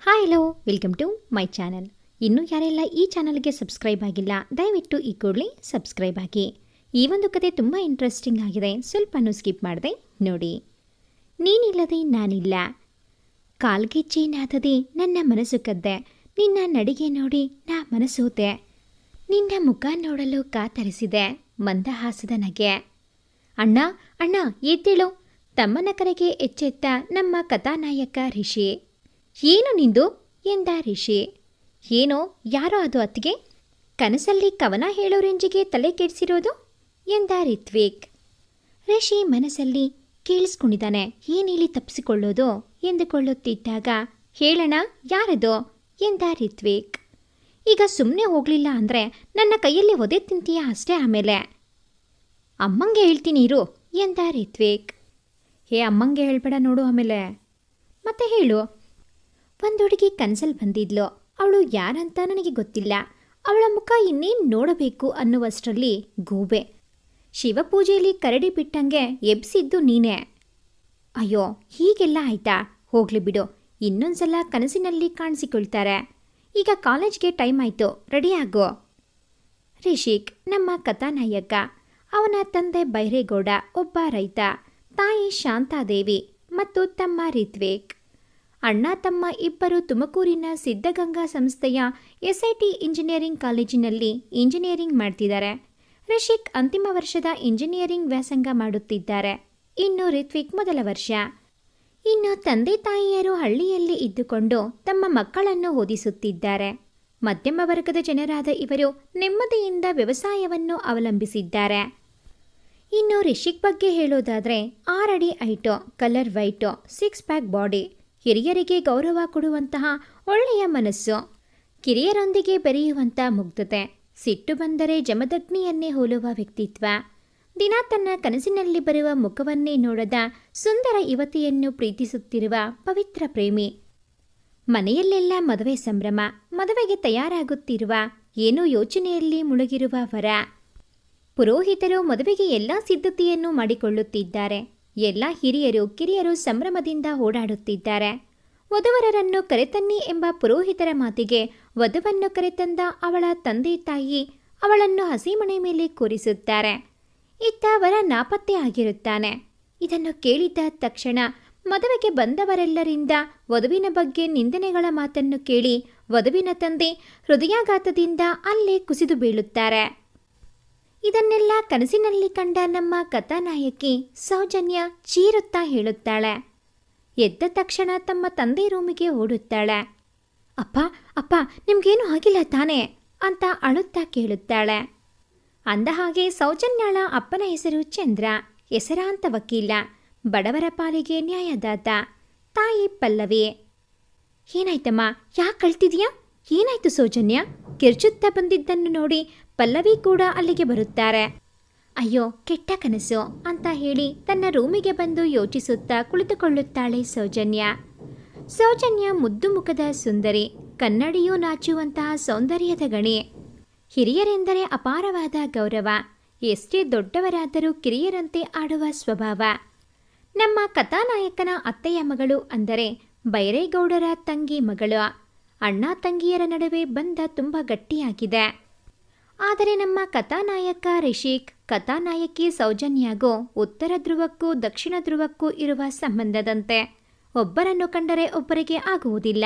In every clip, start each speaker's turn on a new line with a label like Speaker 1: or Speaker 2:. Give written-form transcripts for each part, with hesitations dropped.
Speaker 1: Hi hello welcome to my channel. ಇನ್ನೂ ಯಾರೆಲ್ಲ ಈ ಚಾನಲ್ಗೆ ಸಬ್ಸ್ಕ್ರೈಬ್ ಆಗಿಲ್ಲ ದಯವಿಟ್ಟು ಈ ಕೂಡಲೇ ಸಬ್ಸ್ಕ್ರೈಬ್ ಆಗಿ. ಈ ಒಂದು ಕತೆ ತುಂಬ ಇಂಟ್ರೆಸ್ಟಿಂಗ್ ಆಗಿದೆ, ಸ್ವಲ್ಪನೂ ಸ್ಕಿಪ್ ಮಾಡದೆ ನೋಡಿ. ನೀನಿಲ್ಲದೆ ನಾನಿಲ್ಲ, ಕಾಲ್ಗೆಜ್ಜೆ ನಾದದೆ ನನ್ನ ಮನಸ್ಸು ಕದ್ದೆ, ನಿನ್ನ ನಡಿಗೆ ನೋಡಿ ನಾ ಮನಸೋತೆ, ನಿನ್ನ ಮುಖ ನೋಡಲು ಕಾತರಿಸಿದೆ ಮಂದಹಾಸದ ನಗೆ. ಅಣ್ಣ ಅಣ್ಣ ಎದ್ದೇಳು, ತಮ್ಮನ ಕರೆಗೆ ಎಚ್ಚೆತ್ತ ನಮ್ಮ ಕಥಾನಾಯಕ ರಿಷಿ. ಏನು ನಿಂದು ಎಂದ ರಿಷಿ. ಏನೋ ಯಾರೋ ಅದು ಅತ್ತಿಗೆ, ಕನಸಲ್ಲಿ ಕವನ ಹೇಳೋ ರೇಂಜಿಗೆ ತಲೆ ಕೆಡಿಸಿರೋದು ಎಂದ ರಿತ್ವಿಕ್. ರಿಷಿ ಮನಸ್ಸಲ್ಲಿ ಕೇಳಿಸ್ಕೊಂಡಿದ್ದಾನೆ, ಏನೇಳಿ ತಪ್ಪಿಸಿಕೊಳ್ಳೋದು ಎಂದುಕೊಳ್ಳುತ್ತಿದ್ದಾಗ ಹೇಳೋಣ ಯಾರದು ಎಂದ ರಿತ್ವಿಕ್. ಈಗ ಸುಮ್ಮನೆ ಹೋಗಲಿಲ್ಲ ಅಂದರೆ ನನ್ನ ಕೈಯಲ್ಲಿ ಒದೆ ತಿಂತೀಯ ಅಷ್ಟೇ, ಆಮೇಲೆ ಅಮ್ಮಂಗೆ ಹೇಳ್ತೀನಿ ಇರು ಎಂದ ರಿತ್ವಿಕ್. ಹೇ ಅಮ್ಮಂಗೆ ಹೇಳ್ಬೇಡ ನೋಡು, ಆಮೇಲೆ ಮತ್ತೆ ಹೇಳು. ಒಂದು ಹುಡುಗಿ ಕನಸಲ್ಲಿ ಬಂದಿದ್ಲು, ಅವಳು ಯಾರಂತ ನನಗೆ ಗೊತ್ತಿಲ್ಲ, ಅವಳ ಮುಖ ಇನ್ನೇನು ನೋಡಬೇಕು ಅನ್ನುವಷ್ಟರಲ್ಲಿ ಗೂಬೆ. ಶಿವಪೂಜೆಯಲ್ಲಿ ಕರಡಿ ಬಿಟ್ಟಂಗೆ ಎಬ್ಸಿದ್ದು ನೀನೇ. ಅಯ್ಯೋ ಹೀಗೆಲ್ಲ ಆಯ್ತಾ, ಹೋಗ್ಲಿ ಬಿಡು, ಇನ್ನೊಂದ್ಸಲ ಕನಸಿನಲ್ಲಿ ಕಾಣಿಸಿಕೊಳ್ತಾರೆ. ಈಗ ಕಾಲೇಜ್ಗೆ ಟೈಮ್ ಆಯಿತು, ರೆಡಿ ಆಗೋ. ರಿಷಿಕ್ ನಮ್ಮ ಕಥಾನಾಯಕ, ಅವನ ತಂದೆ ಬೈರೇಗೌಡ ಒಬ್ಬ ರೈತ, ತಾಯಿ ಶಾಂತಾದೇವಿ ಮತ್ತು ತಮ್ಮ ರಿತ್ವಿಕ್. ಅಣ್ಣ ತಮ್ಮ ಇಬ್ಬರು ತುಮಕೂರಿನ ಸಿದ್ಧಗಂಗಾ ಸಂಸ್ಥೆಯ SIT ಇಂಜಿನಿಯರಿಂಗ್ ಕಾಲೇಜಿನಲ್ಲಿ ಇಂಜಿನಿಯರಿಂಗ್ ಮಾಡ್ತಿದ್ದಾರೆ. ರಿಷಿಕ್ ಅಂತಿಮ ವರ್ಷದ ಇಂಜಿನಿಯರಿಂಗ್ ವ್ಯಾಸಂಗ ಮಾಡುತ್ತಿದ್ದಾರೆ, ಇನ್ನು ರಿತ್ವಿಕ್ ಮೊದಲ ವರ್ಷ. ಇನ್ನು ತಂದೆ ತಾಯಿಯರು ಹಳ್ಳಿಯಲ್ಲಿ ಇದ್ದುಕೊಂಡು ತಮ್ಮ ಮಕ್ಕಳನ್ನು ಓದಿಸುತ್ತಿದ್ದಾರೆ. ಮಧ್ಯಮ ವರ್ಗದ ಜನರಾದ ಇವರು ನೆಮ್ಮದಿಯಿಂದ ವ್ಯವಸಾಯವನ್ನು ಅವಲಂಬಿಸಿದ್ದಾರೆ. ಇನ್ನು ರಿಷಿಕ್ ಬಗ್ಗೆ ಹೇಳೋದಾದರೆ 6 ಅಡಿ height, colour white, 6 pack body, ಹಿರಿಯರಿಗೆ ಗೌರವ ಕೊಡುವಂತಹ ಒಳ್ಳೆಯ ಮನಸ್ಸು, ಕಿರಿಯರೊಂದಿಗೆ ಬೆರೆಯುವಂಥ ಮುಗ್ಧತೆ, ಸಿಟ್ಟು ಬಂದರೆ ಜಮದಗ್ನಿಯನ್ನೇ ಹೋಲುವ ವ್ಯಕ್ತಿತ್ವ, ದಿನ ತನ್ನ ಕನಸಿನಲ್ಲಿ ಬರುವ ಮುಖವನ್ನೇ ನೋಡದ ಸುಂದರ ಯುವತಿಯನ್ನು ಪ್ರೀತಿಸುತ್ತಿರುವ ಪವಿತ್ರ ಪ್ರೇಮಿ, ಮನೆಯಲ್ಲೆಲ್ಲ ಮದುವೆ ಸಂಭ್ರಮ, ಮದುವೆಗೆ ತಯಾರಾಗುತ್ತಿರುವ ಏನೋ ಯೋಚನೆಯಲ್ಲಿ ಮುಳುಗಿರುವ ವರ. ಪುರೋಹಿತರು ಮದುವೆಗೆ ಎಲ್ಲ ಸಿದ್ಧತೆಯನ್ನು ಮಾಡಿಕೊಳ್ಳುತ್ತಿದ್ದಾರೆ. ಎಲ್ಲ ಹಿರಿಯರು ಕಿರಿಯರು ಸಂಭ್ರಮದಿಂದ ಓಡಾಡುತ್ತಿದ್ದಾರೆ. ವಧುವರರನ್ನು ಕರೆತನ್ನಿ ಎಂಬ ಪುರೋಹಿತರ ಮಾತಿಗೆ ವಧುವನ್ನು ಕರೆತಂದ ಅವಳ ತಂದೆ ತಾಯಿ ಅವಳನ್ನು ಹಸಿಮಣೆ ಮೇಲೆ ಕೂರಿಸುತ್ತಾರೆ. ಇತ್ತ ವರ ನಾಪತ್ತೆ ಆಗಿರುತ್ತಾನೆ. ಇದನ್ನು ಕೇಳಿದ ತಕ್ಷಣ ಮದುವೆಗೆ ಬಂದವರೆಲ್ಲರಿಂದ ವಧುವಿನ ಬಗ್ಗೆ ನಿಂದನೆಗಳ ಮಾತನ್ನು ಕೇಳಿ ವಧುವಿನ ತಂದೆ ಹೃದಯಾಘಾತದಿಂದ ಅಲ್ಲೇ ಕುಸಿದು ಬೀಳುತ್ತಾರೆ. ಇದನ್ನೆಲ್ಲ ಕನಸಿನಲ್ಲಿ ಕಂಡ ನಮ್ಮ ಕಥಾನಾಯಕಿ ಸೌಜನ್ಯ ಚೀರುತ್ತಾ ಹೇಳುತ್ತಾಳೆ. ಎದ್ದ ತಕ್ಷಣ ತಮ್ಮ ತಂದೆ ರೂಮಿಗೆ ಓಡುತ್ತಾಳೆ. ಅಪ್ಪ ಅಪ್ಪ ನಿಮ್ಗೇನು ಆಗಿಲ್ಲ ತಾನೇ ಅಂತ ಅಳುತ್ತಾ ಕೇಳುತ್ತಾಳೆ. ಅಂದ ಹಾಗೆ ಸೌಜನ್ಯಾಳ ಅಪ್ಪನ ಹೆಸರು ಚಂದ್ರ, ಹೆಸರಾಂತ ವಕೀಲ, ಬಡವರ ಪಾಲಿಗೆ ನ್ಯಾಯದಾತ. ತಾಯಿ ಪಲ್ಲವಿ. ಏನಾಯ್ತಮ್ಮ, ಯಾಕೆ ಕಳ್ತಿದ್ಯಾ, ಏನಾಯ್ತು ಸೌಜನ್ಯ? ಕಿರ್ಚುತ್ತಾ ಬಂದಿದ್ದನ್ನು ನೋಡಿ ಪಲ್ಲವಿ ಕೂಡ ಅಲ್ಲಿಗೆ ಬರುತ್ತಾರೆ. ಅಯ್ಯೋ ಕೆಟ್ಟ ಕನಸು ಅಂತ ಹೇಳಿ ತನ್ನ ರೂಮಿಗೆ ಬಂದು ಯೋಚಿಸುತ್ತಾ ಕುಳಿತುಕೊಳ್ಳುತ್ತಾಳೆ ಸೌಜನ್ಯ. ಸೌಜನ್ಯ ಮುದ್ದು ಮುಖದ ಸುಂದರಿ, ಕನ್ನಡಿಯೂ ನಾಚುವಂತಹ ಸೌಂದರ್ಯದ ಗಣಿ. ಹಿರಿಯರೆಂದರೆ ಅಪಾರವಾದ ಗೌರವ, ಎಷ್ಟೇ ದೊಡ್ಡವರಾದರೂ ಕಿರಿಯರಂತೆ ಆಡುವ ಸ್ವಭಾವ. ನಮ್ಮ ಕಥಾನಾಯಕನ ಅತ್ತೆಯ ಮಗಳು ಅಂದರೆ ಬೈರೇಗೌಡರ ತಂಗಿ ಮಗಳು. ಅಣ್ಣ ತಂಗಿಯರ ನಡುವೆ ಬಂಧ ತುಂಬ ಗಟ್ಟಿಯಾಗಿದೆ. ಆದರೆ ನಮ್ಮ ಕಥಾನಾಯಕ ರಿಷಿಕ್ ಕಥಾನಾಯಕಿ ಸೌಜನ್ಯಾಗೂ ಉತ್ತರ ಧ್ರುವಕ್ಕೂ ದಕ್ಷಿಣ ಧ್ರುವಕ್ಕೂ ಇರುವ ಸಂಬಂಧದಂತೆ ಒಬ್ಬರನ್ನು ಕಂಡರೆ ಒಬ್ಬರಿಗೆ ಆಗುವುದಿಲ್ಲ.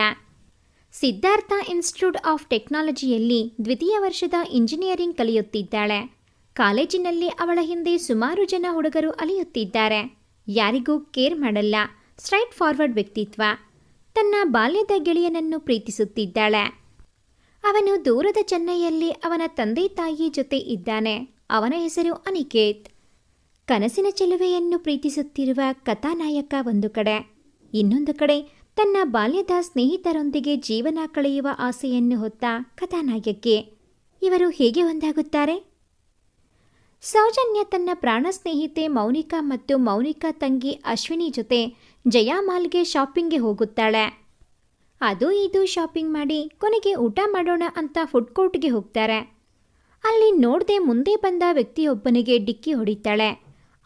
Speaker 1: ಸಿದ್ಧಾರ್ಥ ಇನ್ಸ್ಟಿಟ್ಯೂಟ್ ಆಫ್ ಟೆಕ್ನಾಲಜಿಯಲ್ಲಿ ದ್ವಿತೀಯ ವರ್ಷದ ಇಂಜಿನಿಯರಿಂಗ್ ಕಲಿಯುತ್ತಿದ್ದಾಳೆ. ಕಾಲೇಜಿನಲ್ಲಿ ಅವಳ ಹಿಂದೆ ಸುಮಾರು ಜನ ಹುಡುಗರು ಅಲಿಯುತ್ತಿದ್ದಾರೆ. ಯಾರಿಗೂ ಕೇರ್ ಮಾಡಲ್ಲ, ಸ್ಟ್ರೈಟ್ ಫಾರ್ವರ್ಡ್ ವ್ಯಕ್ತಿತ್ವ. ತನ್ನ ಬಾಲ್ಯದ ಗೆಳೆಯನನ್ನು ಪ್ರೀತಿಸುತ್ತಿದ್ದಾಳೆ. ಅವನು ದೂರದ ಚೆನ್ನೈಯಲ್ಲಿ ಅವನ ತಂದೆ ತಾಯಿ ಜೊತೆ ಇದ್ದಾನೆ. ಅವನ ಹೆಸರು ಅನಿಕೇತ್. ಕನಸಿನ ಚೆಲುವೆಯನ್ನು ಪ್ರೀತಿಸುತ್ತಿರುವ ಕಥಾನಾಯಕ ಒಂದು ಕಡೆ, ಇನ್ನೊಂದು ಕಡೆ ತನ್ನ ಬಾಲ್ಯದ ಸ್ನೇಹಿತರೊಂದಿಗೆ ಜೀವನ ಕಳೆಯುವ ಆಸೆಯನ್ನು ಹೊತ್ತ ಕಥಾನಾಯಕಿ. ಇವರು ಹೇಗೆ ಒಂದಾಗುತ್ತಾರೆ? ಸೌಜನ್ಯ ತನ್ನ ಪ್ರಾಣ ಸ್ನೇಹಿತೆ ಮೌನಿಕಾ ಮತ್ತು ಮೌನಿಕಾ ತಂಗಿ ಅಶ್ವಿನಿ ಜೊತೆ ಜಯಾಮಾಲ್ಗೆ ಶಾಪಿಂಗ್ಗೆ ಹೋಗುತ್ತಾಳೆ. ಅದು ಇದು ಶಾಪಿಂಗ್ ಮಾಡಿ ಕೊನೆಗೆ ಊಟ ಮಾಡೋಣ ಅಂತ ಫುಡ್ ಕೋರ್ಟ್ಗೆ ಹೋಗ್ತಾರೆ. ಅಲ್ಲಿ ನೋಡದೆ ಮುಂದೆ ಬಂದ ವ್ಯಕ್ತಿಯೊಬ್ಬನಿಗೆ ಡಿಕ್ಕಿ ಹೊಡಿತಾಳೆ.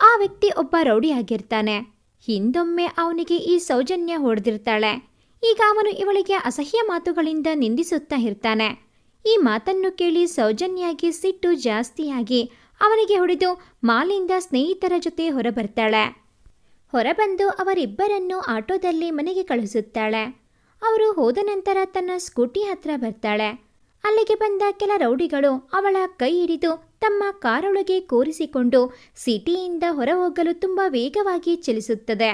Speaker 1: ಆ ವ್ಯಕ್ತಿ ಒಬ್ಬ ರೌಡಿ ಆಗಿರ್ತಾನೆ. ಹಿಂದೊಮ್ಮೆ ಅವನಿಗೆ ಈ ಸೌಜನ್ಯ ಹೊಡೆದಿರ್ತಾಳೆ. ಈಗ ಅವನು ಇವಳಿಗೆ ಅಸಹ್ಯ ಮಾತುಗಳಿಂದ ನಿಂದಿಸುತ್ತಾ ಇರ್ತಾನೆ. ಈ ಮಾತನ್ನು ಕೇಳಿ ಸೌಜನ್ಯಾಗೆ ಸಿಟ್ಟು ಜಾಸ್ತಿಯಾಗಿ ಅವನಿಗೆ ಹೊಡೆದು ಮಾಲಿಂದ ಸ್ನೇಹಿತರ ಜೊತೆ ಹೊರಬರ್ತಾಳೆ. ಹೊರಬಂದು ಅವರಿಬ್ಬರನ್ನು ಆಟೋದಲ್ಲಿ ಮನೆಗೆ ಕಳಿಸುತ್ತಾಳೆ. ಅವರು ಹೋದ ನಂತರ ತನ್ನ ಸ್ಕೂಟಿ ಹತ್ರ ಬರ್ತಾಳೆ. ಅಲ್ಲಿಗೆ ಬಂದ ಕೆಲ ರೌಡಿಗಳು ಅವಳ ಕೈ ಹಿಡಿದು ತಮ್ಮ ಕಾರೊಳಗೆ ಕೂರಿಸಿಕೊಂಡು ಸಿಟಿಯಿಂದ ಹೊರ ಹೋಗಲು ತುಂಬ ವೇಗವಾಗಿ ಚಲಿಸುತ್ತದೆ.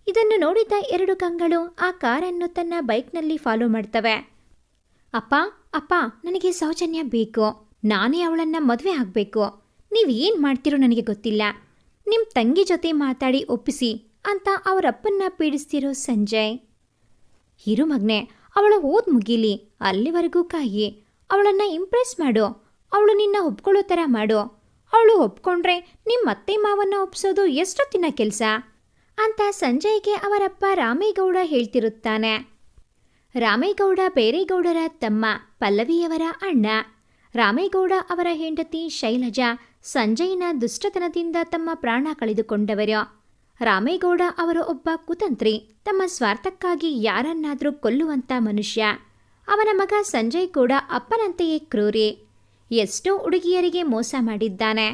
Speaker 1: ಇದನ್ನು ನೋಡಿದ 2 ಕಂಗಳು ಆ ಕಾರನ್ನು ತನ್ನ ಬೈಕ್ನಲ್ಲಿ ಫಾಲೋ ಮಾಡ್ತವೆ. ಅಪ್ಪ ಅಪ್ಪ, ನನಗೆ ಸೌಜನ್ಯ ಬೇಕು. ನಾನೇ ಅವಳನ್ನು ಮದುವೆ ಆಗಬೇಕು. ನೀವೇನು ಮಾಡ್ತಿರೋ ನನಗೆ ಗೊತ್ತಿಲ್ಲ. ನಿಮ್ಮ ತಂಗಿ ಜೊತೆ ಮಾತಾಡಿ ಒಪ್ಪಿಸಿ ಅಂತ ಅವರಪ್ಪನ್ನ ಪೀಡಿಸ್ತಿರೋ ಸಂಜಯ್. ಹಿರು ಮಗನೆ, ಅವಳು ಓದ್ ಮುಗೀಲಿ, ಅಲ್ಲಿವರೆಗೂ ಕಾಯಿ. ಅವಳನ್ನು ಇಂಪ್ರೆಸ್ ಮಾಡು. ಅವಳು ನಿನ್ನ ಒಪ್ಕೊಳ್ಳೋ ಥರ ಮಾಡು. ಅವಳು ಒಪ್ಕೊಂಡ್ರೆ ನಿಮ್ಮ ಅತ್ತೆ ಮಾವನ್ನ ಒಪ್ಸೋದು ಎಷ್ಟೊತ್ತಿನ ಕೆಲಸ ಅಂತ ಸಂಜಯ್ಗೆ ಅವರಪ್ಪ ರಾಮೇಗೌಡ ಹೇಳ್ತಿರುತ್ತಾನೆ. ರಾಮೇಗೌಡ ಬೇರೇಗೌಡರ ತಮ್ಮ, ಪಲ್ಲವಿಯವರ ಅಣ್ಣ. ರಾಮೇಗೌಡ ಅವರ ಹೆಂಡತಿ ಶೈಲಜಾ ಸಂಜಯ್ನ ದುಷ್ಟತನದಿಂದ ತಮ್ಮ ಪ್ರಾಣ ಕಳೆದುಕೊಂಡವರು. ರಾಮೇಗೌಡ ಅವರು ಒಬ್ಬ ಕುತಂತ್ರಿ, ತಮ್ಮ ಸ್ವಾರ್ಥಕ್ಕಾಗಿ ಯಾರನ್ನಾದರೂ ಕೊಲ್ಲುವಂಥ ಮನುಷ್ಯ. ಅವನ ಮಗ ಸಂಜಯ್ ಕೂಡ ಅಪ್ಪನಂತೆಯೇ ಕ್ರೂರಿ. ಎಷ್ಟೋ ಹುಡುಗಿಯರಿಗೆ ಮೋಸ ಮಾಡಿದ್ದಾನೆ.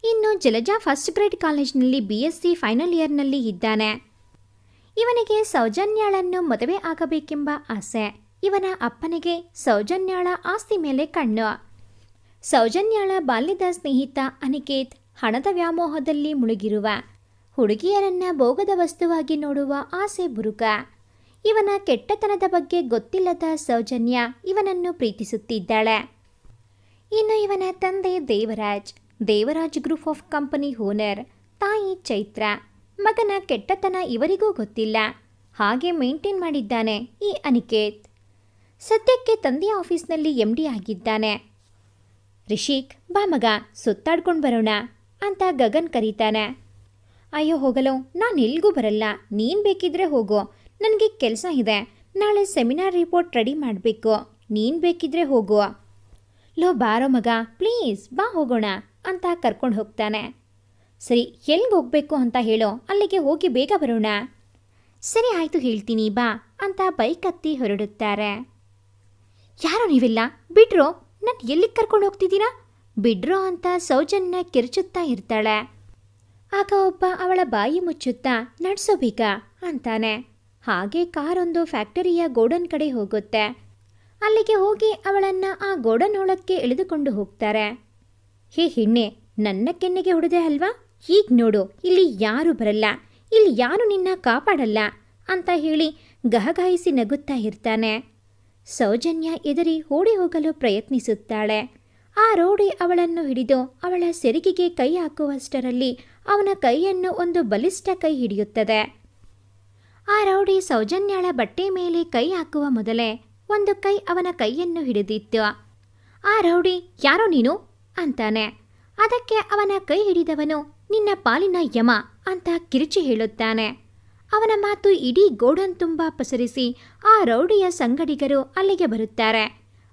Speaker 1: ಇನ್ನು ಜಲಜಾ ಫಸ್ಟ್ ಗ್ರೇಡ್ ಕಾಲೇಜಿನಲ್ಲಿ BSc ಫೈನಲ್ ಇಯರ್ನಲ್ಲಿ ಇದ್ದಾನೆ. ಇವನಿಗೆ ಸೌಜನ್ಯಾಳನ್ನು ಮದುವೆ ಆಗಬೇಕೆಂಬ ಆಸೆ. ಇವನ ಅಪ್ಪನಿಗೆ ಸೌಜನ್ಯಾಳ ಆಸ್ತಿ ಮೇಲೆ ಕಣ್ಣು. ಸೌಜನ್ಯಾಳ ಬಾಲ್ಯದ ಸ್ನೇಹಿತ ಅನಿಕೇತ್ ಹಣದ ವ್ಯಾಮೋಹದಲ್ಲಿ ಮುಳುಗಿರುವ, ಹುಡುಗಿಯರನ್ನ ಭೋಗದ ವಸ್ತುವಾಗಿ ನೋಡುವ ಆಸೆ ಬುರುಕ. ಇವನ ಕೆಟ್ಟತನದ ಬಗ್ಗೆ ಗೊತ್ತಿಲ್ಲದ ಸೌಜನ್ಯ ಇವನನ್ನು ಪ್ರೀತಿಸುತ್ತಿದ್ದಾಳೆ. ಇನ್ನು ಇವನ ತಂದೆ Devaraj group of company owner, ತಾಯಿ ಚೈತ್ರ. ಮಗನ ಕೆಟ್ಟತನ ಇವರಿಗೂ ಗೊತ್ತಿಲ್ಲ. ಹಾಗೆ ಮೇಂಟೈನ್ ಮಾಡಿದ್ದಾನೆ ಈ ಅನಿಕೇತ್. ಸದ್ಯಕ್ಕೆ ತಂದೆಯ ಆಫೀಸ್ನಲ್ಲಿ MD ಆಗಿದ್ದಾನೆ. ರಿಷಿಕ್, ಬಾ ಮಗ, ಸುತ್ತಾಡ್ಕೊಂಡು ಬರೋಣ ಅಂತ ಗಗನ್ ಕರೀತಾನೆ. ಅಯ್ಯೋ ಹೋಗಲು, ನಾನು ಎಲ್ಗೂ ಬರಲ್ಲ. ನೀನು ಬೇಕಿದ್ರೆ ಹೋಗು, ನನಗೆ ಕೆಲಸ ಇದೆ. ನಾಳೆ ಸೆಮಿನಾರ್ ರಿಪೋರ್ಟ್ ರೆಡಿ ಮಾಡಬೇಕು. ನೀನು ಬೇಕಿದ್ರೆ ಹೋಗು. ಲೋ ಬಾರೋ ಮಗ, ಪ್ಲೀಸ್ ಬಾ ಹೋಗೋಣ ಅಂತ ಕರ್ಕೊಂಡು ಹೋಗ್ತಾನೆ. ಸರಿ, ಎಲ್ಲಿಗೆ ಹೋಗಬೇಕು ಅಂತ ಹೇಳೋ, ಅಲ್ಲಿಗೆ ಹೋಗಿ ಬೇಗ ಬರೋಣ. ಸರಿ ಆಯಿತು, ಹೇಳ್ತೀನಿ ಬಾ ಅಂತ ಬೈಕ್ ಹತ್ತಿ ಹೊರಡುತ್ತಾರೆ. ಯಾರೋ ನೀವೆಲ್ಲ, ಬಿಡ್ರೋ, ನಾನು ಎಲ್ಲಿಗೆ ಕರ್ಕೊಂಡು ಹೋಗ್ತಿದ್ದೀರಾ? ಬಿಡ್ರೋ ಅಂತ ಸೌಜನ್ಯ ಕಿರುಚುತ್ತಾ ಇರ್ತಾಳೆ. ಆಗ ಒಬ್ಬ ಅವಳ ಬಾಯಿ ಮುಚ್ಚುತ್ತಾ ನಡ್ಸೋಬೇಕಾ ಅಂತಾನೆ. ಹಾಗೆ ಕಾರೊಂದು ಫ್ಯಾಕ್ಟರಿಯ ಗೋಡನ್ ಕಡೆ ಹೋಗುತ್ತೆ. ಅಲ್ಲಿಗೆ ಹೋಗಿ ಅವಳನ್ನು ಆ ಗೋಡನ್ ಒಳಕ್ಕೆ ಎಳೆದುಕೊಂಡು ಹೋಗ್ತಾರೆ. ಹೇ ಹೆಣ್ಣೆ, ನನ್ನ ಕೆನ್ನೆಗೆ ಹೊಡೆದೆ ಅಲ್ವಾ? ಈಗ ನೋಡು, ಇಲ್ಲಿ ಯಾರೂ ಬರಲ್ಲ, ಇಲ್ಲಿ ಯಾರು ನಿನ್ನ ಕಾಪಾಡಲ್ಲ ಅಂತ ಹೇಳಿ ಗಹಗಾಯಿಸಿ ನಗುತ್ತಾ ಇರ್ತಾನೆ. ಸೌಜನ್ಯ ಎದರಿ ಓಡಿ ಹೋಗಲು ಪ್ರಯತ್ನಿಸುತ್ತಾಳೆ. ಆ ರೌಡಿ ಅವಳನ್ನು ಹಿಡಿದು ಅವಳ ಸೆರಗಿಗೆ ಕೈ ಹಾಕುವಷ್ಟರಲ್ಲಿ ಅವನ ಕೈಯನ್ನು ಒಂದು ಬಲಿಷ್ಠ ಕೈ ಹಿಡಿಯುತ್ತದೆ. ಆ ರೌಡಿ ಸೌಜನ್ಯಾಳ ಬಟ್ಟೆ ಮೇಲೆ ಕೈ ಹಾಕುವ ಮೊದಲೇ ಒಂದು ಕೈ ಅವನ ಕೈಯನ್ನು ಹಿಡಿದಿತ್ತು. ಆ ರೌಡಿ, ಯಾರೋ ನೀನು ಅಂತಾನೆ. ಅದಕ್ಕೆ ಅವನ ಕೈ ಹಿಡಿದವನು, ನಿನ್ನ ಪಾಲಿನ ಯಮ ಅಂತ ಕಿರುಚಿ ಹೇಳುತ್ತಾನೆ. ಅವನ ಮಾತು ಇಡೀ ಗೋಡನ್ ತುಂಬ ಪಸರಿಸಿ ಆ ರೌಡಿಯ ಸಂಗಡಿಗರು ಅಲ್ಲಿಗೆ ಬರುತ್ತಾರೆ.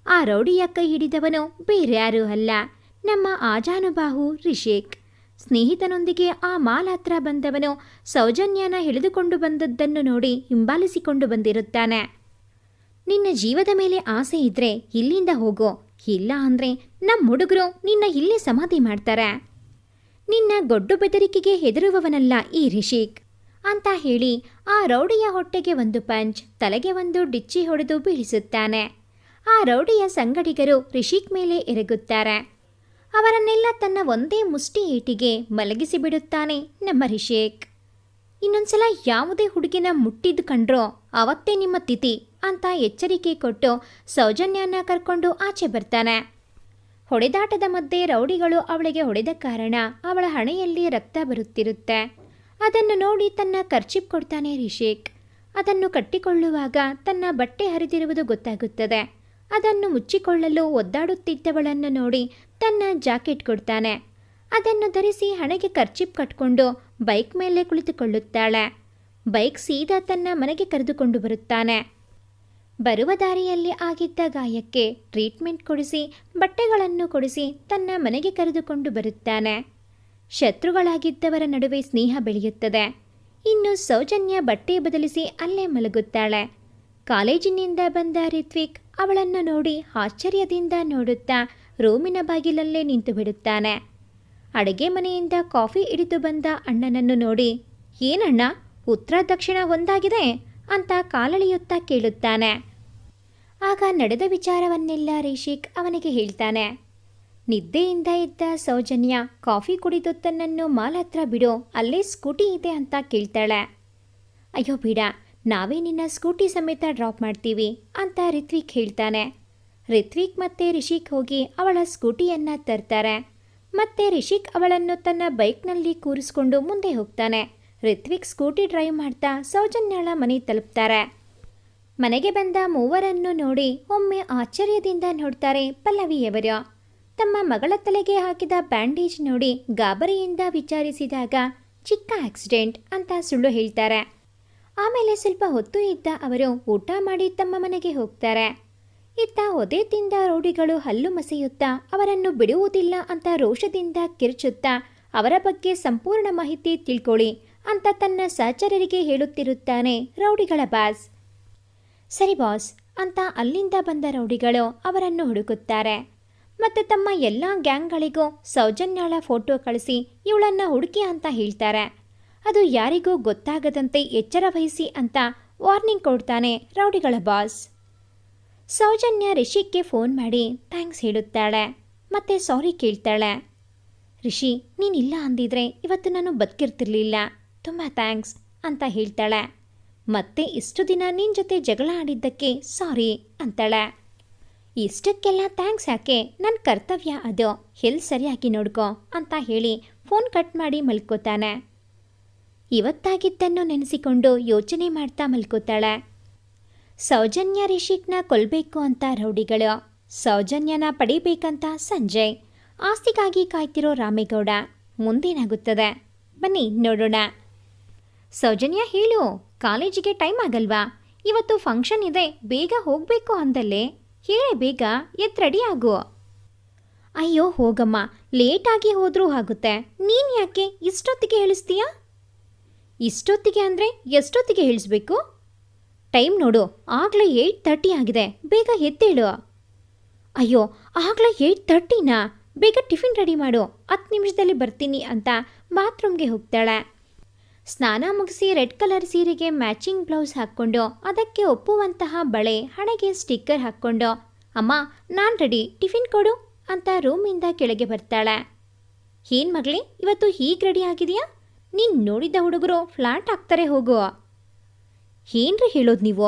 Speaker 1: ಆ ರೌಡಿಯ ಕೈ ಹಿಡಿದವನು ಬೇರ್ಯಾರೂ ಅಲ್ಲ, ನಮ್ಮ ಆಜಾನುಬಾಹು ರಿಷಿಕ್. ಸ್ನೇಹಿತನೊಂದಿಗೆ ಆ ಮಾಲ್ ಹತ್ರ ಬಂದವನು ಸೌಜನ್ಯನ ಹಿಡಿದುಕೊಂಡು ಬಂದದ್ದನ್ನು ನೋಡಿ ಹಿಂಬಾಲಿಸಿಕೊಂಡು ಬಂದಿರುತ್ತಾನೆ. ನಿನ್ನ ಜೀವದ ಮೇಲೆ ಆಸೆ ಇದ್ರೆ ಇಲ್ಲಿಂದ ಹೋಗೋ, ಇಲ್ಲ ಅಂದರೆ ನಮ್ಮ ಹುಡುಗರು ನಿನ್ನ ಇಲ್ಲೇ ಸಮಾಧಿ ಮಾಡ್ತಾರೆ. ನಿನ್ನ ಗೊಡ್ಡು ಬೆದರಿಕೆಗೆ ಹೆದರುವವನಲ್ಲ ಈ ರಿಷಿಕ್ ಅಂತ ಹೇಳಿ ಆ ರೌಡಿಯ ಹೊಟ್ಟೆಗೆ ಒಂದು ಪಂಚ್, ತಲೆಗೆ ಒಂದು ಡಿಚ್ಚಿ ಹೊಡೆದು ಬೀಳಿಸುತ್ತಾನೆ. ಆ ರೌಡಿಯ ಸಂಗಡಿಗರು ರಿಷಿಕ್ ಮೇಲೆ ಎರಗುತ್ತಾರೆ. ಅವರನ್ನೆಲ್ಲ ತನ್ನ ಒಂದೇ ಮುಷ್ಟಿ ಏಟಿಗೆ ಮಲಗಿಸಿ ಬಿಡುತ್ತಾನೆ ನಮ್ಮ ರಿಷಿಕ್. ಇನ್ನೊಂದ್ಸಲ ಯಾವುದೇ ಹುಡುಗಿನ ಮುಟ್ಟಿದ್ದು ಕಂಡ್ರೋ ಅವತ್ತೇ ನಿಮ್ಮ ತಿಥಿ ಅಂತ ಎಚ್ಚರಿಕೆ ಕೊಟ್ಟು ಸೌಜನ್ಯನ ಕರ್ಕೊಂಡು ಆಚೆ ಬರ್ತಾನೆ. ಹೊಡೆದಾಟದ ಮಧ್ಯೆ ರೌಡಿಗಳು ಅವಳಿಗೆ ಹೊಡೆದ ಕಾರಣ ಅವಳ ಹಣೆಯಲ್ಲಿ ರಕ್ತ ಬರುತ್ತಿರುತ್ತೆ. ಅದನ್ನು ನೋಡಿ ತನ್ನ ಕರ್ಚಿಪ್ ಕೊಡ್ತಾನೆ ರಿಷಿಕ್. ಅದನ್ನು ಕಟ್ಟಿಕೊಳ್ಳುವಾಗ ತನ್ನ ಬಟ್ಟೆ ಹರಿದಿರುವುದು ಗೊತ್ತಾಗುತ್ತದೆ. ಅದನ್ನು ಮುಚ್ಚಿಕೊಳ್ಳಲು ಒದ್ದಾಡುತ್ತಿದ್ದವಳನ್ನು ನೋಡಿ ತನ್ನ ಜಾಕೆಟ್ ಕೊಡ್ತಾನೆ. ಅದನ್ನು ಧರಿಸಿ ಹಣೆಗೆ ಕರ್ಚಿಪ್ ಕಟ್ಕೊಂಡು ಬೈಕ್ ಮೇಲೆ ಕುಳಿತುಕೊಳ್ಳುತ್ತಾಳೆ. ಬೈಕ್ ಸೀದಾ ತನ್ನ ಮನೆಗೆ ಕರೆದುಕೊಂಡು ಬರುತ್ತಾನೆ. ಬರುವ ದಾರಿಯಲ್ಲಿ ಆಗಿದ್ದ ಗಾಯಕ್ಕೆ ಟ್ರೀಟ್ಮೆಂಟ್ ಕೊಡಿಸಿ ಬಟ್ಟೆಗಳನ್ನು ಕೊಡಿಸಿ ತನ್ನ ಮನೆಗೆ ಕರೆದುಕೊಂಡು ಬರುತ್ತಾನೆ. ಶತ್ರುಗಳಾಗಿದ್ದವರ ನಡುವೆ ಸ್ನೇಹ ಬೆಳೆಯುತ್ತದೆ. ಇನ್ನು ಸೌಜನ್ಯ ಬಟ್ಟೆ ಬದಲಿಸಿ ಅಲ್ಲೇ ಮಲಗುತ್ತಾಳೆ. ಕಾಲೇಜಿನಿಂದ ಬಂದ ರಿತ್ವಿಕ್ ಅವಳನ್ನು ನೋಡಿ ಆಶ್ಚರ್ಯದಿಂದ ನೋಡುತ್ತಾ ರೂಮಿನ ಬಾಗಿಲಲ್ಲೇ ನಿಂತು ಬಿಡುತ್ತಾನೆ. ಅಡುಗೆ ಮನೆಯಿಂದ ಕಾಫಿ ಹಿಡಿದು ಬಂದ ಅಣ್ಣನನ್ನು ನೋಡಿ, ಏನಣ್ಣ ಉತ್ತರ ದಕ್ಷಿಣ ಒಂದಾಗಿದೆ ಅಂತ ಕಾಲಳಿಯುತ್ತಾ ಕೇಳುತ್ತಾನೆ. ಆಗ ನಡೆದ ವಿಚಾರವನ್ನೆಲ್ಲ ರಿಷಿಕ್ ಅವನಿಗೆ ಹೇಳ್ತಾನೆ. ನಿದ್ದೆಯಿಂದ ಇದ್ದ ಸೌಜನ್ಯ ಕಾಫಿ ಕುಡಿದು ತನ್ನನ್ನು ಮಾಲ್ ಹತ್ರ ಬಿಡು, ಅಲ್ಲೇ ಸ್ಕೂಟಿ ಇದೆ ಅಂತ ಕೇಳ್ತಾಳೆ. ಅಯ್ಯೋ ಬೇಡ, ನಾವೇ ನಿನ್ನ ಸ್ಕೂಟಿ ಸಮೇತ ಡ್ರಾಪ್ ಮಾಡ್ತೀವಿ ಅಂತ ರಿತ್ವಿಕ್ ಹೇಳ್ತಾನೆ. ರಿತ್ವಿಕ್ ಮತ್ತೆ ರಿಷಿಕ್ ಹೋಗಿ ಅವಳ ಸ್ಕೂಟಿಯನ್ನು ತರ್ತಾರೆ. ಮತ್ತೆ ರಿಷಿಕ್ ಅವಳನ್ನು ತನ್ನ ಬೈಕ್ನಲ್ಲಿ ಕೂರಿಸ್ಕೊಂಡು ಮುಂದೆ ಹೋಗ್ತಾನೆ. ರಿತ್ವಿಕ್ ಸ್ಕೂಟಿ ಡ್ರೈವ್ ಮಾಡ್ತಾ ಸೌಜನ್ಯಳ ಮನೆ ತಲುಪ್ತಾರೆ. ಮನೆಗೆ ಬಂದ ಮೂವರನ್ನು ನೋಡಿ ಒಮ್ಮೆ ಆಶ್ಚರ್ಯದಿಂದ ನೋಡ್ತಾರೆ ಪಲ್ಲವಿಯವರು. ತಮ್ಮ ಮಗಳ ತಲೆಗೆ ಹಾಕಿದ ಬ್ಯಾಂಡೇಜ್ ನೋಡಿ ಗಾಬರಿಯಿಂದ ವಿಚಾರಿಸಿದಾಗ ಚಿಕ್ಕ ಆಕ್ಸಿಡೆಂಟ್ ಅಂತ ಸುಳ್ಳು ಹೇಳ್ತಾರೆ. ಆಮೇಲೆ ಸ್ವಲ್ಪ ಹೊತ್ತು ಇದ್ದ ಅವರು ಊಟ ಮಾಡಿ ತಮ್ಮ ಮನೆಗೆ ಹೋಗ್ತಾರೆ. ಇತ್ತ ಒದೆ ತಿಂದ ರೌಡಿಗಳು ಹಲ್ಲು ಮಸೆಯುತ್ತಾ ಅವರನ್ನು ಬಿಡುವುದಿಲ್ಲ ಅಂತ ರೋಷದಿಂದ ಕಿರುಚುತ್ತಾ ಅವರ ಬಗ್ಗೆ ಸಂಪೂರ್ಣ ಮಾಹಿತಿ ತಿಳ್ಕೊಳ್ಳಿ ಅಂತ ತನ್ನ ಸಹಚರರಿಗೆ ಹೇಳುತ್ತಿರುತ್ತಾನೆ ರೌಡಿಗಳ ಬಾಸ್. ಸರಿ ಬಾಸ್ ಅಂತ ಅಲ್ಲಿಂದ ಬಂದ ರೌಡಿಗಳು ಅವರನ್ನು ಹುಡುಕುತ್ತಾರೆ. ಮತ್ತು ತಮ್ಮ ಎಲ್ಲ ಗ್ಯಾಂಗ್ಗಳಿಗೂ ಸೌಜನ್ಯಳ ಫೋಟೋ ಕಳಿಸಿ ಇವಳನ್ನು ಹುಡುಕಿ ಅಂತ ಹೇಳ್ತಾರೆ. ಅದು ಯಾರಿಗೂ ಗೊತ್ತಾಗದಂತೆ ಎಚ್ಚರ ವಹಿಸಿ ಅಂತ ವಾರ್ನಿಂಗ್ ಕೊಡ್ತಾನೆ ರೌಡಿಗಳ ಬಾಸ್. ಸೌಜನ್ಯ ರಿಷಿಕ್ಗೆ ಫೋನ್ ಮಾಡಿ ಥ್ಯಾಂಕ್ಸ್ ಹೇಳುತ್ತಾಳೆ. ಮತ್ತೆ ಸಾರಿ ಕೇಳ್ತಾಳೆ. ರಿಷಿ, ನೀನಿಲ್ಲ ಅಂದಿದ್ರೆ ಇವತ್ತು ನಾನು ಬದುಕಿರ್ತಿರ್ಲಿಲ್ಲ, ತುಂಬ ಥ್ಯಾಂಕ್ಸ್ ಅಂತ ಹೇಳ್ತಾಳೆ. ಮತ್ತೆ ಇಷ್ಟು ದಿನ ನಿನ್ನ ಜೊತೆ ಜಗಳ ಆಡಿದ್ದಕ್ಕೆ ಸಾರಿ ಅಂತಾಳೆ. ಇಷ್ಟಕ್ಕೆಲ್ಲ ಥ್ಯಾಂಕ್ಸ್ ಯಾಕೆ, ನನ್ನ ಕರ್ತವ್ಯ ಅದು, ಎಲ್ಲಿ ಸರಿಯಾಗಿ ನೋಡ್ಕೋ ಅಂತ ಹೇಳಿ ಫೋನ್ ಕಟ್ ಮಾಡಿ ಮಲ್ಕೋತಾನೆ. ಇವತ್ತಾಗಿದ್ದನ್ನು ನೆನೆಸಿಕೊಂಡು ಯೋಚನೆ ಮಾಡ್ತಾ ಮಲ್ಕೋತಾಳೆ. ಸೌಜನ್ಯ ರಿಷಿಕ್ನ ಕೊಲ್ಲಬೇಕು ಅಂತ ರೌಡಿಗಳು, ಸೌಜನ್ಯನ ಪಡಿಬೇಕಂತ ಸಂಜಯ್, ಆಸ್ತಿಗಾಗಿ ಕಾಯ್ತಿರೋ ರಾಮೇಗೌಡ. ಮುಂದೇನಾಗುತ್ತದೆ ಬನ್ನಿ ನೋಡೋಣ. ಸೌಜನ್ಯ ಹೇಳು, ಕಾಲೇಜಿಗೆ ಟೈಮ್ ಆಗಲ್ವಾ? ಇವತ್ತು ಫಂಕ್ಷನ್ ಇದೆ, ಬೇಗ ಹೋಗಬೇಕು ಅಂದಲ್ಲೇ, ಹೇಳೆ ಬೇಗ, ಎದ್ದು ರೆಡಿ ಆಗು. ಅಯ್ಯೋ ಹೋಗಮ್ಮ, ಲೇಟಾಗಿ ಹೋದರೂ ಆಗುತ್ತೆ, ನೀನು ಯಾಕೆ ಇಷ್ಟೊತ್ತಿಗೆ ಹೇಳಿಸ್ತೀಯಾ? ಇಷ್ಟೊತ್ತಿಗೆ ಅಂದರೆ ಎಷ್ಟೊತ್ತಿಗೆ ಹೇಳಿಸ್ಬೇಕು? ಟೈಮ್ ನೋಡು, ಆಗಲೇ 8:30 ಆಗಿದೆ, ಬೇಗ ಎದ್ದೇಳು. ಅಯ್ಯೋ ಆಗಲೇ 8:30ನಾ? ಬೇಗ ಟಿಫಿನ್ ರೆಡಿ ಮಾಡು, 10 ನಿಮಿಷದಲ್ಲಿ ಬರ್ತೀನಿ ಅಂತ ಬಾತ್ರೂಮ್ಗೆ ಹೋಗ್ತಾಳೆ. ಸ್ನಾನ ಮುಗಿಸಿ ರೆಡ್ ಕಲರ್ ಸೀರೆಗೆ ಮ್ಯಾಚಿಂಗ್ ಬ್ಲೌಸ್ ಹಾಕ್ಕೊಂಡು ಅದಕ್ಕೆ ಒಪ್ಪುವಂತಹ ಬಳೆ, ಹಣೆಗೆ ಸ್ಟಿಕ್ಕರ್ ಹಾಕ್ಕೊಂಡು ಅಮ್ಮ ನಾನು ರೆಡಿ, ಟಿಫಿನ್ ಕೊಡು ಅಂತ ರೂಮಿಂದ ಕೆಳಗೆ ಬರ್ತಾಳೆ. ಏನು ಮಗಳೇ ಇವತ್ತು ಹೀಗೆ ರೆಡಿ ಆಗಿದೆಯಾ? ನೀನು ನೋಡಿದ ಹುಡುಗರು ಫ್ಲಾಟ್ ಆಗ್ತಾರೆ, ಹೋಗು. ಏನ್ರಿ ಹೇಳೋದು ನೀವು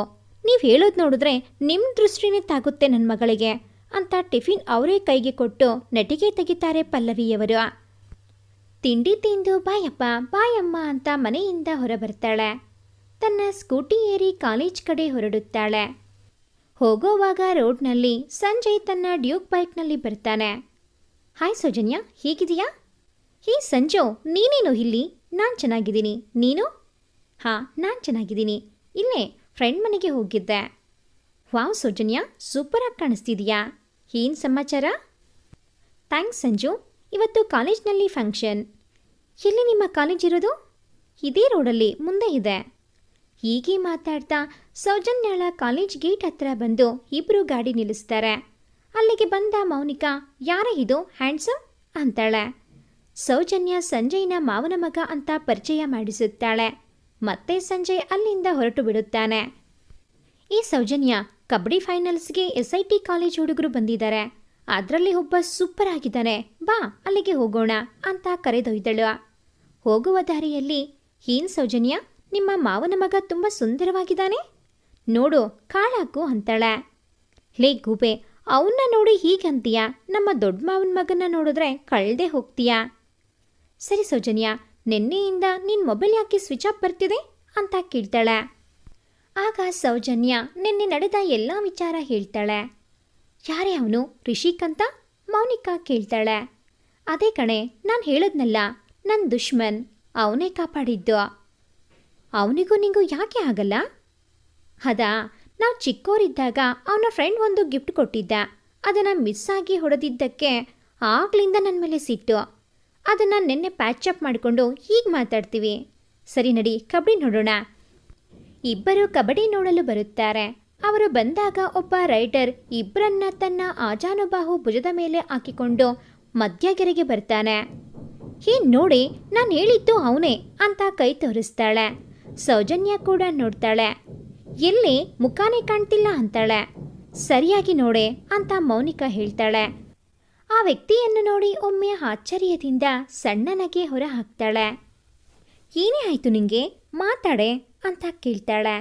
Speaker 1: ಹೇಳೋದು ನೋಡಿದ್ರೆ ನಿಮ್ಮ ದೃಷ್ಟಿನೇ ತಾಗುತ್ತೆ ನನ್ನ ಮಗಳಿಗೆ ಅಂತ ಟಿಫಿನ್ ಅವರೇ ಕೈಗೆ ಕೊಟ್ಟು ನೆಟಿಗೆ ತೆಗಿತಾರೆ ಪಲ್ಲವಿಯವರು. ತಿಂಡಿ ತಿಂದು ಬಾಯಪ್ಪ ಬಾಯಮ್ಮ ಅಂತ ಮನೆಯಿಂದ ಹೊರಬರ್ತಾಳೆ. ತನ್ನ ಸ್ಕೂಟಿ ಏರಿ ಕಾಲೇಜ್ ಕಡೆ ಹೊರಡುತ್ತಾಳೆ. ಹೋಗೋವಾಗ ರೋಡ್ನಲ್ಲಿ ಸಂಜಯ್ ತನ್ನ ಡ್ಯೂಕ್ ಬೈಕ್ನಲ್ಲಿ ಬರ್ತಾನೆ. ಹಾಯ್ ಸೌಜನ್ಯ, ಹೇಗಿದೆಯಾ? ಹೇ ಸಂಜು, ನೀನೇನು ಇಲ್ಲಿ? ನಾನು ಚೆನ್ನಾಗಿದ್ದೀನಿ, ನೀನು? ಹಾಂ ನಾನು ಚೆನ್ನಾಗಿದ್ದೀನಿ, ಇಲ್ಲೇ ಫ್ರೆಂಡ್ ಮನೆಗೆ ಹೋಗಿದ್ದೆ. ವಾವ್ ಸೌಜನ್ಯ, ಸೂಪರಾಗಿ ಕಾಣಿಸ್ತಿದೆಯಾ. ಏನು ಸಮಾಚಾರ? ಥ್ಯಾಂಕ್ಸ್ ಸಂಜು, ಇವತ್ತು ಕಾಲೇಜ್ನಲ್ಲಿ ಫಂಕ್ಷನ್. ಎಲ್ಲಿ ನಿಮ್ಮ ಕಾಲೇಜ್ ಇರೋದು? ಇದೇ ರೋಡಲ್ಲಿ ಮುಂದೆ ಇದೆ. ಹೀಗೆ ಮಾತಾಡ್ತಾ ಸೌಜನ್ಯಳ ಕಾಲೇಜ್ ಗೇಟ್ ಹತ್ರ ಬಂದು ಇಬ್ಬರು ಗಾಡಿ ನಿಲ್ಲಿಸ್ತಾರೆ. ಅಲ್ಲಿಗೆ ಬಂದ ಮೌನಿಕಾ, ಯಾರ ಇದು ಹ್ಯಾಂಡ್ಸಮ್ ಅಂತಾಳೆ. ಸೌಜನ್ಯ ಸಂಜಯ್ನ ಮಾವನ ಮಗ ಅಂತ ಪರಿಚಯ ಮಾಡಿಸುತ್ತಾಳೆ. ಮತ್ತೆ ಸಂಜಯ್ ಅಲ್ಲಿಂದ ಹೊರಟು ಬಿಡುತ್ತಾನೆ. ಈ ಸೌಜನ್ಯ, ಕಬಡ್ಡಿ ಫೈನಲ್ಸ್ಗೆ SIT ಕಾಲೇಜ್ ಹುಡುಗರು ಬಂದಿದ್ದಾರೆ, ಅದರಲ್ಲಿ ಒಬ್ಬ ಸೂಪರ್ ಆಗಿದ್ದಾನೆ, ಬಾ ಅಲ್ಲಿಗೆ ಹೋಗೋಣ ಅಂತ ಕರೆದೊಯ್ದಳು. ಹೋಗುವ ದಾರಿಯಲ್ಲಿ, ಏನು ಸೌಜನ್ಯ, ನಿಮ್ಮ ಮಾವನ ಮಗ ತುಂಬ ಸುಂದರವಾಗಿದ್ದಾನೆ, ನೋಡು ಕಾಳಾಕು ಅಂತಾಳೆ. ಲೇ ಗೂಬೆ, ಅವನ್ನ ನೋಡಿ ಹೀಗಂತೀಯ, ನಮ್ಮ ದೊಡ್ಡ ಮಾವನ ಮಗನ ನೋಡಿದ್ರೆ ಕಳ್ದೆ ಹೋಗ್ತೀಯಾ. ಸರಿ ಸೌಜನ್ಯ, ನಿನ್ನೆಯಿಂದ ನಿನ್ನ ಮೊಬೈಲ್ ಯಾಕೆ ಸ್ವಿಚ್ ಆಫ್ ಬರ್ತಿದೆ ಅಂತ ಕೇಳ್ತಾಳೆ. ಆಗ ಸೌಜನ್ಯ ನಿನ್ನೆ ನಡೆದ ಎಲ್ಲ ವಿಚಾರ ಹೇಳ್ತಾಳೆ. ಯಾರೇ ಅವನು ರಿಷಿಕ್ ಅಂತ ಮೌನಿಕಾ ಕೇಳ್ತಾಳೆ. ಅದೇ ಕಣೆ, ನಾನು ಹೇಳದ್ನಲ್ಲ, ನನ್ನ ದುಶ್ಮನ್, ಅವನೇ ಕಾಪಾಡಿದ್ದು. ಅವನಿಗೂ ನಿಂಗೂ ಯಾಕೆ ಆಗಲ್ಲ? ಅದಾ, ನಾವು ಚಿಕ್ಕೋರಿದ್ದಾಗ ಅವನ ಫ್ರೆಂಡ್ ಒಂದು ಗಿಫ್ಟ್ ಕೊಟ್ಟಿದ್ದ, ಅದನ್ನು ಮಿಸ್ ಆಗಿ ಹೊಡೆದಿದ್ದಕ್ಕೆ ಆಗ್ಲಿಂದ ನನ್ನ ಮೇಲೆ ಸಿಟ್ಟು. ಅದನ್ನು ನಿನ್ನೆ ಪ್ಯಾಚಪ್ ಮಾಡಿಕೊಂಡು ಹೀಗೆ ಮಾತಾಡ್ತೀವಿ. ಸರಿ ನಡಿ, ಕಬಡ್ಡಿ ನೋಡೋಣ. ಇಬ್ಬರು ಕಬಡ್ಡಿ ನೋಡಲು ಬರುತ್ತಾರೆ. ಅವರು ಬಂದಾಗ ಒಬ್ಬ ರೈಡರ್ ಇಬ್ಬರನ್ನ ತನ್ನ ಆಜಾನುಬಾಹು ಭುಜದ ಮೇಲೆ ಹಾಕಿಕೊಂಡು ಮಧ್ಯಗೆರೆಗೆ ಬರ್ತಾನೆ. ನೋಡಿ, ನಾನು ಹೇಳಿದ್ದು ಅವನೇ ಅಂತ ಕೈ ತೋರಿಸ್ತಾಳೆ. ಸೌಜನ್ಯ ಕೂಡ ನೋಡ್ತಾಳೆ. ಎಲ್ಲಿ ಮುಖಾನೇ ಕಾಣ್ತಿಲ್ಲ ಅಂತಾಳೆ. ಸರಿಯಾಗಿ ನೋಡೆ ಅಂತ ಮೌನಿಕಾ ಹೇಳ್ತಾಳೆ. ಆ ವ್ಯಕ್ತಿಯನ್ನು ನೋಡಿ ಒಮ್ಮೆ ಆಶ್ಚರ್ಯದಿಂದ ಸಣ್ಣನಾಗಿ ಹೊರ ಹಾಕ್ತಾಳೆ. ಏನೇ ಆಯಿತು ನಿಂಗೆ, ಮಾತಾಡೆ ಅಂತ ಕೇಳ್ತಾಳೆ.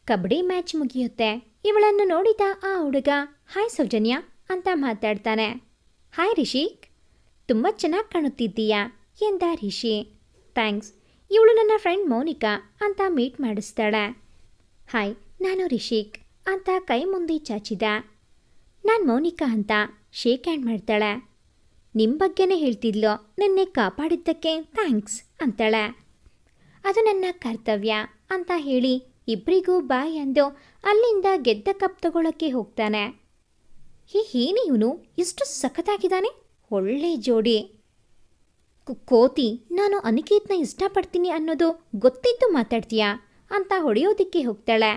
Speaker 1: ಕಬಡ್ಡಿ ಮ್ಯಾಚ್ ಮುಗಿಯುತ್ತೆ. ಇವಳನ್ನು ನೋಡಿದ ಆ ಹುಡುಗ ಹಾಯ್ ಸೌಜನ್ಯ ಅಂತ ಮಾತಾಡ್ತಾನೆ. ಹಾಯ್ ರಿಷಿಕ್, ತುಂಬ ಚೆನ್ನಾಗಿ ಕಾಣುತ್ತಿದ್ದೀಯಾ ಎಂದ ರಿಷಿ. ಥ್ಯಾಂಕ್ಸ್. ಇವಳು ನನ್ನ ಫ್ರೆಂಡ್ ಮೌನಿಕಾ ಅಂತ ಮೀಟ್ ಮಾಡಿಸ್ತಾಳೆ. ಹಾಯ್, ನಾನು ರಿಷಿಕ್ ಅಂತ ಕೈ ಮುಂದೆ ಚಾಚಿದ. ನಾನು ಮೌನಿಕಾ ಅಂತ ಶೇಕ್ ಹ್ಯಾಂಡ್ ಮಾಡ್ತಾಳೆ. ನಿಮ್ಮ ಬಗ್ಗೆನೇ ಹೇಳ್ತಿದ್ಲು, ನಿನ್ನೆ ಕಾಪಾಡಿದ್ದಕ್ಕೆ ಥ್ಯಾಂಕ್ಸ್ ಅಂತಾಳೆ. ಅದು ನನ್ನ ಕರ್ತವ್ಯ ಅಂತ ಹೇಳಿ ಇಬ್ಬರಿಗೂ ಬಾಯ್ ಅಂದು ಅಲ್ಲಿಂದ ಗೆದ್ದ ಕಪ್ ತಗೊಳ್ಳೋಕ್ಕೆ ಹೋಗ್ತಾನೆ. ಏನೇ ಇವನು ಇಷ್ಟು ಸಖತ್ತಾಗಿದ್ದಾನೆ, ಒಳ್ಳೆ ಜೋಡಿ. ಕೋತಿ, ನಾನು ಅನಿಕೇತ್ನ ಇಷ್ಟಪಡ್ತೀನಿ ಅನ್ನೋದು ಗೊತ್ತಿದ್ದು ಮಾತಾಡ್ತೀಯಾ ಅಂತ ಹೊಡೆಯೋದಿಕ್ಕೆ ಹೋಗ್ತಾಳೆ.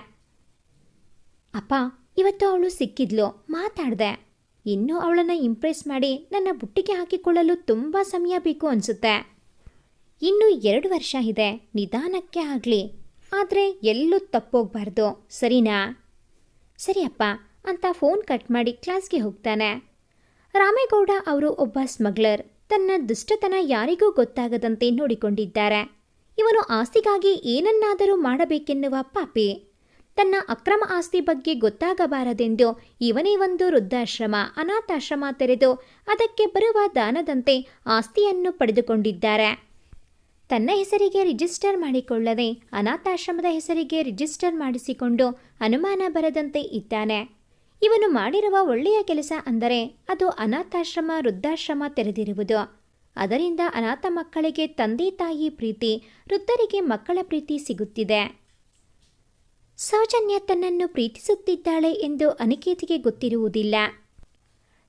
Speaker 1: ಅಪ್ಪ, ಇವತ್ತು ಅವಳು ಸಿಕ್ಕಿದ್ಲು, ಮಾತಾಡ್ದೆ. ಇನ್ನೂ ಅವಳನ್ನು ಇಂಪ್ರೆಸ್ ಮಾಡಿ ನನ್ನ ಬುಟ್ಟಿಗೆ ಹಾಕಿಕೊಳ್ಳಲು ತುಂಬ ಸಮಯ ಬೇಕು ಅನಿಸುತ್ತೆ. ಇನ್ನೂ 2 ವರ್ಷ ಇದೆ, ನಿಧಾನಕ್ಕೆ ಆಗಲಿ. ಆದರೆ ಎಲ್ಲೂ ತಪ್ಪೋಗ್ಬಾರ್ದು, ಸರಿನಾ? ಸರಿಯಪ್ಪ ಅಂತ ಫೋನ್ ಕಟ್ ಮಾಡಿ ಕ್ಲಾಸ್ಗೆ ಹೋಗ್ತಾನೆ. ರಾಮೇಗೌಡ ಅವರು ಒಬ್ಬ ಸ್ಮಗ್ಲರ್. ತನ್ನ ದುಷ್ಟತನ ಯಾರಿಗೂ ಗೊತ್ತಾಗದಂತೆ ನೋಡಿಕೊಂಡಿದ್ದಾರೆ. ಇವನು ಆಸ್ತಿಗಾಗಿ ಏನನ್ನಾದರೂ ಮಾಡಬೇಕೆನ್ನುವ ಪಾಪಿ. ತನ್ನ ಅಕ್ರಮ ಆಸ್ತಿ ಬಗ್ಗೆ ಗೊತ್ತಾಗಬಾರದೆಂದು ಇವನೇ ಒಂದು ವೃದ್ಧಾಶ್ರಮ, ಅನಾಥಾಶ್ರಮ ತೆರೆದು ಅದಕ್ಕೆ ಬರುವ ದಾನದಂತೆ ಆಸ್ತಿಯನ್ನು ಪಡೆದುಕೊಂಡಿದ್ದಾರೆ. ತನ್ನ ಹೆಸರಿಗೆ ರಿಜಿಸ್ಟರ್ ಮಾಡಿಕೊಳ್ಳದೆ ಅನಾಥಾಶ್ರಮದ ಹೆಸರಿಗೆ ರಿಜಿಸ್ಟರ್ ಮಾಡಿಸಿಕೊಂಡು ಅನುಮಾನ ಬರದಂತೆ ಇದ್ದಾನೆ. ಇವನು ಮಾಡಿರುವ ಒಳ್ಳೆಯ ಕೆಲಸ ಅಂದರೆ ಅದು ಅನಾಥಾಶ್ರಮ, ವೃದ್ಧಾಶ್ರಮ ತೆರೆದಿರುವುದು. ಅದರಿಂದ ಅನಾಥ ಮಕ್ಕಳಿಗೆ ತಂದೆ ತಾಯಿ ಪ್ರೀತಿ, ವೃದ್ಧರಿಗೆ ಮಕ್ಕಳ ಪ್ರೀತಿ ಸಿಗುತ್ತಿದೆ. ಸೌಜನ್ಯ ತನ್ನನ್ನು ಪ್ರೀತಿಸುತ್ತಿದ್ದಾಳೆ ಎಂದು ಅನಿಕೇತಿಗೆ ಗೊತ್ತಿರುವುದಿಲ್ಲ.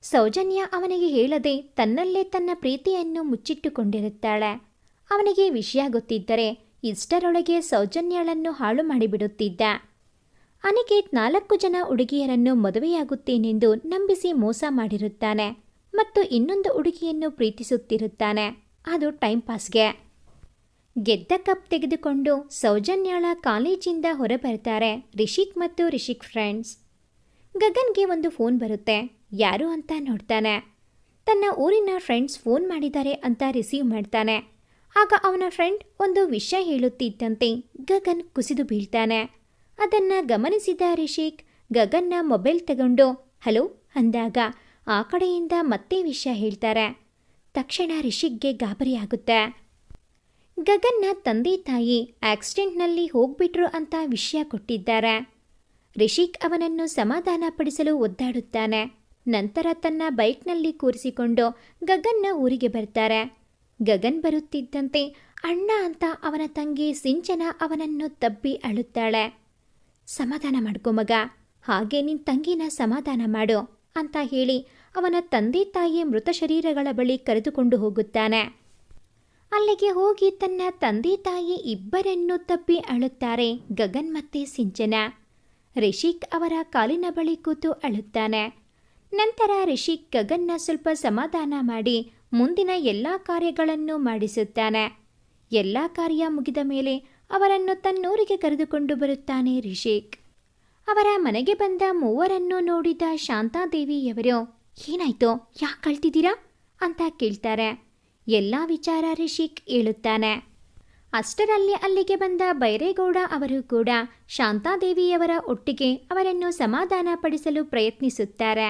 Speaker 1: ಸೌಜನ್ಯ ಅವನಿಗೆ ಹೇಳದೆ ತನ್ನಲ್ಲೇ ತನ್ನ ಪ್ರೀತಿಯನ್ನು ಮುಚ್ಚಿಟ್ಟುಕೊಂಡಿರುತ್ತಾಳೆ. ಅವನಿಗೆ ವಿಷಯ ಗೊತ್ತಿದ್ದರೆ ಇಷ್ಟರೊಳಗೆ ಸೌಜನ್ಯಳನ್ನು ಹಾಳು ಮಾಡಿಬಿಡುತ್ತಿದ್ದ. ಅನಿಕೇತ್ 4 ಜನ ಹುಡುಗಿಯರನ್ನು ಮದುವೆಯಾಗುತ್ತೇನೆಂದು ನಂಬಿಸಿ ಮೋಸ ಮಾಡಿರುತ್ತಾನೆ ಮತ್ತು ಇನ್ನೊಂದು ಹುಡುಗಿಯನ್ನು ಪ್ರೀತಿಸುತ್ತಿರುತ್ತಾನೆ. ಅದು ಟೈಮ್ ಪಾಸ್ಗೆ. ಗೆದ್ದ ಕಪ್ ತೆಗೆದುಕೊಂಡು ಸೌಜನ್ಯಳ ಕಾಲೇಜಿಂದ ಹೊರಬರ್ತಾರೆ ರಿಷಿಕ್ ಮತ್ತು ರಿಷಿಕ್ ಫ್ರೆಂಡ್ಸ್. ಗಗನ್ಗೆ ಒಂದು ಫೋನ್ ಬರುತ್ತೆ. ಯಾರು ಅಂತ ನೋಡ್ತಾನೆ. ತನ್ನ ಊರಿನ ಫ್ರೆಂಡ್ಸ್ ಫೋನ್ ಮಾಡಿದ್ದಾರೆ ಅಂತ ರಿಸೀವ್ ಮಾಡ್ತಾನೆ. ಆಗ ಅವನ ಫ್ರೆಂಡ್ ಒಂದು ವಿಷಯ ಹೇಳುತ್ತಿದ್ದಂತೆ ಗಗನ್ ಕುಸಿದು ಬೀಳ್ತಾನೆ. ಅದನ್ನು ಗಮನಿಸಿದ ರಿಷಿಕ್ ಗಗನ್ನ ಮೊಬೈಲ್ ತಗೊಂಡು ಹಲೋ ಅಂದಾಗ ಆ ಕಡೆಯಿಂದ ಮತ್ತೆ ವಿಷಯ ಹೇಳ್ತಾರೆ. ತಕ್ಷಣ ರಿಷಿಕ್ಗೆ ಗಾಬರಿಯಾಗುತ್ತೆ. ಗಗನ್ನ ತಂದೆ ತಾಯಿ ಆಕ್ಸಿಡೆಂಟ್ನಲ್ಲಿ ಹೋಗ್ಬಿಟ್ರು ಅಂತ ವಿಷಯ ಕೊಟ್ಟಿದ್ದಾರೆ. ರಿಷಿಕ್ ಅವನನ್ನು ಸಮಾಧಾನ ಪಡಿಸಲು ಒದ್ದಾಡುತ್ತಾನೆ. ನಂತರ ತನ್ನ ಬೈಕ್ನಲ್ಲಿ ಕೂರಿಸಿಕೊಂಡು ಗಗನ್ನ ಊರಿಗೆ ಬರ್ತಾರೆ. ಗಗನ್ ಬರುತ್ತಿದ್ದಂತೆ ಅಣ್ಣ ಅಂತ ಅವನ ತಂಗಿ ಸಿಂಚನ ಅವನನ್ನು ತಬ್ಬಿ ಅಳುತ್ತಾಳೆ. ಸಮಾಧಾನ ಮಾಡ್ಕೊ ಮಗ, ಹಾಗೆ ನಿನ್ನ ತಂಗಿನ ಸಮಾಧಾನ ಮಾಡು ಅಂತ ಹೇಳಿ ಅವನ ತಂದೆ ತಾಯಿ ಮೃತ ಶರೀರಗಳ ಬಳಿ ಕರೆದುಕೊಂಡು ಹೋಗುತ್ತಾನೆ. ಅಲ್ಲಿಗೆ ಹೋಗಿ ತನ್ನ ತಂದೆ ತಾಯಿ ಇಬ್ಬರನ್ನು ತಬ್ಬಿ ಅಳುತ್ತಾರೆ ಗಗನ್ ಮತ್ತೆ ಸಿಂಚನ. ರಿಷಿಕ್ ಅವರ ಕಾಲಿನ ಬಳಿ ಕೂತು ಅಳುತ್ತಾನೆ. ನಂತರ ರಿಷಿಕ್ ಗಗನ್ನ ಸ್ವಲ್ಪ ಸಮಾಧಾನ ಮಾಡಿ ಮುಂದಿನ ಎಲ್ಲ ಕಾರ್ಯಗಳನ್ನು ಮಾಡಿಸುತ್ತಾನೆ. ಎಲ್ಲ ಕಾರ್ಯ ಮುಗಿದ ಮೇಲೆ ಅವರನ್ನು ತನ್ನೂರಿಗೆ ಕರೆದುಕೊಂಡು ಬರುತ್ತಾನೆ ರಿಷಿಕ್. ಅವರ ಮನೆಗೆ ಬಂದ ಮೂವರನ್ನು ನೋಡಿದ ಶಾಂತಾದೇವಿಯವರು ಏನಾಯ್ತೋ, ಯಾಕೆ ಕಳ್ತಿದ್ದೀರಾ ಅಂತ ಕೇಳ್ತಾರೆ. ಎಲ್ಲ ವಿಚಾರ ರಿಷಿಕ್ ಹೇಳುತ್ತಾನೆ. ಅಷ್ಟರಲ್ಲಿ ಅಲ್ಲಿಗೆ ಬಂದ ಬೈರೇಗೌಡ ಅವರು ಕೂಡ ಶಾಂತಾದೇವಿಯವರ ಒಟ್ಟಿಗೆ ಅವರನ್ನು ಸಮಾಧಾನ ಪಡಿಸಲು ಪ್ರಯತ್ನಿಸುತ್ತಾರೆ.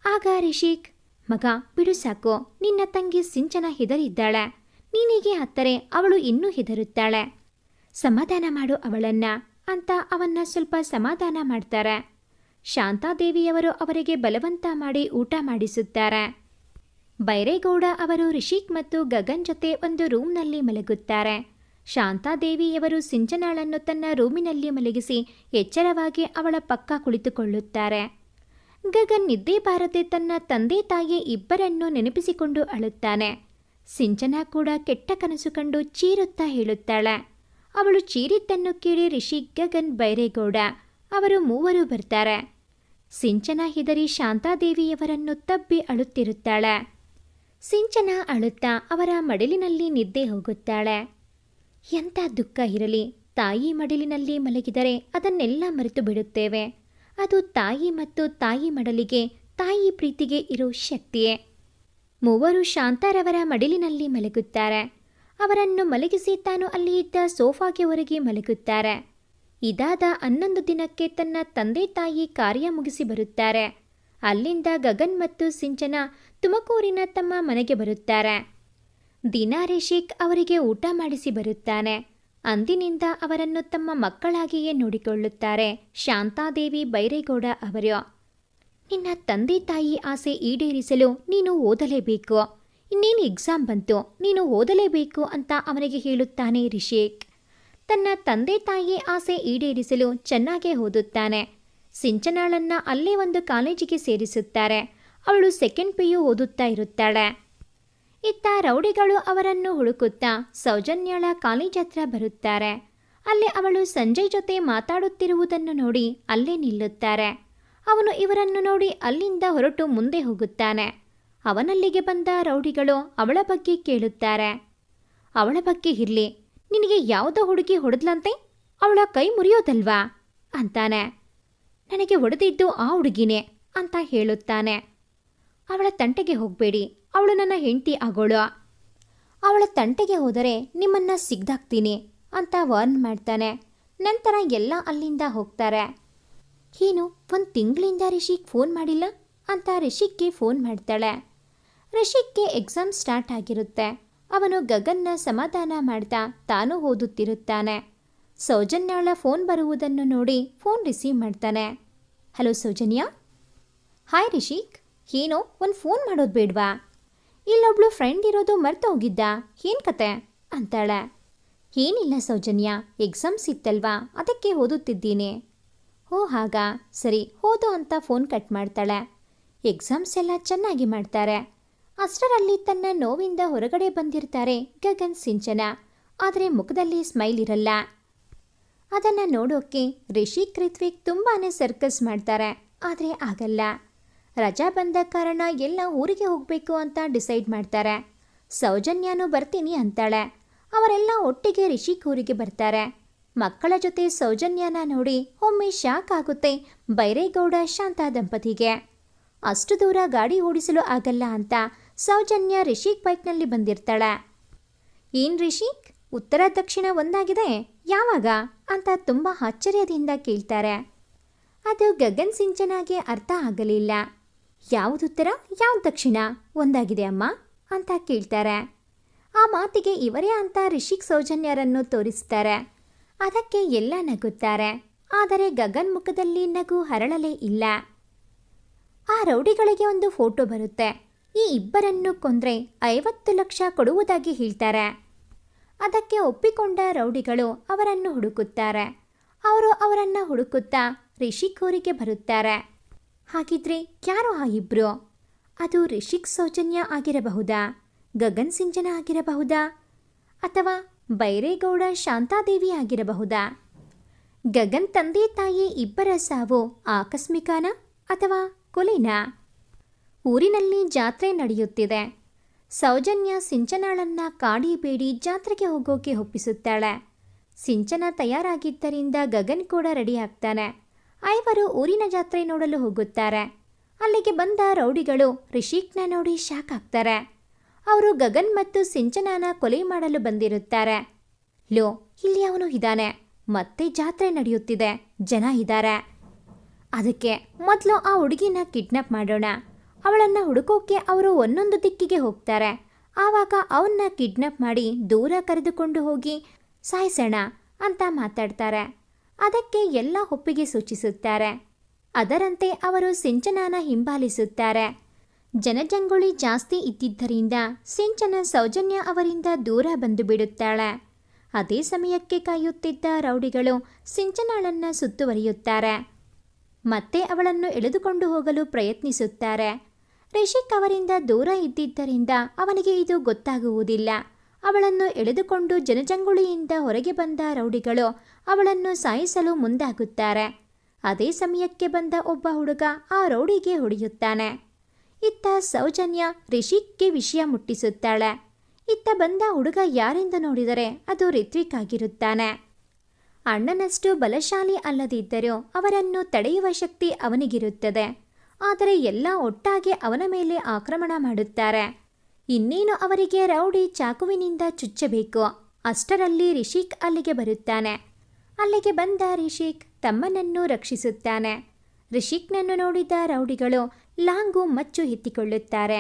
Speaker 1: ಆಗ ರಿಷಿಕ್, ಮಗ ಬಿಡು ಸಾಕು, ನಿನ್ನ ತಂಗಿ ಸಿಂಚನ ಹೆದರಿದ್ದಾಳೆ. ನೀನಿಗೆ ಹತ್ತರೆ ಅವಳು ಇನ್ನೂ ಹೆದರುತ್ತಾಳೆ. ಸಮಾಧಾನ ಮಾಡು ಅವಳನ್ನ ಅಂತ ಅವನ್ನ ಸ್ವಲ್ಪ ಸಮಾಧಾನ ಮಾಡ್ತಾರೆ. ಶಾಂತಾದೇವಿಯವರು ಅವರಿಗೆ ಬಲವಂತ ಮಾಡಿ ಊಟ ಮಾಡಿಸುತ್ತಾರೆ. ಬೈರೇಗೌಡ ಅವರು ರಿಷಿಕ್ ಮತ್ತು ಗಗನ್ ಜೊತೆ ಒಂದು ರೂಮ್ನಲ್ಲಿ ಮಲಗುತ್ತಾರೆ. ಶಾಂತಾದೇವಿಯವರು ಸಿಂಚನಾಳನ್ನು ತನ್ನ ರೂಮಿನಲ್ಲಿ ಮಲಗಿಸಿ ಎಚ್ಚರವಾಗಿ ಅವಳ ಪಕ್ಕ ಕುಳಿತುಕೊಳ್ಳುತ್ತಾರೆ. ಗಗನ್ ನಿದ್ದೆ ಬಾರದೆ ತನ್ನ ತಂದೆ ತಾಯಿ ಇಬ್ಬರನ್ನು ನೆನಪಿಸಿಕೊಂಡು ಅಳುತ್ತಾನೆ. ಸಿಂಚನಾ ಕೂಡ ಕೆಟ್ಟ ಕನಸು ಕಂಡು ಚೀರುತ್ತಾ ಹೇಳುತ್ತಾಳೆ. ಅವಳು ಚೀರಿದ್ದನ್ನು ಕೇಳಿ ರಿಷಿಕ್, ಗಗನ್, ಬೈರೇಗೌಡ ಅವರು ಮೂವರು ಬರ್ತಾರೆ. ಸಿಂಚನ ಹೆದರಿ ಶಾಂತಾದೇವಿಯವರನ್ನು ತಬ್ಬಿ ಅಳುತ್ತಿರುತ್ತಾಳೆ. ಸಿಂಚನ ಅಳುತ್ತಾ ಅವರ ಮಡಿಲಿನಲ್ಲಿ ನಿದ್ದೆ ಹೋಗುತ್ತಾಳೆ. ಎಂಥ ದುಃಖ ಇರಲಿ, ತಾಯಿ ಮಡಿಲಿನಲ್ಲಿ ಮಲಗಿದರೆ ಅದನ್ನೆಲ್ಲ ಮರೆತು ಬಿಡುತ್ತೇವೆ. ಅದು ತಾಯಿ ಮತ್ತು ತಾಯಿ ಮಡಲಿಗೆ, ತಾಯಿ ಪ್ರೀತಿಗೆ ಇರೋ ಶಕ್ತಿಯೇ. ಮೂವರು ಶಾಂತಾರವರ ಮಡಿಲಿನಲ್ಲಿ ಮಲಗುತ್ತಾರೆ. ಅವರನ್ನು ಮಲಗಿಸಿ ತಾನು ಅಲ್ಲಿ ಇದ್ದ ಸೋಫಾಗೆ ಹೊರಗೆ ಮಲಗುತ್ತಾರೆ. ಇದಾದ 11 ದಿನಕ್ಕೆ ತನ್ನ ತಂದೆ ತಾಯಿ ಕಾರ್ಯ ಮುಗಿಸಿ ಬರುತ್ತಾರೆ. ಅಲ್ಲಿಂದ ಗಗನ್ ಮತ್ತು ಸಿಂಚನ ತುಮಕೂರಿನ ತಮ್ಮ ಮನೆಗೆ ಬರುತ್ತಾರೆ. ದಿನ ರಿಷಿಕ್ ಅವರಿಗೆ ಊಟ ಮಾಡಿಸಿ ಬರುತ್ತಾನೆ. ಅಂದಿನಿಂದ ಅವರನ್ನು ತಮ್ಮ ಮಕ್ಕಳಾಗಿಯೇ ನೋಡಿಕೊಳ್ಳುತ್ತಾರೆ ಶಾಂತಾದೇವಿ ಬೈರೇಗೌಡ ಅವರು. ನಿನ್ನ ತಂದೆ ತಾಯಿ ಆಸೆ ಈಡೇರಿಸಲು ನೀನು ಓದಲೇಬೇಕು. ಇನ್ನೇನು ಎಕ್ಸಾಮ್ ಬಂತು, ನೀನು ಓದಲೇಬೇಕು ಅಂತ ಅವನಿಗೆ ಹೇಳುತ್ತಾನೆ ರಿಷಿಕ್. ತನ್ನ ತಂದೆ ತಾಯಿ ಆಸೆ ಈಡೇರಿಸಲು ಚೆನ್ನಾಗೇ ಓದುತ್ತಾನೆ. ಸಿಂಚನಾಳನ್ನ ಅಲ್ಲೇ ಒಂದು ಕಾಲೇಜಿಗೆ ಸೇರಿಸುತ್ತಾರೆ. ಅವಳು 2nd PU ಓದುತ್ತಾ ಇರುತ್ತಾಳೆ. ಇತ್ತ ರೌಡಿಗಳು ಅವರನ್ನು ಹುಡುಕುತ್ತಾ ಸೌಜನ್ಯಾಳ ಕಾಲೇಜ್ ಹತ್ರ ಬರುತ್ತಾರೆ. ಅಲ್ಲಿ ಅವಳು ಸಂಜಯ್ ಜೊತೆ ಮಾತಾಡುತ್ತಿರುವುದನ್ನು ನೋಡಿ ಅಲ್ಲೇ ನಿಲ್ಲುತ್ತಾರೆ. ಅವನು ಇವರನ್ನು ನೋಡಿ ಅಲ್ಲಿಂದ ಹೊರಟು ಮುಂದೆ ಹೋಗುತ್ತಾನೆ. ಅವನಲ್ಲಿಗೆ ಬಂದ ರೌಡಿಗಳು ಅವಳ ಬಗ್ಗೆ ಕೇಳುತ್ತಾರೆ. ಅವಳ ಬಗ್ಗೆ ಇರ್ಲಿ, ನಿನಗೆ ಯಾವುದೋ ಹುಡುಗಿ ಹೊಡೆದ್ಲಂತೆ, ಅವಳ ಕೈ ಮುರಿಯೋದಲ್ವಾ ಅಂತಾನೆ. ನನಗೆ ಹೊಡೆದಿದ್ದು ಆ ಹುಡುಗಿನೇ ಅಂತ ಹೇಳುತ್ತಾನೆ. ಅವಳ ತಂಟೆಗೆ ಹೋಗಬೇಡಿ, ಅವಳು ನನ್ನ ಹೆಂಡತಿ ಆಗೋಳು. ಅವಳ ತಂಟೆಗೆ ಹೋದರೆ ನಿಮ್ಮನ್ನ ಸಿಗ್ದಾಕ್ತೀನಿ ಅಂತ ವಾರ್ನ್ ಮಾಡ್ತಾನೆ. ನಂತರ ಎಲ್ಲ ಅಲ್ಲಿಂದ ಹೋಗ್ತಾರೆ. ಏನು 1 ತಿಂಗಳಿಂದ ರಿಷಿಕ್ ಫೋನ್ ಮಾಡಿಲ್ಲ ಅಂತ ರಿಷಿಕ್ಗೆ ಫೋನ್ ಮಾಡ್ತಾಳೆ. ರಿಷಿಕ್ಗೆ ಎಕ್ಸಾಮ್ ಸ್ಟಾರ್ಟ್ ಆಗಿರುತ್ತೆ. ಅವನು ಗಗನ್ನ ಸಮಾಧಾನ ಮಾಡ್ತಾ ತಾನು ಓದುತ್ತಿರುತ್ತಾನೆ. ಸೌಜನ್ಯಾಳ ಫೋನ್ ಬರುವುದನ್ನು ನೋಡಿ ಫೋನ್ ರಿಸೀವ್ ಮಾಡ್ತಾನೆ. ಹಲೋ ಸೌಜನ್ಯಾ. ಹಾಯ್ ರಿಷಿಕ್, ಏನೋ ಒಂದು ಫೋನ್ ಮಾಡೋದು ಬೇಡವಾ? ಇಲ್ಲೊಬ್ಳು ಫ್ರೆಂಡ್ ಇರೋದು ಮರ್ತು ಹೋಗಿದ್ದ, ಏನು ಕತೆ ಅಂತಾಳೆ. ಏನಿಲ್ಲ ಸೌಜನ್ಯ, ಎಕ್ಸಾಮ್ಸ್ ಇತ್ತಲ್ವಾ ಅದಕ್ಕೆ ಓದುತ್ತಿದ್ದೀನಿ. ಓ ಹಾಗಾ, ಸರಿ ಓದು ಅಂತ ಫೋನ್ ಕಟ್ ಮಾಡ್ತಾಳೆ. ಎಕ್ಸಾಮ್ಸ್ ಎಲ್ಲ ಚೆನ್ನಾಗಿ ಮಾಡ್ತಾರೆ. ಅಷ್ಟರಲ್ಲಿ ತನ್ನ ನೋವಿಂದ ಹೊರಗಡೆ ಬಂದಿರ್ತಾರೆ ಗಗನ್ ಸಿಂಚನ. ಆದರೆ ಮುಖದಲ್ಲಿ ಸ್ಮೈಲ್ ಇರಲ್ಲ. ಅದನ್ನು ನೋಡೋಕ್ಕೆ ರಿಷಿಕ್ ರಿತ್ವಿಕ್ ತುಂಬಾ ಸರ್ಕಸ್ ಮಾಡ್ತಾರೆ. ಆದರೆ ಆಗಲ್ಲ. ರಜಾ ಬಂದ ಕಾರಣ ಎಲ್ಲ ಊರಿಗೆ ಹೋಗಬೇಕು ಅಂತ ಡಿಸೈಡ್ ಮಾಡ್ತಾರೆ. ಸೌಜನ್ಯಾನು ಬರ್ತೀನಿ ಅಂತಾಳೆ. ಅವರೆಲ್ಲ ಒಟ್ಟಿಗೆ ರಿಷಿಕ್ ಊರಿಗೆ ಬರ್ತಾರೆ. ಮಕ್ಕಳ ಜೊತೆ ಸೌಜನ್ಯನ ನೋಡಿ ಒಮ್ಮೆ ಶಾಕ್ ಆಗುತ್ತೆ ಬೈರೇಗೌಡ ಶಾಂತ ದಂಪತಿಗೆ. ಅಷ್ಟು ದೂರ ಗಾಡಿ ಓಡಿಸಲು ಆಗಲ್ಲ ಅಂತ ಸೌಜನ್ಯ ರಿಷಿಕ್ ಬೈಕ್ನಲ್ಲಿ ಬಂದಿರ್ತಾಳೆ. ಏನ್ ರಿಷಿಕ್, ಉತ್ತರ ದಕ್ಷಿಣ ಒಂದಾಗಿದೆ, ಯಾವಾಗ ಅಂತ ತುಂಬ ಆಶ್ಚರ್ಯದಿಂದ ಕೇಳ್ತಾರೆ. ಅದು ಗಗನ್ ಸಿಂಚನಾಗೆ ಅರ್ಥ ಆಗಲಿಲ್ಲ. ಯಾವುದುತ್ತರ ಯಾವ್ದು ದಕ್ಷಿಣ ಒಂದಾಗಿದೆ ಅಮ್ಮ ಅಂತ ಕೇಳ್ತಾರೆ. ಆ ಮಾತಿಗೆ ಇವರೇ ಅಂತ ರಿಷಿಕ್ ಸೌಜನ್ಯರನ್ನು ತೋರಿಸ್ತಾರೆ. ಅದಕ್ಕೆ ಎಲ್ಲ ನಗುತ್ತಾರೆ. ಆದರೆ ಗಗನ್ ಮುಖದಲ್ಲಿ ನಗು ಹರಳಲೇ ಇಲ್ಲ. ಆ ರೌಡಿಗಳಿಗೆ ಒಂದು ಫೋಟೋ ಬರುತ್ತೆ. ಈ ಇಬ್ಬರನ್ನು ಕೊಂದ್ರೆ 50 ಲಕ್ಷ ಕೊಡುವುದಾಗಿ ಹೇಳ್ತಾರೆ. ಅದಕ್ಕೆ ಒಪ್ಪಿಕೊಂಡ ರೌಡಿಗಳು ಅವರನ್ನು ಹುಡುಕುತ್ತಾರೆ. ಅವರು ಅವರನ್ನು ಹುಡುಕುತ್ತಾ ರಿಷಿಕ್ ಊರಿಗೆ ಬರುತ್ತಾರೆ. ಹಾಗಿದ್ರೆ ಯಾರು ಆ ಇಬ್ರು? ಅದು ರಿಷಿಕ್ ಸೌಜನ್ಯ ಆಗಿರಬಹುದಾ, ಗಗನ್ ಸಿಂಚನ ಆಗಿರಬಹುದಾ, ಅಥವಾ ಬೈರೇಗೌಡ ಶಾಂತಾದೇವಿ ಆಗಿರಬಹುದಾ? ಗಗನ್ ತಂದೆ ತಾಯಿ ಇಬ್ಬರ ಸಾವು ಆಕಸ್ಮಿಕನಾ ಅಥವಾ ಕೊಲೆನಾ? ಊರಿನಲ್ಲಿ ಜಾತ್ರೆ ನಡೆಯುತ್ತಿದೆ. ಸೌಜನ್ಯ ಸಿಂಚನಾಳನ್ನ ಕಾಡಿಬೇಡಿ ಜಾತ್ರೆಗೆ ಹೋಗೋಕೆ ಒಪ್ಪಿಸುತ್ತಾಳೆ. ಸಿಂಚನ ತಯಾರಾಗಿದ್ದರಿಂದ ಗಗನ್ ಕೂಡ ರೆಡಿ ಆಗ್ತಾನೆ. ಐವರು ಊರಿನ ಜಾತ್ರೆ ನೋಡಲು ಹೋಗುತ್ತಾರೆ. ಅಲ್ಲಿಗೆ ಬಂದ ರೌಡಿಗಳು ರಿಷಿಕ್ನ ನೋಡಿ ಶಾಕ್ ಆಗ್ತಾರೆ. ಅವರು ಗಗನ್ ಮತ್ತು ಸಿಂಚನಾನ ಕೊಲೆ ಮಾಡಲು ಬಂದಿರುತ್ತಾರೆ. ಲೋ, ಇಲ್ಲಿ ಅವನು ಇದ್ದಾನೆ, ಮತ್ತೆ ಜಾತ್ರೆ ನಡೆಯುತ್ತಿದೆ, ಜನ ಇದ್ದಾರೆ. ಅದಕ್ಕೆ ಮೊದಲು ಆ ಹುಡುಗಿನ ಕಿಡ್ನಾಪ್ ಮಾಡೋಣ. ಅವಳನ್ನು ಹುಡುಕೋಕೆ ಅವರು ಒಂದೊಂದು ದಿಕ್ಕಿಗೆ ಹೋಗ್ತಾರೆ. ಆವಾಗ ಅವನ್ನ ಕಿಡ್ನಾಪ್ ಮಾಡಿ ದೂರ ಕರೆದುಕೊಂಡು ಹೋಗಿ ಸಾಯಿಸೋಣ ಅಂತ ಮಾತಾಡ್ತಾರೆ. ಅದಕ್ಕೆ ಎಲ್ಲ ಒಪ್ಪಿಗೆ ಸೂಚಿಸುತ್ತಾರೆ. ಅದರಂತೆ ಅವರು ಸಿಂಚನಾನ ಹಿಂಬಾಲಿಸುತ್ತಾರೆ. ಜನಜಂಗುಳಿ ಜಾಸ್ತಿ ಇದ್ದಿದ್ದರಿಂದ ಸಿಂಚನ ಸೌಜನ್ಯ ಅವರಿಂದ ದೂರ ಬಂದು ಬಿಡುತ್ತಾಳೆ. ಅದೇ ಸಮಯಕ್ಕೆ ಕಾಯುತ್ತಿದ್ದ ರೌಡಿಗಳು ಸಿಂಚನಾಳನ್ನ ಸುತ್ತುವರಿಯುತ್ತಾರೆ. ಮತ್ತೆ ಅವಳನ್ನು ಎಳೆದುಕೊಂಡು ಹೋಗಲು ಪ್ರಯತ್ನಿಸುತ್ತಾರೆ. ರಿಷಿಕ್ ಅವರಿಂದ ದೂರ ಇದ್ದಿದ್ದರಿಂದ ಅವನಿಗೆ ಇದು ಗೊತ್ತಾಗುವುದಿಲ್ಲ. ಅವಳನ್ನು ಎಳೆದುಕೊಂಡು ಜನಜಂಗುಳಿಯಿಂದ ಹೊರಗೆ ಬಂದ ರೌಡಿಗಳು ಅವಳನ್ನು ಸಾಯಿಸಲು ಮುಂದಾಗುತ್ತಾರೆ. ಅದೇ ಸಮಯಕ್ಕೆ ಬಂದ ಒಬ್ಬ ಹುಡುಗ ಆ ರೌಡಿಗೆ ಹೊಡೆಯುತ್ತಾನೆ. ಇತ್ತ ಸೌಜನ್ಯ ರಿಷಿಕ್ಗೆ ವಿಷಯ ಮುಟ್ಟಿಸುತ್ತಾಳೆ. ಇತ್ತ ಬಂದ ಹುಡುಗ ಯಾರೆಂದು ನೋಡಿದರೆ ಅದು ರಿತ್ವಿಕ್ ಆಗಿರುತ್ತಾನೆ. ಅಣ್ಣನಷ್ಟು ಬಲಶಾಲಿ ಅಲ್ಲದಿದ್ದರೂ ಅವರನ್ನು ತಡೆಯುವ ಶಕ್ತಿ ಅವನಿಗಿರುತ್ತದೆ. ಆದರೆ ಎಲ್ಲ ಒಟ್ಟಾಗಿ ಅವನ ಮೇಲೆ ಆಕ್ರಮಣ ಮಾಡುತ್ತಾರೆ. ಇನ್ನೇನು ಅವರಿಗೆ ರೌಡಿ ಚಾಕುವಿನಿಂದ ಚುಚ್ಚಬೇಕು. ಅಷ್ಟರಲ್ಲಿ ರಿಷಿಕ್ ಅಲ್ಲಿಗೆ ಬರುತ್ತಾನೆ. ಅಲ್ಲಿಗೆ ಬಂದ ರಿಷಿಕ್ ತಮ್ಮನನ್ನು ರಕ್ಷಿಸುತ್ತಾನೆ. ರಿಷಿಕ್ನನ್ನು ನೋಡಿದ ರೌಡಿಗಳು ಲಾಂಗು ಮಚ್ಚು ಎತ್ತಿಕೊಳ್ಳುತ್ತಾರೆ.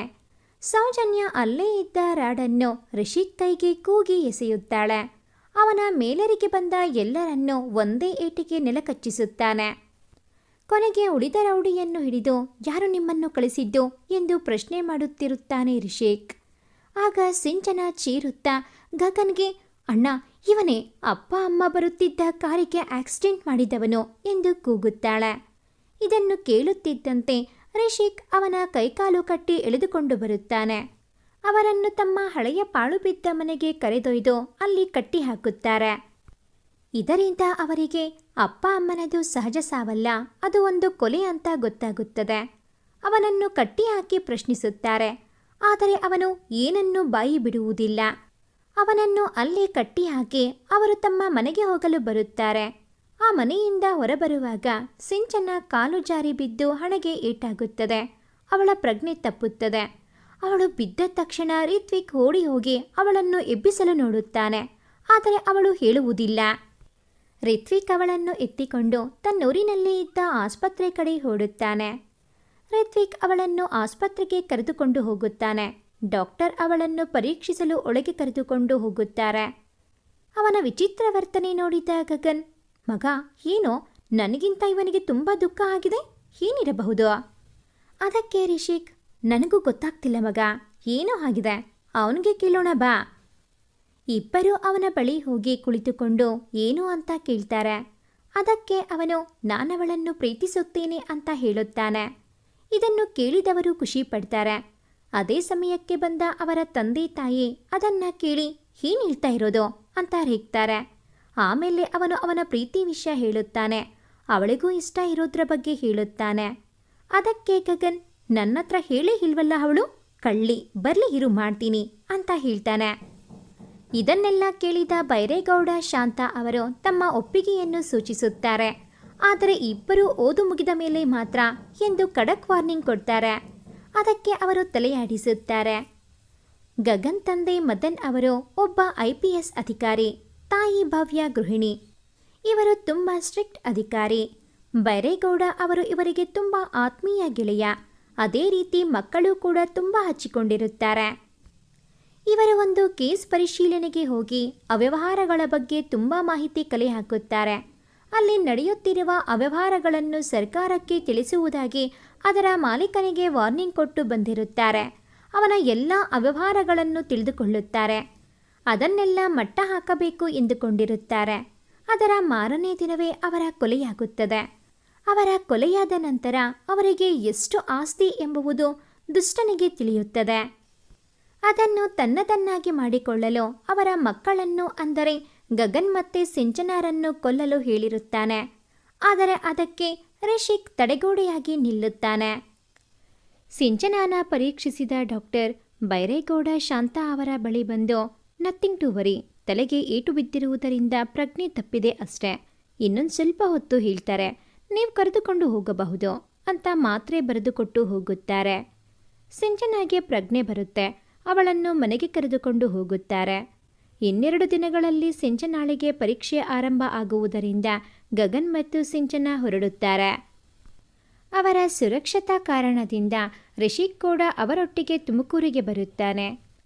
Speaker 1: ಸೌಜನ್ಯ ಅಲ್ಲೇ ಇದ್ದ ರಾಡನ್ನು ರಿಷಿಕ್ ಕೈಗೆ ಕೂಗಿ ಎಸೆಯುತ್ತಾಳೆ. ಅವನ ಮೇಲರಿಗೆ ಬಂದ ಎಲ್ಲರನ್ನೂ ಒಂದೇ ಏಟಿಗೆ ನೆಲಕಚ್ಚಿಸುತ್ತಾನೆ. ಕೊನೆಗೆ ಉಳಿದ ರೌಡಿಯನ್ನು ಹಿಡಿದು ಯಾರು ನಿಮ್ಮನ್ನು ಕಳಿಸಿದ್ದು ಎಂದು ಪ್ರಶ್ನೆ ಮಾಡುತ್ತಿರುತ್ತಾನೆ ರಿಷಿಕ್. ಆಗ ಸಿಂಚನ ಚೀರುತ್ತಾ ಗಗನ್ಗೆ, ಅಣ್ಣ ಇವನೇ ಅಪ್ಪ ಅಮ್ಮ ಬರುತ್ತಿದ್ದ ಕಾರಿಗೆ ಆಕ್ಸಿಡೆಂಟ್ ಮಾಡಿದವನು ಎಂದು ಕೂಗುತ್ತಾಳೆ. ಇದನ್ನು ಕೇಳುತ್ತಿದ್ದಂತೆ ರಿಷಿಕ್ ಅವನ ಕೈಕಾಲು ಕಟ್ಟಿ ಎಳೆದುಕೊಂಡು ಬರುತ್ತಾನೆ. ಅವರನ್ನು ತಮ್ಮ ಹಳೆಯ ಪಾಳು ಬಿದ್ದ ಮನೆಗೆ ಕರೆದೊಯ್ದು ಅಲ್ಲಿ ಕಟ್ಟಿ ಹಾಕುತ್ತಾರೆ. ಇದರಿಂದ ಅವರಿಗೆ ಅಪ್ಪ ಅಮ್ಮನದು ಸಹಜ ಸಾವಲ್ಲ, ಅದು ಒಂದು ಕೊಲೆ ಅಂತ ಗೊತ್ತಾಗುತ್ತದೆ. ಅವನನ್ನು ಕಟ್ಟಿ ಹಾಕಿ ಪ್ರಶ್ನಿಸುತ್ತಾರೆ. ಆದರೆ ಅವನು ಏನನ್ನೂ ಬಾಯಿ ಬಿಡುವುದಿಲ್ಲ. ಅವನನ್ನು ಅಲ್ಲೇ ಕಟ್ಟಿ ಹಾಕಿ ಅವರು ತಮ್ಮ ಮನೆಗೆ ಹೋಗಲು ಬರುತ್ತಾರೆ. ಆ ಮನೆಯಿಂದ ಹೊರಬರುವಾಗ ಸಿಂಚನ ಕಾಲು ಜಾರಿ ಬಿದ್ದು ಹಣೆಗೆ ಏಟಾಗುತ್ತದೆ. ಅವಳ ಪ್ರಜ್ಞೆ ತಪ್ಪುತ್ತದೆ. ಅವಳು ಬಿದ್ದ ತಕ್ಷಣ ರಿತ್ವಿಕ್ ಓಡಿ ಹೋಗಿ ಅವಳನ್ನು ಎಬ್ಬಿಸಲು ನೋಡುತ್ತಾನೆ. ಆದರೆ ಅವಳು ಹೇಳುವುದಿಲ್ಲ. ರಿತ್ವಿಕ್ ಅವಳನ್ನು ಎತ್ತಿಕೊಂಡು ತನ್ನೂರಿನಲ್ಲಿ ಇದ್ದ ಆಸ್ಪತ್ರೆ ಕಡೆ ಓಡುತ್ತಾನೆ. ರಿತ್ವಿಕ್ ಅವಳನ್ನು ಆಸ್ಪತ್ರೆಗೆ ಕರೆದುಕೊಂಡು ಹೋಗುತ್ತಾನೆ. ಡಾಕ್ಟರ್ ಅವಳನ್ನು ಪರೀಕ್ಷಿಸಲು ಒಳಗೆ ಕರೆದುಕೊಂಡು ಹೋಗುತ್ತಾರೆ. ಅವನ ವಿಚಿತ್ರ ವರ್ತನೆ ನೋಡಿದ ಗಗನ್, ಮಗ ಏನೋ ನನಗಿಂತ ಇವನಿಗೆ ತುಂಬ ದುಃಖ ಆಗಿದೆ, ಏನಿರಬಹುದು? ಅದಕ್ಕೆ ರಿಷಿಕ್, ನನಗೂ ಗೊತ್ತಾಗ್ತಿಲ್ಲ ಮಗ, ಏನೋ ಆಗಿದೆ, ಅವನಿಗೆ ಕೇಳೋಣ ಬಾ. ಇಬ್ಬರೂ ಅವನ ಬಳಿ ಹೋಗಿ ಕುಳಿತುಕೊಂಡು ಏನು ಅಂತ ಕೇಳ್ತಾರೆ. ಅದಕ್ಕೆ ಅವನು ನಾನವಳನ್ನು ಪ್ರೀತಿಸುತ್ತೇನೆ ಅಂತ ಹೇಳುತ್ತಾನೆ. ಇದನ್ನು ಕೇಳಿದವರು ಖುಷಿ ಪಡ್ತಾರೆ. ಅದೇ ಸಮಯಕ್ಕೆ ಬಂದ ಅವರ ತಂದೆ ತಾಯಿ ಅದನ್ನ ಕೇಳಿ ಏನು ಹೇಳ್ತಾ ಇರೋದು ಅಂತ ರೇಗ್ತಾರೆ. ಆಮೇಲೆ ಅವನು ಅವನ ಪ್ರೀತಿ ವಿಷಯ ಹೇಳುತ್ತಾನೆ. ಅವಳಿಗೂ ಇಷ್ಟ ಇರೋದ್ರ ಬಗ್ಗೆ ಹೇಳುತ್ತಾನೆ. ಅದಕ್ಕೆ ಗಗನ್, ನನ್ನತ್ರ ಹೇಳೇ ಇಲ್ವಲ್ಲ ಅವಳು, ಕಳ್ಳಿ, ಬರ್ಲಿ ಇರು ಮಾಡ್ತೀನಿ ಅಂತ ಹೇಳ್ತಾನೆ. ಇದನ್ನೆಲ್ಲ ಕೇಳಿದ ಬೈರೇಗೌಡ ಶಾಂತ ಅವರು ತಮ್ಮ ಒಪ್ಪಿಗೆಯನ್ನು ಸೂಚಿಸುತ್ತಾರೆ. ಆದರೆ ಇಬ್ಬರು ಓದು ಮುಗಿದ ಮೇಲೆ ಮಾತ್ರ ಎಂದು ಖಡಕ್ ವಾರ್ನಿಂಗ್ ಕೊಡ್ತಾರೆ. ಅದಕ್ಕೆ ಅವರು ತಲೆಯಾಡಿಸುತ್ತಾರೆ. ಗಗನ್ ತಂದೆ ಮದನ್ ಅವರು ಒಬ್ಬ IPS ಅಧಿಕಾರಿ, ತಾಯಿ ಭವ್ಯ ಗೃಹಿಣಿ. ಇವರು ತುಂಬ ಸ್ಟ್ರಿಕ್ಟ್ ಅಧಿಕಾರಿ. ಬೈರೇಗೌಡ ಅವರು ಇವರಿಗೆ ತುಂಬ ಆತ್ಮೀಯ ಗೆಳೆಯ. ಅದೇ ರೀತಿ ಮಕ್ಕಳು ಕೂಡ ತುಂಬ ಹಚ್ಚಿಕೊಂಡಿರುತ್ತಾರೆ. ಇವರು ಒಂದು ಕೇಸ್ ಪರಿಶೀಲನೆಗೆ ಹೋಗಿ ಅವ್ಯವಹಾರಗಳ ಬಗ್ಗೆ ತುಂಬ ಮಾಹಿತಿ ಕಲೆ ಹಾಕುತ್ತಾರೆ. ಅಲ್ಲಿ ನಡೆಯುತ್ತಿರುವ ಅವ್ಯವಹಾರಗಳನ್ನು ಸರ್ಕಾರಕ್ಕೆ ತಿಳಿಸುವುದಾಗಿ ಅದರ ಮಾಲೀಕನಿಗೆ ವಾರ್ನಿಂಗ್ ಕೊಟ್ಟು ಬಂದಿರುತ್ತಾರೆ. ಅವನ ಎಲ್ಲ ಅವ್ಯವಹಾರಗಳನ್ನು ತಿಳಿದುಕೊಳ್ಳುತ್ತಾರೆ. ಅದನ್ನೆಲ್ಲ ಮಟ್ಟ ಹಾಕಬೇಕು ಎಂದುಕೊಂಡಿರುತ್ತಾರೆ. ಅದರ ಮಾರನೇ ದಿನವೇ ಅವರ ಕೊಲೆಯಾಗುತ್ತದೆ. ಅವರ ಕೊಲೆಯಾದ ನಂತರ ಅವರಿಗೆ ಎಷ್ಟು ಆಸ್ತಿ ಎಂಬುವುದು ದುಷ್ಟನಿಗೆ ತಿಳಿಯುತ್ತದೆ. ಅದನ್ನು ತನ್ನದನ್ನಾಗಿ ಮಾಡಿಕೊಳ್ಳಲು ಅವರ ಮಕ್ಕಳನ್ನು, ಅಂದರೆ ಗಗನ್ ಮತ್ತೆ ಸಿಂಚನಾರನ್ನು ಕೊಲ್ಲಲು ಹೇಳಿರುತ್ತಾನೆ. ಆದರೆ ಅದಕ್ಕೆ ರಿಷಿಕ್ ತಡೆಗೋಡೆಯಾಗಿ ನಿಲ್ಲುತ್ತಾನೆ. ಸಿಂಚನಾನ ಪರೀಕ್ಷಿಸಿದ ಡಾಕ್ಟರ್ ಬೈರೇಗೌಡ ಶಾಂತ ಅವರ ಬಳಿ ಬಂದು, ನಥಿಂಗ್ ಟು ವರಿ, ತಲೆಗೆ ಏಟು ಬಿದ್ದಿರುವುದರಿಂದ ಪ್ರಜ್ಞೆ ತಪ್ಪಿದೆ ಅಷ್ಟೇ, ಇನ್ನೊಂದು ಸ್ವಲ್ಪ ಹೊತ್ತು ಹೇಳ್ತಾರೆ, ನೀವು ಕರೆದುಕೊಂಡು ಹೋಗಬಹುದು ಅಂತ ಮಾತ್ರೆ ಬರೆದುಕೊಟ್ಟು ಹೋಗುತ್ತಾರೆ. ಸಿಂಚನಾಗೆ ಪ್ರಜ್ಞೆ ಬರುತ್ತೆ. ಅವಳನ್ನು ಮನೆಗೆ ಕರೆದುಕೊಂಡು ಹೋಗುತ್ತಾರೆ. 2 ದಿನಗಳಲ್ಲಿ ಸಿಂಚನಾಳಿಗೆ ಪರೀಕ್ಷೆ ಆರಂಭ ಆಗುವುದರಿಂದ ಗಗನ್ ಮತ್ತು ಸಿಂಚನ ಹೊರಡುತ್ತಾರೆ. ಅವರ ಸುರಕ್ಷತಾ ಕಾರಣದಿಂದ ರಿಷಿಕ್ ಕೂಡ ಅವರೊಟ್ಟಿಗೆ ತುಮಕೂರಿಗೆ ಬರುತ್ತಾನೆ.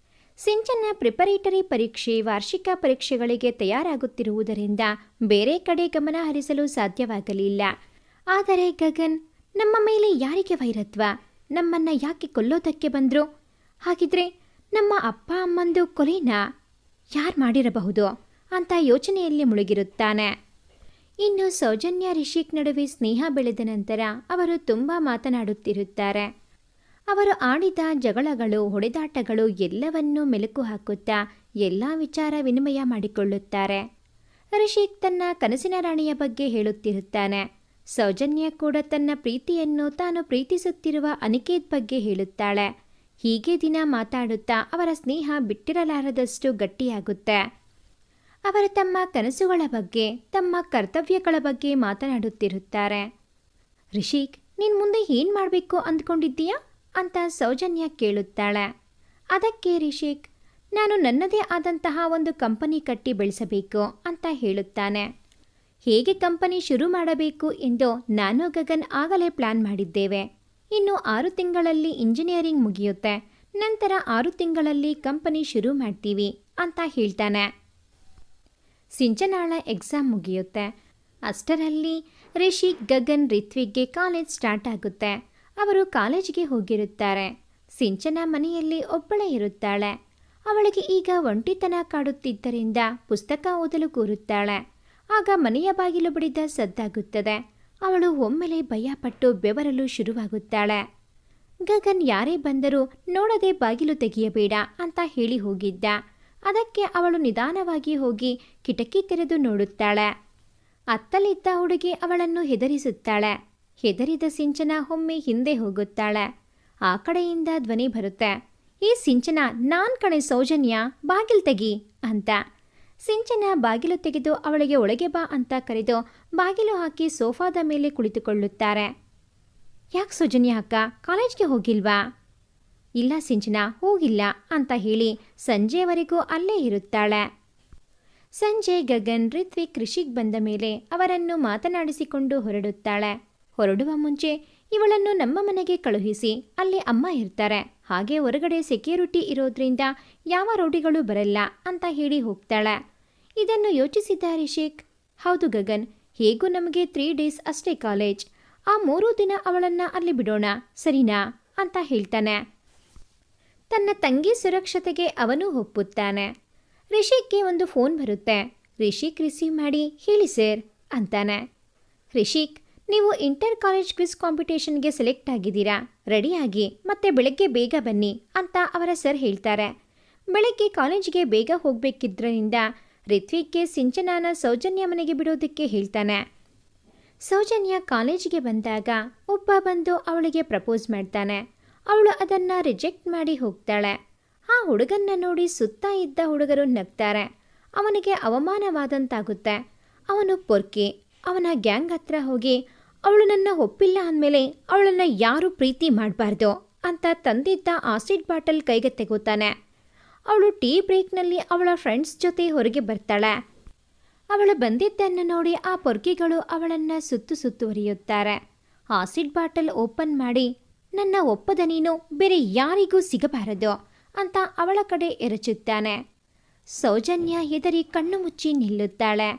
Speaker 1: ಸಿಂಚನ ಪ್ರಿಪರೇಟರಿ ಪರೀಕ್ಷೆ, ವಾರ್ಷಿಕ ಪರೀಕ್ಷೆಗಳಿಗೆ ತಯಾರಾಗುತ್ತಿರುವುದರಿಂದ ಬೇರೆ ಕಡೆ ಗಮನ ಹರಿಸಲು ಸಾಧ್ಯವಾಗಲಿಲ್ಲ. ಆದರೆ ಗಗನ್, ನಮ್ಮ ಮೇಲೆ ಯಾರಿಗೆ ವೈರತ್ವ? ನಮ್ಮನ್ನ ಯಾಕೆ ಕೊಲ್ಲೋದಕ್ಕೆ ಬಂದ್ರು? ಹಾಗಿದ್ರೆ ನಮ್ಮ ಅಪ್ಪ ಅಮ್ಮಂದು ಕೊಲೆನಾ? ಯಾರು ಮಾಡಿರಬಹುದು ಅಂತ ಯೋಚನೆಯಲ್ಲಿ ಮುಳುಗಿರುತ್ತಾನೆ. ಇನ್ನು ಸೌಜನ್ಯ ರಿಷಿಕ್ ನಡುವೆ ಸ್ನೇಹ ಬೆಳೆದ ನಂತರ ಅವರು ತುಂಬ ಮಾತನಾಡುತ್ತಿರುತ್ತಾರೆ. ಅವರು ಆಡಿದ ಜಗಳಗಳು, ಹೊಡೆದಾಟಗಳು ಎಲ್ಲವನ್ನೂ ಮೆಲುಕು ಹಾಕುತ್ತಾ ಎಲ್ಲ ವಿಚಾರ ವಿನಿಮಯ ಮಾಡಿಕೊಳ್ಳುತ್ತಾರೆ. ರಿಷಿಕ್ ತನ್ನ ಕನಸಿನ ರಾಣಿಯ ಬಗ್ಗೆ ಹೇಳುತ್ತಿರುತ್ತಾನೆ. ಸೌಜನ್ಯ ಕೂಡ ತನ್ನ ಪ್ರೀತಿಯನ್ನು ತಾನು ಪ್ರೀತಿಸುತ್ತಿರುವ ಅನಿಕೇತ್ ಬಗ್ಗೆ ಹೇಳುತ್ತಾಳೆ. ಹೀಗೆ ದಿನ ಮಾತಾಡುತ್ತಾ ಅವರ ಸ್ನೇಹ ಬಿಟ್ಟಿರಲಾರದಷ್ಟು ಗಟ್ಟಿಯಾಗುತ್ತೆ. ಅವರು ತಮ್ಮ ಕನಸುಗಳ ಬಗ್ಗೆ, ತಮ್ಮ ಕರ್ತವ್ಯಗಳ ಬಗ್ಗೆ ಮಾತನಾಡುತ್ತಿರುತ್ತಾರೆ. ರಿಷಿಕ್, ನೀನು ಮುಂದೆ ಏನು ಮಾಡಬೇಕು ಅಂದ್ಕೊಂಡಿದ್ದೀಯಾ ಅಂತ ಸೌಜನ್ಯ ಕೇಳುತ್ತಾಳೆ. ಅದಕ್ಕೆ ರಿಷಿಕ್, ನಾನು ನನ್ನದೇ ಆದಂತಹ ಒಂದು ಕಂಪನಿ ಕಟ್ಟಿ ಬೆಳೆಸಬೇಕು ಅಂತ ಹೇಳುತ್ತಾನೆ. ಹೇಗೆ ಕಂಪನಿ ಶುರು ಮಾಡಬೇಕು ಎಂದು ನಾನು ಗಗನ್ ಆಗಲೇ ಪ್ಲಾನ್ ಮಾಡಿದ್ದೇವೆ. ಇನ್ನು 6 ತಿಂಗಳಲ್ಲಿ ಇಂಜಿನಿಯರಿಂಗ್ ಮುಗಿಯುತ್ತೆ. ನಂತರ 6 ತಿಂಗಳಲ್ಲಿ ಕಂಪನಿ ಶುರು ಮಾಡ್ತೀವಿ ಅಂತ ಹೇಳ್ತಾನೆ. ಸಿಂಚನಾಳ ಎಕ್ಸಾಮ್ ಮುಗಿಯುತ್ತೆ. ಅಷ್ಟರಲ್ಲಿ ರಿಷಿಕ್, ಗಗನ್, ರಿತ್ವಿಕ್ಗೆ ಕಾಲೇಜ್ ಸ್ಟಾರ್ಟ್ ಆಗುತ್ತೆ. ಅವರು ಕಾಲೇಜಿಗೆ ಹೋಗಿರುತ್ತಾರೆ. ಸಿಂಚನಾ ಮನೆಯಲ್ಲಿ ಒಬ್ಬಳೇ ಇರುತ್ತಾಳೆ. ಅವಳಿಗೆ ಈಗ ಒಂಟಿತನ ಕಾಡುತ್ತಿದ್ದರಿಂದ ಪುಸ್ತಕ ಓದಲು ಕೂರುತ್ತಾಳೆ. ಆಗ ಮನೆಯ ಬಾಗಿಲು ಬಡಿದ ಸದ್ದಾಗುತ್ತದೆ. ಅವಳು ಒಮ್ಮೆಲೆ ಭಯಪಟ್ಟು ಬೆವರಲು ಶುರುವಾಗುತ್ತಾಳೆ. ಗಗನ್ ಯಾರೇ ಬಂದರೂ ನೋಡದೆ ಬಾಗಿಲು ತೆಗೆಯಬೇಡ ಅಂತ ಹೇಳಿ ಹೋಗಿದ್ದ. ಅದಕ್ಕೆ ಅವಳು ನಿಧಾನವಾಗಿ ಹೋಗಿ ಕಿಟಕಿ ತೆರೆದು ನೋಡುತ್ತಾಳೆ. ಅತ್ತಲಿದ್ದ ಹುಡುಗಿ ಅವಳನ್ನು ಹೆದರಿಸುತ್ತಾಳೆ. ಹೆದರಿದ ಸಿಂಚನಾ ಒಮ್ಮೆ ಹಿಂದೆ ಹೋಗುತ್ತಾಳೆ. ಆ ಕಡೆಯಿಂದ ಧ್ವನಿ ಬರುತ್ತೆ, "ಈ ಸಿಂಚನಾ, ನಾನ್ ಕಣೆ ಸೌಜನ್ಯ, ಬಾಗಿಲು ತೆಗಿ" ಅಂತ. ಸಿಂಚನಾ ಬಾಗಿಲು ತೆಗೆದು ಅವಳಿಗೆ ಒಳಗೆ ಬಾ ಅಂತ ಕರೆದು ಬಾಗಿಲು ಹಾಕಿ ಸೋಫಾದ ಮೇಲೆ ಕುಳಿತುಕೊಳ್ಳುತ್ತಾರೆ. "ಯಾಕೆ ಸೌಜನ್ಯ ಅಕ್ಕ, ಕಾಲೇಜ್ಗೆ ಹೋಗಿಲ್ವಾ?" "ಇಲ್ಲ ಸಿಂಚನಾ, ಹೋಗಿಲ್ಲ" ಅಂತ ಹೇಳಿ ಸಂಜೆಯವರೆಗೂ ಅಲ್ಲೇ ಇರುತ್ತಾಳೆ. ಸಂಜೆ ಗಗನ್, ರಿತ್ವಿಕ್, ರಿಷಿಕ್ ಬಂದ ಮೇಲೆ ಅವರನ್ನು ಮಾತನಾಡಿಸಿಕೊಂಡು ಹೊರಡುತ್ತಾಳೆ. ಹೊರಡುವ ಮುಂಚೆ, "ಇವಳನ್ನು ನಮ್ಮ ಮನೆಗೆ ಕಳುಹಿಸಿ, ಅಲ್ಲಿ ಅಮ್ಮ ಇರ್ತಾರೆ. ಹಾಗೆ ಹೊರಗಡೆ ಸೆಕ್ಯೂರಿಟಿ ಇರೋದ್ರಿಂದ ಯಾವ ರೌಡಿಗಳು ಬರಲ್ಲ" ಅಂತ ಹೇಳಿ ಹೋಗ್ತಾಳೆ. ಇದನ್ನು ಯೋಚಿಸಿದ ರಿಷಿಕ್, "ಹೌದು ಗಗನ್, ಹೇಗೂ ನಮಗೆ 3 ಡೇಸ್ ಅಷ್ಟೇ ಕಾಲೇಜ್. ಆ 3 ದಿನ ಅವಳನ್ನು ಅಲ್ಲಿ ಬಿಡೋಣ, ಸರಿನಾ ಅಂತ ಹೇಳ್ತಾನೆ. ತನ್ನ ತಂಗಿ ಸುರಕ್ಷತೆಗೆ ಅವನು ಒಪ್ಪುತ್ತಾನೆ. ರಿಷಿಕ್ಗೆ ಒಂದು ಫೋನ್ ಬರುತ್ತೆ. ರಿಷಿಕ್ ರಿಸೀವ್ ಮಾಡಿ, "ಹೇಳಿ ಸರ್" ಅಂತಾನೆ. "ರಿಷಿಕ್, ನೀವು ಇಂಟರ್ ಕಾಲೇಜ್ ಕ್ವಿಜ್ ಕಾಂಪಿಟೇಷನ್ಗೆ ಸೆಲೆಕ್ಟ್ ಆಗಿದ್ದೀರಾ. ರೆಡಿಯಾಗಿ ಮತ್ತೆ ಬೆಳಗ್ಗೆ ಬೇಗ ಬನ್ನಿ ಅಂತ ಅವರ ಸರ್ ಹೇಳ್ತಾರೆ. ಬೆಳಗ್ಗೆ ಕಾಲೇಜಿಗೆ ಬೇಗ ಹೋಗಬೇಕಿದ್ದರಿಂದ ರಿತ್ವಿಕ್ಗೆ ಸಿಂಚನಾನ ಸೌಜನ್ಯ ಮನೆಗೆ ಬಿಡೋದಕ್ಕೆ ಹೇಳ್ತಾನೆ. ಸೌಜನ್ಯ ಕಾಲೇಜಿಗೆ ಬಂದಾಗ ಒಬ್ಬ ಬಂದು ಅವಳಿಗೆ ಪ್ರಪೋಸ್ ಮಾಡ್ತಾನೆ. ಅವಳು ಅದನ್ನು ರಿಜೆಕ್ಟ್ ಮಾಡಿ ಹೋಗ್ತಾಳೆ. ಆ ಹುಡುಗನ್ನ ನೋಡಿ ಸುತ್ತ ಇದ್ದ ಹುಡುಗರು ನಗ್ತಾರೆ. ಅವನಿಗೆ ಅವಮಾನವಾದಂತಾಗುತ್ತೆ. ಅವನು ಪೊರ್ಕಿ ಅವನ ಗ್ಯಾಂಗ್ ಹತ್ರ ಹೋಗಿ, "ಅವಳು ನನ್ನ ಒಪ್ಪಿಲ್ಲ ಅಂದಮೇಲೆ ಅವಳನ್ನು ಯಾರೂ ಪ್ರೀತಿ ಮಾಡಬಾರ್ದು" ಅಂತ ತಂದಿದ್ದ ಆಸಿಡ್ ಬಾಟಲ್ ಕೈಗೆ ತೆಗೋತಾನೆ. ಅವಳು ಟೀ ಬ್ರೇಕ್ನಲ್ಲಿ ಅವಳ ಫ್ರೆಂಡ್ಸ್ ಜೊತೆ ಹೊರಗೆ ಬರ್ತಾಳೆ. ಅವಳು ಬಂದಿದ್ದನ್ನು ನೋಡಿ ಆ ಪೊರ್ಕಿಗಳು ಅವಳನ್ನು ಸುತ್ತುವರಿಯುತ್ತಾರೆ. ಆಸಿಡ್ ಬಾಟಲ್ ಓಪನ್ ಮಾಡಿ, "ನನ್ನ ಒಪ್ಪದ ನೀನು ಬೇರೆ ಯಾರಿಗೂ ಸಿಗಬಾರದು" ಅಂತ ಅವಳ ಕಡೆ ಎರಚುತ್ತಾನೆ. ಸೌಜನ್ಯ ಹೆದರಿ ಕಣ್ಣು ಮುಚ್ಚಿ ನಿಲ್ಲುತ್ತಾಳೆ.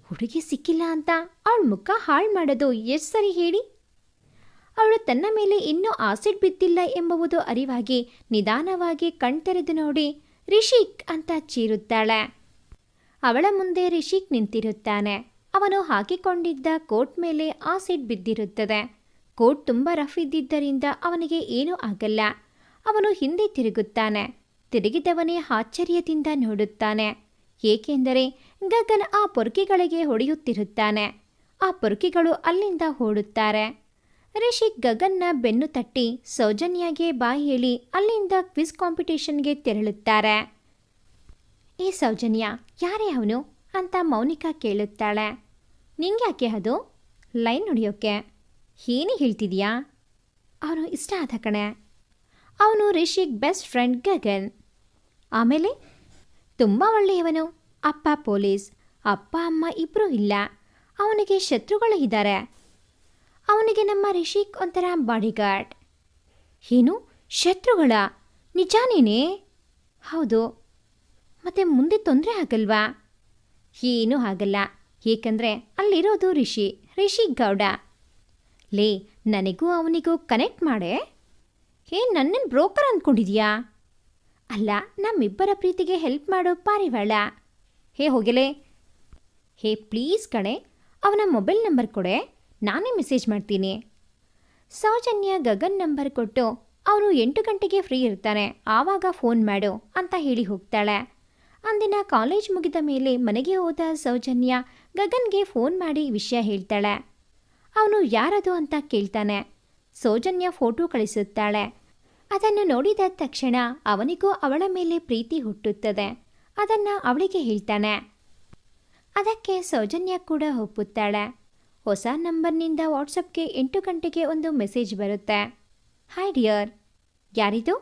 Speaker 1: ಹುಡುಗಿ ಸಿಕ್ಕಿಲ್ಲ ಅಂತ ಅವಳ ಮುಖ ಹಾಳು ಮಾಡೋದು ಎಷ್ಟು ಸರಿ ಹೇಳಿ? ಅವಳು ತನ್ನ ಮೇಲೆ ಇನ್ನೂ ಆಸಿಡ್ ಬಿದ್ದಿಲ್ಲ ಎಂಬುದು ಅರಿವಾಗಿ ನಿಧಾನವಾಗಿ ಕಣ್ತೆರೆದು ನೋಡಿ, "ರಿಷಿಕ್" ಅಂತ ಚೀರುತ್ತಾಳೆ. ಅವಳ ಮುಂದೆ ರಿಷಿಕ್ ನಿಂತಿರುತ್ತಾನೆ. ಅವನು ಹಾಕಿಕೊಂಡಿದ್ದ ಕೋಟ್ ಮೇಲೆ ಆಸಿಡ್ ಬಿದ್ದಿರುತ್ತದೆ. ಕೋಟ್ ತುಂಬ ರಫ್ ಇದ್ದಿದ್ದರಿಂದ ಅವನಿಗೆ ಏನೂ ಆಗಲ್ಲ. ಅವನು ಹಿಂದೆ ತಿರುಗುತ್ತಾನೆ. ತಿರುಗಿದವನೇ ಆಶ್ಚರ್ಯದಿಂದ ನೋಡುತ್ತಾನೆ. ಏಕೆಂದರೆ ಗಗನ್ ಆ ಪೊರ್ಕಿಗಳಿಗೆ ಹೊಡೆಯುತ್ತಿರುತ್ತಾನೆ. ಆ ಪೊರ್ಕಿಗಳು ಅಲ್ಲಿಂದ ಓಡುತ್ತಾರೆ. ರಿಷಿಕ್ ಗಗನ್ನ ಬೆನ್ನು ತಟ್ಟಿ ಸೌಜನ್ಯಗೆ ಬಾಯಿ ಹೇಳಿ ಅಲ್ಲಿಂದ ಕ್ವಿಜ್ ಕಾಂಪಿಟೇಷನ್ಗೆ ತೆರಳುತ್ತಾರೆ. "ಏ ಸೌಜನ್ಯ, ಯಾರೇ ಅವನು ಅಂತ ಮೌನಿಕಾ ಕೇಳುತ್ತಾಳೆ. "ನಿಂಗ್ಯಾಕೆ ಅದು?" "ಲೈನ್ ಹೊಡೆಯೋಕೆ." "ಏನು ಹೇಳ್ತಿದ್ಯಾ?" "ಅವನು ಇಷ್ಟ ಆದ ಕಣೆ." "ಅವನು ರಿಷಿಕ್ ಬೆಸ್ಟ್ ಫ್ರೆಂಡ್ ಗಗನ್." "ಆಮೇಲೆ?" "ತುಂಬ ಒಳ್ಳೆಯವನು. ಅಪ್ಪ ಪೊಲೀಸ್, ಅಪ್ಪ ಅಮ್ಮ ಇಬ್ಬರೂ ಇಲ್ಲ. ಅವನಿಗೆ ಶತ್ರುಗಳು ಇದ್ದಾರೆ. ಅವನಿಗೆ ನಮ್ಮ ರಿಷಿಕ್ ಒಂಥರ ಬಾಡಿಗಾರ್ಡ್." "ಏನು, ಶತ್ರುಗಳ? ನಿಜಾನೇನೆ?" "ಹೌದು." "ಮತ್ತೆ ಮುಂದೆ ತೊಂದರೆ ಆಗಲ್ವಾ?" "ಏನೂ ಆಗಲ್ಲ. ಏಕೆಂದರೆ ಅಲ್ಲಿರೋದು ರಿಷಿಕ್ ಗೌಡ." "ಲೇ, ನನಗೂ ಅವನಿಗೂ ಕನೆಕ್ಟ್ ಮಾಡೆ." ನನ್ನೇನು ಬ್ರೋಕರ್ ಅಂದ್ಕೊಂಡಿದ್ಯಾ?" "ಅಲ್ಲ, ನಮ್ಮಿಬ್ಬರ ಪ್ರೀತಿಗೆ ಹೆಲ್ಪ್ ಮಾಡೋ ಪಾರಿವಾಳ." ಹೋಗಲೇ." ಪ್ಲೀಸ್ ಕಣೆ, ಅವನ ಮೊಬೈಲ್ ನಂಬರ್ ಕೊಡೆ, ನಾನೇ ಮೆಸೇಜ್ ಮಾಡ್ತೀನಿ." ಸೌಜನ್ಯ ಗಗನ್ ನಂಬರ್ ಕೊಟ್ಟು, "ಅವನು 8 ಗಂಟೆಗೆ ಫ್ರೀ ಇರ್ತಾನೆ, ಆವಾಗ ಫೋನ್ ಮಾಡು" ಅಂತ ಹೇಳಿ ಹೋಗ್ತಾಳೆ. ಅಂದಿನ ಕಾಲೇಜ್ ಮುಗಿದ ಮೇಲೆ ಮನೆಗೆ ಹೋದ ಸೌಜನ್ಯ ಗಗನ್ಗೆ ಫೋನ್ ಮಾಡಿ ವಿಷಯ ಹೇಳ್ತಾಳೆ. ಅವನು ಯಾರದು ಅಂತ ಕೇಳ್ತಾನೆ. ಸೌಜನ್ಯ ಫೋಟೋ ಕಳಿಸುತ್ತಾಳೆ. ಅದನ್ನು ನೋಡಿದ ತಕ್ಷಣ ಅವನಿಗೂ ಅವಳ ಮೇಲೆ ಪ್ರೀತಿ ಹುಟ್ಟುತ್ತದೆ. ಅದನ್ನು ಅವಳಿಗೆ ಹೇಳ್ತಾನೆ. ಅದಕ್ಕೆ ಸೌಜನ್ಯ ಕೂಡ ಒಪ್ಪುತ್ತಾಳೆ. ಹೊಸ ನಂಬರ್ನಿಂದ ವಾಟ್ಸಪ್ಗೆ 8 ಗಂಟೆಗೆ ಒಂದು ಮೆಸೇಜ್ ಬರುತ್ತೆ. Hi dear. ಯಾರಿದು?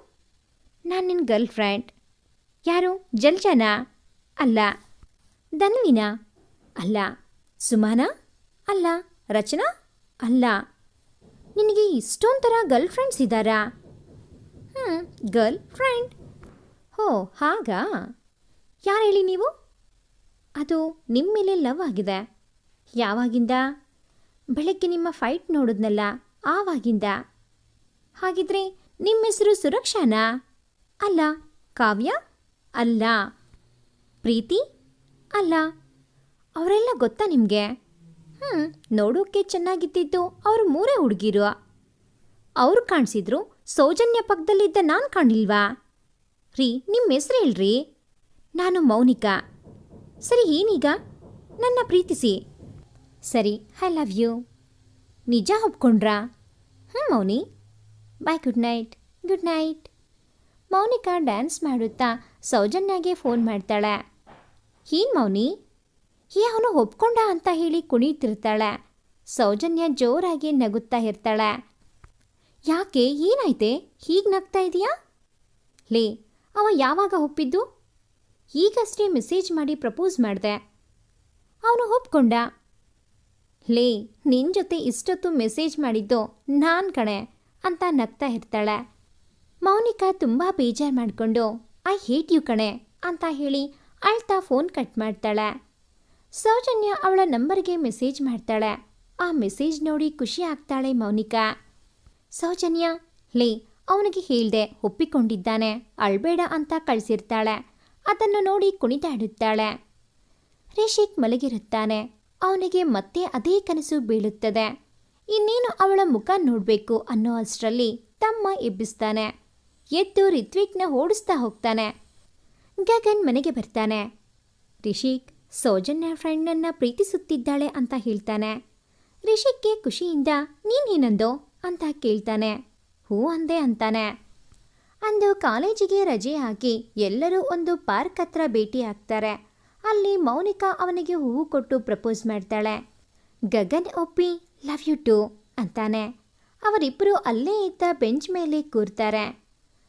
Speaker 1: ನಾನು ನಿನ್ನ ಗರ್ಲ್ ಫ್ರೆಂಡ್. ಯಾರು? ಜಲ್ಜನಾ? ಅಲ್ಲ. ಧನ್ವಿನಾ? ಅಲ್ಲ. ಸುಮಾನಾ? ಅಲ್ಲ. ರಚನಾ? ಅಲ್ಲ. ನಿನಗೆ ಇಷ್ಟೊಂಥರ ಗರ್ಲ್ ಫ್ರೆಂಡ್ಸ್ ಇದ್ದಾರಾ? Girl friend? ಹೋ ಹಾಗಾ? ಯಾರು ಹೇಳಿ ನೀವು? ಅದು ನಿಮ್ಮ ಮೇಲೆ ಲವ್ ಆಗಿದೆ. ಯಾವಾಗಿಂದ? ಬೆಳಗ್ಗೆ ನಿಮ್ಮ ಫೈಟ್ ನೋಡಿದ್ನಲ್ಲ ಆವಾಗಿಂದ. ಹಾಗಿದ್ರೆ ನಿಮ್ಮ ಹೆಸರು ಸುರಕ್ಷಾನಾ? ಅಲ್ಲ. ಕಾವ್ಯ? ಅಲ್ಲ. ಪ್ರೀತಿ? ಅಲ್ಲ. ಅವರೆಲ್ಲ ಗೊತ್ತಾ ನಿಮಗೆ? ನೋಡೋಕ್ಕೆ ಚೆನ್ನಾಗಿದ್ದಿದ್ದು ಅವರು 3 ಹುಡುಗಿರು. ಅವರು ಕಾಣಿಸಿದ್ರು, ಸೌಜನ್ಯ ಪಕ್ಕದಲ್ಲಿದ್ದ ನಾನು ಕಾಣಿಲ್ವಾ? ರೀ, ನಿಮ್ಮ ಹೆಸರು ಹೇಳ್ರಿ. ನಾನು ಮೌನಿಕಾ. ಸರಿ, ಏನೀಗ? ನನ್ನ ಪ್ರೀತಿಸಿ. ಸರಿ, ಐ ಲವ್ ಯು. ನಿಜ ಒಪ್ಕೊಂಡ್ರಾ? Mouni. Bye. Good night. Good night. Mounika dance ಮಾಡುತ್ತಾ ಸೌಜನ್ಯಗೆ ಫೋನ್ ಮಾಡ್ತಾಳೆ. ಏನು ಮೌನಿ? ಅವನು ಒಪ್ಕೊಂಡ ಅಂತ ಹೇಳಿ ಕುಣಿತಿರ್ತಾಳೆ. ಸೌಜನ್ಯ ಜೋರಾಗಿ ನಗುತ್ತಾ ಇರ್ತಾಳೆ. ಯಾಕೆ, ಏನಾಯ್ತೆ ಹೀಗೆ ನಗ್ತಾ ಇದೆಯಾ? ಲೇ, ಅವ ಯಾವಾಗ ಒಪ್ಪಿದ್ದು? ಈಗಷ್ಟೇ ಮೆಸೇಜ್ ಮಾಡಿ ಪ್ರಪೋಸ್ ಮಾಡಿದೆ. ಅವನು ಒಪ್ಕೊಂಡ. ಲೇ, ನಿನ್ನ ಜೊತೆ ಇಷ್ಟೊತ್ತು ಮೆಸೇಜ್ ಮಾಡಿದ್ದು ನಾನು ಕಣೆ ಅಂತ ನಗ್ತಾ ಇರ್ತಾಳೆ. ಮೌನಿಕಾ ತುಂಬ ಬೇಜಾರು ಮಾಡಿಕೊಂಡು ಐ ಹೇಟ್ ಯು ಕಣೆ ಅಂತ ಹೇಳಿ ಅಳ್ತಾ ಫೋನ್ ಕಟ್ ಮಾಡ್ತಾಳೆ. ಸೌಜನ್ಯ ಅವಳ ನಂಬರ್ಗೆ ಮೆಸೇಜ್ ಮಾಡ್ತಾಳೆ. ಆ ಮೆಸೇಜ್ ನೋಡಿ ಖುಷಿ ಆಗ್ತಾಳೆ ಮೌನಿಕಾ. ಸೌಜನ್ಯ, ಲೇ, ಅವನಿಗೆ ಹೇಳ್ದೆ ಒಪ್ಪಿಕೊಂಡಿದ್ದಾನೆ, ಅಳ್ಬೇಡ ಅಂತ ಕಳಿಸಿರ್ತಾಳೆ. ಅದನ್ನು ನೋಡಿ ಕುಣಿದಾಡುತ್ತಾಳೆ. ರಿಷಿಕ್ ಮಲಗಿರುತ್ತಾನೆ. ಅವನಿಗೆ ಮತ್ತೆ ಅದೇ ಕನಸು ಬೀಳುತ್ತದೆ. ಇನ್ನೇನು ಅವಳ ಮುಖ ನೋಡಬೇಕು ಅನ್ನೋ ಅಷ್ಟರಲ್ಲಿ ತಮ್ಮ ಎಬ್ಬಿಸ್ತಾನೆ. ಎದ್ದು ರಿತ್ವಿಕ್ನ ಓಡಿಸ್ತಾ ಹೋಗ್ತಾನೆ. ಗಗನ್ ಮನೆಗೆ ಬರ್ತಾನೆ. ರಿಷಿಕ್ ಸೌಜನ್ಯ ಫ್ರೆಂಡನ್ನು ಪ್ರೀತಿಸುತ್ತಿದ್ದಾಳೆ ಅಂತ ಹೇಳ್ತಾನೆ. ರಿಷಿಕ್ಗೆ ಖುಷಿಯಿಂದ ನೀನೇನಂದೋ ಅಂತ ಕೇಳ್ತಾನೆ. ಹೂ ಅಂದೆ ಅಂತಾನೆ. ಅಂದು ಕಾಲೇಜಿಗೆ ರಜೆ ಹಾಕಿ ಎಲ್ಲರೂ ಒಂದು ಪಾರ್ಕ್ ಹತ್ರ ಭೇಟಿ ಆಗ್ತಾರೆ. ಅಲ್ಲಿ ಮೌನಿಕಾ ಅವನಿಗೆ ಹೂವು ಕೊಟ್ಟು ಪ್ರಪೋಸ್ ಮಾಡ್ತಾಳೆ. ಗಗನ್ ಒಪ್ಪಿ ಲವ್ ಯು ಟು ಅಂತಾನೆ. ಅವರಿಬ್ಬರು ಅಲ್ಲೇ ಇದ್ದ ಬೆಂಚ್ ಮೇಲೆ ಕೂರ್ತಾರೆ.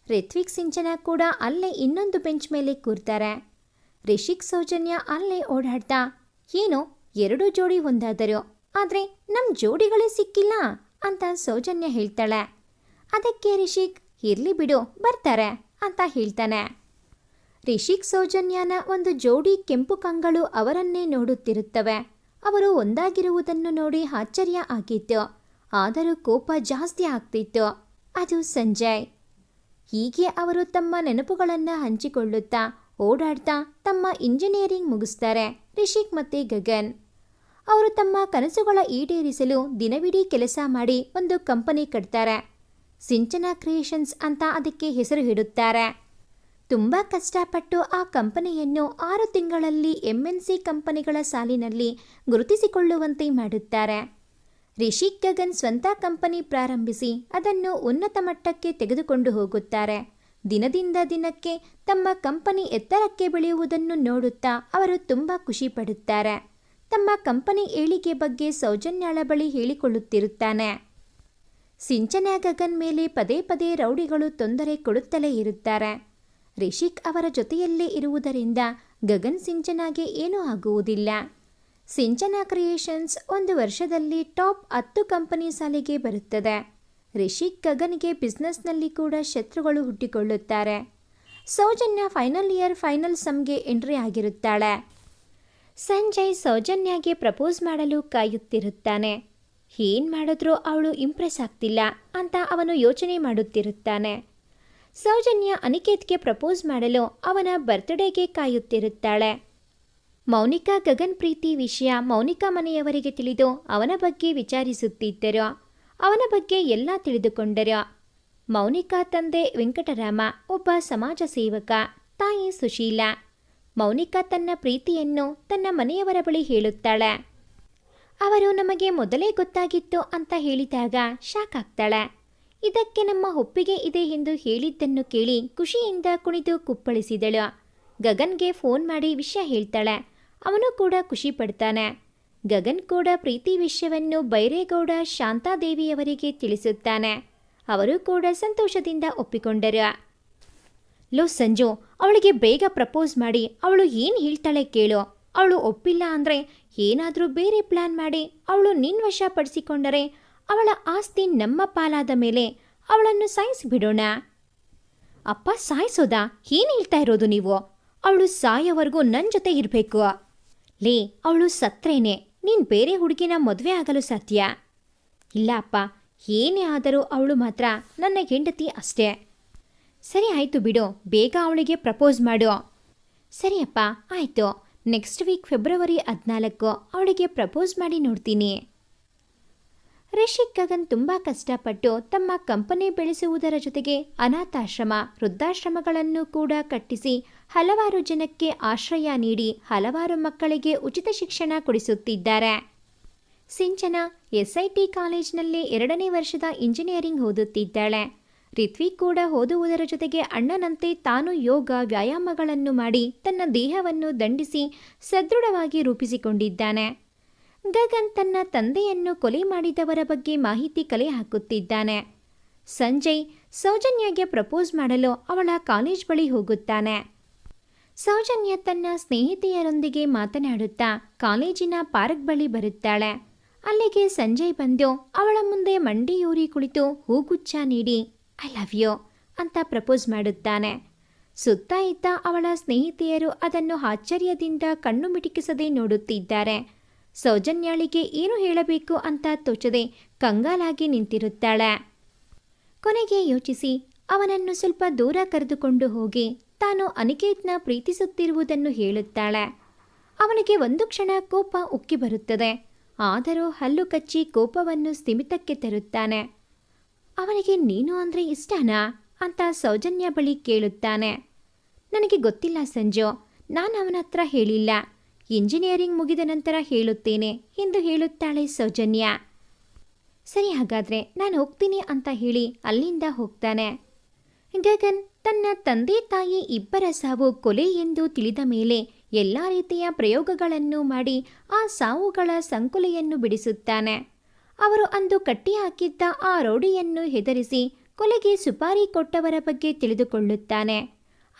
Speaker 1: ರಿತ್ವಿಕ್ ಸಿಂಚನ ಕೂಡ ಅಲ್ಲೇ ಇನ್ನೊಂದು ಬೆಂಚ್ ಮೇಲೆ ಕೂರ್ತಾರೆ. ರಿಷಿಕ್ ಸೌಜನ್ಯ ಅಲ್ಲೇ ಓಡಾಡ್ತಾ, ಏನೋ 2 ಜೋಡಿ ಒಂದಾದರು, ಆದರೆ ನಮ್ಮ ಜೋಡಿಗಳೇ ಸಿಕ್ಕಿಲ್ಲ ಅಂತ ಸೌಜನ್ಯ ಹೇಳ್ತಾಳೆ. ಅದಕ್ಕೆ ರಿಷಿಕ್, ಇರ್ಲಿ ಬಿಡು ಬರ್ತಾರೆ ಅಂತ ಹೇಳ್ತಾನೆ. ರಿಷಿಕ್ ಸೌಜನ್ಯನ ಒಂದು ಜೋಡಿ ಕೆಂಪು ಕಂಗಳು ಅವರನ್ನೇ ನೋಡುತ್ತಿರುತ್ತವೆ. ಅವರು ಒಂದಾಗಿರುವುದನ್ನು ನೋಡಿ ಆಶ್ಚರ್ಯ ಆಗಿತ್ತು. ಆದರೂ ಕೋಪ ಜಾಸ್ತಿ ಆಗ್ತಿತ್ತು. ಅದು ಸಂಜಯ್. ಹೀಗೆ ಅವರು ತಮ್ಮ ನೆನಪುಗಳನ್ನು ಹಂಚಿಕೊಳ್ಳುತ್ತಾ ಓಡಾಡ್ತಾ ತಮ್ಮ ಇಂಜಿನಿಯರಿಂಗ್ ಮುಗಿಸ್ತಾರೆ. ರಿಷಿಕ್ ಮತ್ತು ಗಗನ್ ಅವರು ತಮ್ಮ ಕನಸುಗಳ ಈಡೇರಿಸಲು ದಿನವಿಡೀ ಕೆಲಸ ಮಾಡಿ ಒಂದು ಕಂಪನಿ ಕಟ್ತಾರೆ. ಸಿಂಚನ ಕ್ರಿಯೇಷನ್ಸ್ ಅಂತ ಅದಕ್ಕೆ ಹೆಸರು ಇಡುತ್ತಾರೆ. ತುಂಬ ಕಷ್ಟಪಟ್ಟು ಆ ಕಂಪನಿಯನ್ನು 6 ತಿಂಗಳಲ್ಲಿ MNC ಕಂಪನಿಗಳ ಸಾಲಿನಲ್ಲಿ ಗುರುತಿಸಿಕೊಳ್ಳುವಂತೆ ಮಾಡುತ್ತಾರೆ. ರಿಷಿಕ್ ಗಗನ್ ಸ್ವಂತ ಕಂಪನಿ ಪ್ರಾರಂಭಿಸಿ ಅದನ್ನು ಉನ್ನತ ಮಟ್ಟಕ್ಕೆ ತೆಗೆದುಕೊಂಡು ಹೋಗುತ್ತಾರೆ. ದಿನದಿಂದ ದಿನಕ್ಕೆ ತಮ್ಮ ಕಂಪನಿ ಎತ್ತರಕ್ಕೆ ಬೆಳೆಯುವುದನ್ನು ನೋಡುತ್ತಾ ಅವರು ತುಂಬ ಖುಷಿ ಪಡುತ್ತಾರೆ. ತಮ್ಮ ಕಂಪನಿ ಏಳಿಗೆ ಬಗ್ಗೆ ಸೌಜನ್ಯಳ ಬಳಿ ಹೇಳಿಕೊಳ್ಳುತ್ತಿರುತ್ತಾನೆ. ಸಿಂಚನ ಗಗನ್ ಮೇಲೆ ಪದೇ ಪದೇ ರೌಡಿಗಳು ತೊಂದರೆ ಕೊಡುತ್ತಲೇ ಇರುತ್ತಾರೆ. ರಿಷಿಕ್ ಅವರ ಜೊತೆಯಲ್ಲೇ ಇರುವುದರಿಂದ ಗಗನ್ ಸಿಂಚನಾಗೆ ಏನೂ ಆಗುವುದಿಲ್ಲ. ಸಿಂಚನ ಕ್ರಿಯೇಷನ್ಸ್ 1 ವರ್ಷದಲ್ಲಿ ಟಾಪ್ 10 ಕಂಪನಿ ಸಾಲಿಗೆ ಬರುತ್ತದೆ. ರಿಷಿಕ್ ಗಗನ್ಗೆ ಬಿಸ್ನೆಸ್ನಲ್ಲಿ ಕೂಡ ಶತ್ರುಗಳು ಹುಟ್ಟಿಕೊಳ್ಳುತ್ತಾರೆ. ಸೌಜನ್ಯ ಫೈನಲ್ ಇಯರ್ ಫೈನಲ್ ಸಮ್ಗೆ ಎಂಟ್ರಿ ಆಗಿರುತ್ತಾಳೆ. ಸಂಜಯ್ ಸೌಜನ್ಯಗೆ ಪ್ರಪೋಸ್ ಮಾಡಲು ಕಾಯುತ್ತಿರುತ್ತಾನೆ. ಏನು ಮಾಡಿದ್ರೂ ಅವಳು ಇಂಪ್ರೆಸ್ ಆಗ್ತಿಲ್ಲ ಅಂತ ಅವನು ಯೋಚನೆ ಮಾಡುತ್ತಿರುತ್ತಾನೆ. ಸೌಜನ್ಯ ಅನಿಕೇತ್ಗೆ ಪ್ರಪೋಸ್ ಮಾಡಲು ಅವನ ಬರ್ತ್ಡೇಗೆ ಕಾಯುತ್ತಿರುತ್ತಾಳೆ. ಮೌನಿಕಾ ಗಗನ್ ಪ್ರೀತಿ ವಿಷಯ ಮೌನಿಕಾ ಮನೆಯವರಿಗೆ ತಿಳಿದು ಅವನ ಬಗ್ಗೆ ವಿಚಾರಿಸುತ್ತಿದ್ದರು. ಅವನ ಬಗ್ಗೆ ಎಲ್ಲ ತಿಳಿದುಕೊಂಡರು. ಮೌನಿಕಾ ತಂದೆ ವೆಂಕಟರಾಮ ಒಬ್ಬ ಸಮಾಜ ಸೇವಕ, ತಾಯಿ ಸುಶೀಲಾ. ಮೌನಿಕಾ ತನ್ನ ಪ್ರೀತಿಯನ್ನು ತನ್ನ ಮನೆಯವರ ಬಳಿ ಹೇಳುತ್ತಾಳೆ. ಅವರು ನಮಗೆ ಮೊದಲೇ ಗೊತ್ತಾಗಿತ್ತು ಅಂತ ಹೇಳಿದಾಗ ಶಾಕ್ ಆಗ್ತಾಳೆ. ಇದಕ್ಕೆ ನಮ್ಮ ಒಪ್ಪಿಗೆ ಇದೆ ಎಂದು ಹೇಳಿದ್ದನ್ನು ಕೇಳಿ ಖುಷಿಯಿಂದ ಕುಣಿದು ಕುಪ್ಪಳಿಸಿದಳು. ಗಗನ್ಗೆ ಫೋನ್ ಮಾಡಿ ವಿಷಯ ಹೇಳ್ತಾಳೆ. ಅವನು ಕೂಡ ಖುಷಿ ಪಡ್ತಾನೆ. ಗಗನ್ ಕೂಡ ಪ್ರೀತಿ ವಿಷಯವನ್ನು ಬೈರೇಗೌಡ ಶಾಂತಾದೇವಿಯವರಿಗೆ ತಿಳಿಸುತ್ತಾನೆ. ಅವರು ಕೂಡ ಸಂತೋಷದಿಂದ ಒಪ್ಪಿಕೊಂಡರು. ಲೋ ಸಂಜು, ಅವಳಿಗೆ ಬೇಗ ಪ್ರಪೋಸ್ ಮಾಡಿ ಅವಳು ಏನು ಹೇಳ್ತಾಳೆ ಕೇಳು. ಅವಳು ಒಪ್ಪಿಲ್ಲ ಅಂದರೆ ಏನಾದರೂ ಬೇರೆ ಪ್ಲಾನ್ ಮಾಡಿ ಅವಳು ನಿನ್ನ ವಶಪಡಿಸಿಕೊಂಡರೆ ಅವಳ ಆಸ್ತಿ ನಮ್ಮ ಪಾಲಾದ ಮೇಲೆ ಅವಳನ್ನು ಸಾಯಿಸಿಬಿಡೋಣ. ಅಪ್ಪ, ಸಾಯಿಸೋದಾ? ಏನು ಹೇಳ್ತಾ ಇರೋದು ನೀವು? ಅವಳು ಸಾಯೋವರೆಗೂ ನನ್ನ ಜೊತೆ ಇರಬೇಕು. ಲೇ, ಅವಳು ಸತ್ರೇನೆ ನೀನು ಬೇರೆ ಹುಡುಗಿನ ಮದುವೆ ಆಗಲು ಸಾಧ್ಯ ಇಲ್ಲ ಅಪ್ಪ. ಏನೇ ಆದರೂ ಅವಳು ಮಾತ್ರ ನನ್ನ ಹೆಂಡತಿ ಅಷ್ಟೇ. ಸರಿ ಆಯಿತು ಬಿಡು, ಬೇಗ ಅವಳಿಗೆ ಪ್ರಪೋಸ್ ಮಾಡು. ಸರಿ ಅಪ್ಪ, ಆಯಿತು. ನೆಕ್ಸ್ಟ್ ವೀಕ್ ಫೆಬ್ರವರಿ 14 ಅವಳಿಗೆ ಪ್ರಪೋಸ್ ಮಾಡಿ ನೋಡ್ತೀನಿ. ರಿಷಿಕ್ ಗಗನ್ ತುಂಬ ಕಷ್ಟಪಟ್ಟು ತಮ್ಮ ಕಂಪನಿ ಬೆಳೆಸುವುದರ ಜೊತೆಗೆ ಅನಾಥಾಶ್ರಮ, ವೃದ್ಧಾಶ್ರಮಗಳನ್ನು ಕೂಡ ಕಟ್ಟಿಸಿ ಹಲವಾರು ಜನಕ್ಕೆ ಆಶ್ರಯ ನೀಡಿ ಹಲವಾರು ಮಕ್ಕಳಿಗೆ ಉಚಿತ ಶಿಕ್ಷಣ ಕೊಡಿಸುತ್ತಿದ್ದಾರೆ. ಸಿಂಚನಾ SIT ಕಾಲೇಜಿನಲ್ಲಿ 2ನೇ ವರ್ಷದ ಇಂಜಿನಿಯರಿಂಗ್ ಓದುತ್ತಿದ್ದಾಳೆ. ರಿತ್ವಿಕ್ ಕೂಡ ಓದುವುದರ ಜೊತೆಗೆ ಅಣ್ಣನಂತೆ ತಾನು ಯೋಗ ವ್ಯಾಯಾಮಗಳನ್ನು ಮಾಡಿ ತನ್ನ ದೇಹವನ್ನು ದಂಡಿಸಿ ಸದೃಢವಾಗಿ ರೂಪಿಸಿಕೊಂಡಿದ್ದಾನೆ. ಗಗನ್ ತನ್ನ ತಂದೆಯನ್ನು ಕೊಲೆ ಮಾಡಿದವರ ಬಗ್ಗೆ ಮಾಹಿತಿ ಕಲೆ ಹಾಕುತ್ತಿದ್ದಾನೆ. ಸಂಜಯ್ ಸೌಜನ್ಯಗೆ ಪ್ರಪೋಸ್ ಮಾಡಲು ಅವಳ ಕಾಲೇಜ್ ಬಳಿ ಹೋಗುತ್ತಾನೆ. ಸೌಜನ್ಯ ತನ್ನ ಸ್ನೇಹಿತೆಯರೊಂದಿಗೆ ಮಾತನಾಡುತ್ತಾ ಕಾಲೇಜಿನ ಪಾರ್ಕ್ ಬಳಿ ಬರುತ್ತಾಳೆ. ಅಲ್ಲಿಗೆ ಸಂಜಯ್ ಬಂದು ಅವಳ ಮುಂದೆ ಮಂಡಿಯೂರಿ ಕುಳಿತು ಹೂಗುಚ್ಛ ನೀಡಿ ಐ ಲವ್ ಯು ಅಂತ ಪ್ರಪೋಸ್ ಮಾಡುತ್ತಾನೆ. ಸುತ್ತ ಇದ್ದ ಅವಳ ಸ್ನೇಹಿತೆಯರು ಅದನ್ನು ಆಶ್ಚರ್ಯದಿಂದ ಕಣ್ಣು ಮಿಟುಕಿಸದೆ ನೋಡುತ್ತಿದ್ದಾರೆ. ಸೌಜನ್ಯಾಳಿಗೆ ಏನು ಹೇಳಬೇಕು ಅಂತ ತೋಚದೆ ಕಂಗಾಲಾಗಿ ನಿಂತಿರುತ್ತಾಳೆ. ಕೊನೆಗೆ ಯೋಚಿಸಿ ಅವನನ್ನು ಸ್ವಲ್ಪ ದೂರ ಕರೆದುಕೊಂಡು ಹೋಗಿ ತಾನು ಅನಿಕೇತ್ನ ಪ್ರೀತಿಸುತ್ತಿರುವುದನ್ನು ಹೇಳುತ್ತಾಳೆ. ಅವನಿಗೆ ಒಂದು ಕ್ಷಣ ಕೋಪ ಉಕ್ಕಿ ಬರುತ್ತದೆ. ಆದರೂ ಹಲ್ಲು ಕಚ್ಚಿ ಕೋಪವನ್ನು ಸ್ಥಿಮಿತಕ್ಕೆ ತರುತ್ತಾನೆ. ಅವನಿಗೆ ನೀನು ಅಂದರೆ ಇಷ್ಟನಾ ಅಂತ ಸೌಜನ್ಯ ಬಳಿ ಕೇಳುತ್ತಾನೆ. ನನಗೆ ಗೊತ್ತಿಲ್ಲ ಸಂಜು, ನಾನು ಅವನ ಹತ್ರ ಹೇಳಿಲ್ಲ. ಇಂಜಿನಿಯರಿಂಗ್ ಮುಗಿದ ನಂತರ ಹೇಳುತ್ತೇನೆ ಎಂದು ಹೇಳುತ್ತಾಳೆ ಸೌಜನ್ಯ. ಸರಿ, ಹಾಗಾದರೆ ನಾನು ಹೋಗ್ತೀನಿ ಅಂತ ಹೇಳಿ ಅಲ್ಲಿಂದ ಹೋಗ್ತಾನೆ. ಗಗನ್ ತನ್ನ ತಂದೆ ತಾಯಿ ಇಬ್ಬರ ಸಾವು ಕೊಲೆ ಎಂದು ತಿಳಿದ ಮೇಲೆ ಎಲ್ಲ ರೀತಿಯ ಪ್ರಯೋಗಗಳನ್ನು ಮಾಡಿ ಆ ಸಾವುಗಳ ಸಂಕುಲೆಯನ್ನು ಬಿಡಿಸುತ್ತಾನೆ. ಅವರು ಅಂದು ಕಟ್ಟಿ ಹಾಕಿದ್ದ ಆ ರೌಡಿಯನ್ನು ಹೆದರಿಸಿ ಕೊಲೆಗೆ ಸುಪಾರಿ ಕೊಟ್ಟವರ ಬಗ್ಗೆ ತಿಳಿದುಕೊಳ್ಳುತ್ತಾನೆ.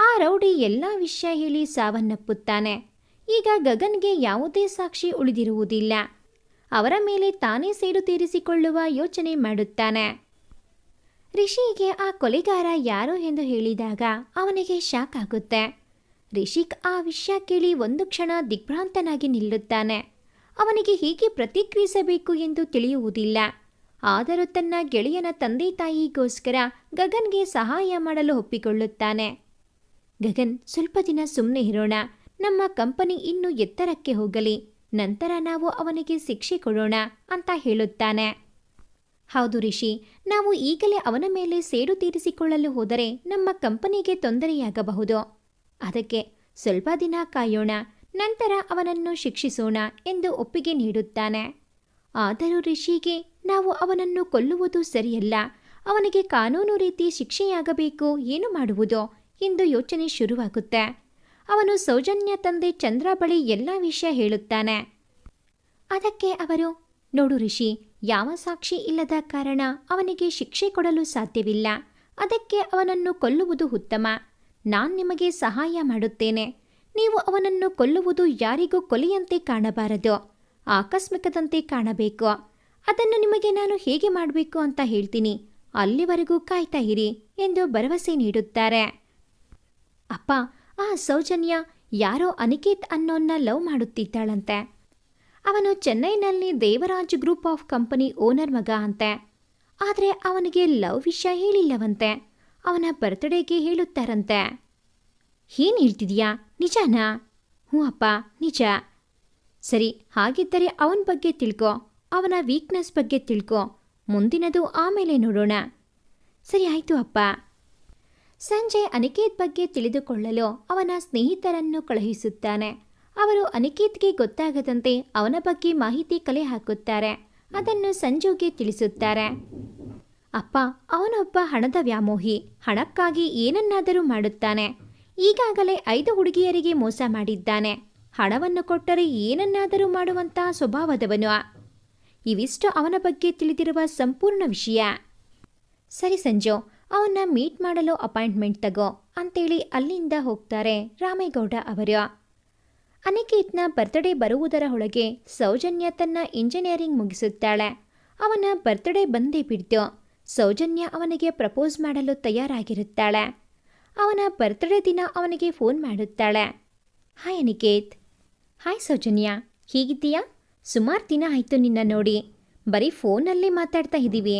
Speaker 1: ಆ ರೌಡಿ ಎಲ್ಲ ವಿಷಯ ಹೇಳಿ ಸಾವನ್ನಪ್ಪುತ್ತಾನೆ. ಈಗ ಗಗನ್ಗೆ ಯಾವುದೇ ಸಾಕ್ಷಿ ಉಳಿದಿರುವುದಿಲ್ಲ. ಅವರ ಮೇಲೆ ತಾನೇ ಸೇಡು ತೀರಿಸಿಕೊಳ್ಳುವ ಯೋಚನೆ ಮಾಡುತ್ತಾನೆ. ರಿಷಿಗೆ ಆ ಕೊಲೆಗಾರ ಯಾರು ಎಂದು ಹೇಳಿದಾಗ ಅವನಿಗೆ ಶಾಕ್ ಆಗುತ್ತೆ. ರಿಷಿಕ್ ಆ ವಿಷಯ ಕೇಳಿ ಒಂದು ಕ್ಷಣ ದಿಗ್ಭ್ರಾಂತನಾಗಿ ನಿಲ್ಲುತ್ತಾನೆ. ಅವನಿಗೆ ಹೇಗೆ ಪ್ರತಿಕ್ರಿಯಿಸಬೇಕು ಎಂದು ತಿಳಿಯುವುದಿಲ್ಲ. ಆದರೂ ತನ್ನ ಗೆಳೆಯನ ತಂದೆ ತಾಯಿಗೋಸ್ಕರ ಗಗನ್ಗೆ ಸಹಾಯ ಮಾಡಲು ಒಪ್ಪಿಕೊಳ್ಳುತ್ತಾನೆ. ಗಗನ್, ಸ್ವಲ್ಪ ದಿನ ಸುಮ್ಮನೆ ಇರೋಣ. ನಮ್ಮ ಕಂಪನಿ ಇನ್ನೂ ಎತ್ತರಕ್ಕೆ ಹೋಗಲಿ, ನಂತರ ನಾವು ಅವನಿಗೆ ಶಿಕ್ಷೆ ಕೊಡೋಣ ಅಂತ ಹೇಳುತ್ತಾನೆ. ಹೌದು ರಿಷಿ, ನಾವು ಈಗಲೇ ಅವನ ಮೇಲೆ ಸೇಡು ತೀರಿಸಿಕೊಳ್ಳಲು ಹೋದರೆ ನಮ್ಮ ಕಂಪನಿಗೆ ತೊಂದರೆಯಾಗಬಹುದು. ಅದಕ್ಕೆ ಸ್ವಲ್ಪ ದಿನ ಕಾಯೋಣ, ನಂತರ ಅವನನ್ನು ಶಿಕ್ಷಿಸೋಣ ಎಂದು ಒಪ್ಪಿಗೆ ನೀಡುತ್ತಾನೆ. ಆದರೂ ರಿಷಿಗೆ ನಾವು ಅವನನ್ನು ಕೊಲ್ಲುವುದು ಸರಿಯಲ್ಲ, ಅವನಿಗೆ ಕಾನೂನು ರೀತಿ ಶಿಕ್ಷೆಯಾಗಬೇಕು, ಏನು ಮಾಡುವುದು ಎಂದು ಯೋಚನೆ ಶುರುವಾಗುತ್ತೆ. ಅವನು ಸೌಜನ್ಯ ತಂದೆ ಚಂದ್ರ ಬಳಿ ಎಲ್ಲ ವಿಷಯ ಹೇಳುತ್ತಾನೆ. ಅದಕ್ಕೆ ಅವರು, ನೋಡು ರಿಷಿ, ಯಾವ ಸಾಕ್ಷಿ ಇಲ್ಲದ ಕಾರಣ ಅವನಿಗೆ ಶಿಕ್ಷೆ ಕೊಡಲು ಸಾಧ್ಯವಿಲ್ಲ. ಅದಕ್ಕೆ ಅವನನ್ನು ಕೊಲ್ಲುವುದು ಉತ್ತಮ. ನಾನು ನಿಮಗೆ ಸಹಾಯ ಮಾಡುತ್ತೇನೆ. ನೀವು ಅವನನ್ನು ಕೊಲ್ಲುವುದು ಯಾರಿಗೂ ಕೊಲೆಯಂತೆ ಕಾಣಬಾರದು, ಆಕಸ್ಮಿಕದಂತೆ ಕಾಣಬೇಕು. ಅದನ್ನು ನಿಮಗೆ ನಾನು ಹೇಗೆ ಮಾಡಬೇಕು ಅಂತ ಹೇಳ್ತೀನಿ, ಅಲ್ಲಿವರೆಗೂ ಕಾಯ್ತಾ ಇರಿ ಎಂದು ಭರವಸೆ ನೀಡುತ್ತಾರೆ. ಅಪ್ಪ, ಆ ಸೌಜನ್ಯ ಯಾರೋ ಅನಿಕೇತ್ ಅನ್ನೋನ್ನ ಲವ್ ಮಾಡುತ್ತಿದ್ದಾಳಂತೆ. ಅವನು ಚೆನ್ನೈನಲ್ಲಿ Devaraj group of company owner ಮಗ ಅಂತೆ. ಆದರೆ ಅವನಿಗೆ ಲವ್ ವಿಷಯ ಹೇಳಿಲ್ಲವಂತೆ. ಅವನ ಬರ್ತ್ಡೇಗೆ ಹೇಳುತ್ತಾರಂತೆ. ಏನು ಹೇಳ್ತಿದೀಯಾ, ನಿಜನಾ? ಹ್ಞೂ ಅಪ್ಪ, ನಿಜ. ಸರಿ, ಹಾಗಿದ್ದರೆ ಅವನ ಬಗ್ಗೆ ತಿಳ್ಕೊ, ಅವನ ವೀಕ್ನೆಸ್ ಬಗ್ಗೆ ತಿಳ್ಕೊ. ಮುಂದಿನದು ಆಮೇಲೆ ನೋಡೋಣ. ಸರಿ, ಆಯಿತು ಅಪ್ಪ. ಸಂಜೆ ಅನಿಕೇತ್ ಬಗ್ಗೆ ತಿಳಿದುಕೊಳ್ಳಲು ಅವನ ಸ್ನೇಹಿತರನ್ನು ಕಳುಹಿಸುತ್ತಾನೆ. ಅವರು ಅನಿಕೇತ್ಗೆ ಗೊತ್ತಾಗದಂತೆ ಅವನ ಬಗ್ಗೆ ಮಾಹಿತಿ ಕಲೆ ಹಾಕುತ್ತಾರೆ. ಅದನ್ನು ಸಂಜುಗೆ ತಿಳಿಸುತ್ತಾರೆ. ಅಪ್ಪ, ಅವನೊಬ್ಬ ಹಣದ ವ್ಯಾಮೋಹಿ. ಹಣಕ್ಕಾಗಿ ಏನನ್ನಾದರೂ ಮಾಡುತ್ತಾನೆ. ಈಗಾಗಲೇ 5 ಹುಡುಗಿಯರಿಗೆ ಮೋಸ ಮಾಡಿದ್ದಾನೆ. ಹಣವನ್ನು ಕೊಟ್ಟರೆ ಏನನ್ನಾದರೂ ಮಾಡುವಂತಹ ಸ್ವಭಾವದವನು. ಇವಿಷ್ಟು ಅವನ ಬಗ್ಗೆ ತಿಳಿದಿರುವ ಸಂಪೂರ್ಣ ವಿಷಯ. ಸರಿ ಸಂಜು, ಅವನ್ನ ಮೀಟ್ ಮಾಡಲು ಅಪಾಯಿಂಟ್ಮೆಂಟ್ ತಗೋ ಅಂತೇಳಿ ಅಲ್ಲಿಂದ ಹೋಗ್ತಾರೆ ರಾಮೇಗೌಡ ಅವರು. ಅನಿಕೇತ್ನ ಬರ್ತ್ಡೇ ಬರುವುದರ ಒಳಗೆ ಸೌಜನ್ಯ ತನ್ನ ಇಂಜಿನಿಯರಿಂಗ್ ಮುಗಿಸುತ್ತಾಳೆ. ಅವನ ಬರ್ತ್ಡೇ ಬಂದೇ ಬಿಡ್ತು. ಸೌಜನ್ಯ ಅವನಿಗೆ ಪ್ರಪೋಸ್ ಮಾಡಲು ತಯಾರಾಗಿರುತ್ತಾಳೆ. ಅವನ ಬರ್ತ್ಡೇ ದಿನ ಅವನಿಗೆ ಫೋನ್ ಮಾಡುತ್ತಾಳೆ. ಹಾಯ್ ಅನಿಕೇತ್. ಹಾಯ್ ಸೌಜನ್ಯ, ಹೀಗಿದ್ದೀಯಾ? ಸುಮಾರು ದಿನ ಆಯಿತು ನಿನ್ನ ನೋಡಿ. ಬರೀ ಫೋನಲ್ಲೇ ಮಾತಾಡ್ತಾ ಇದ್ದೀವಿ.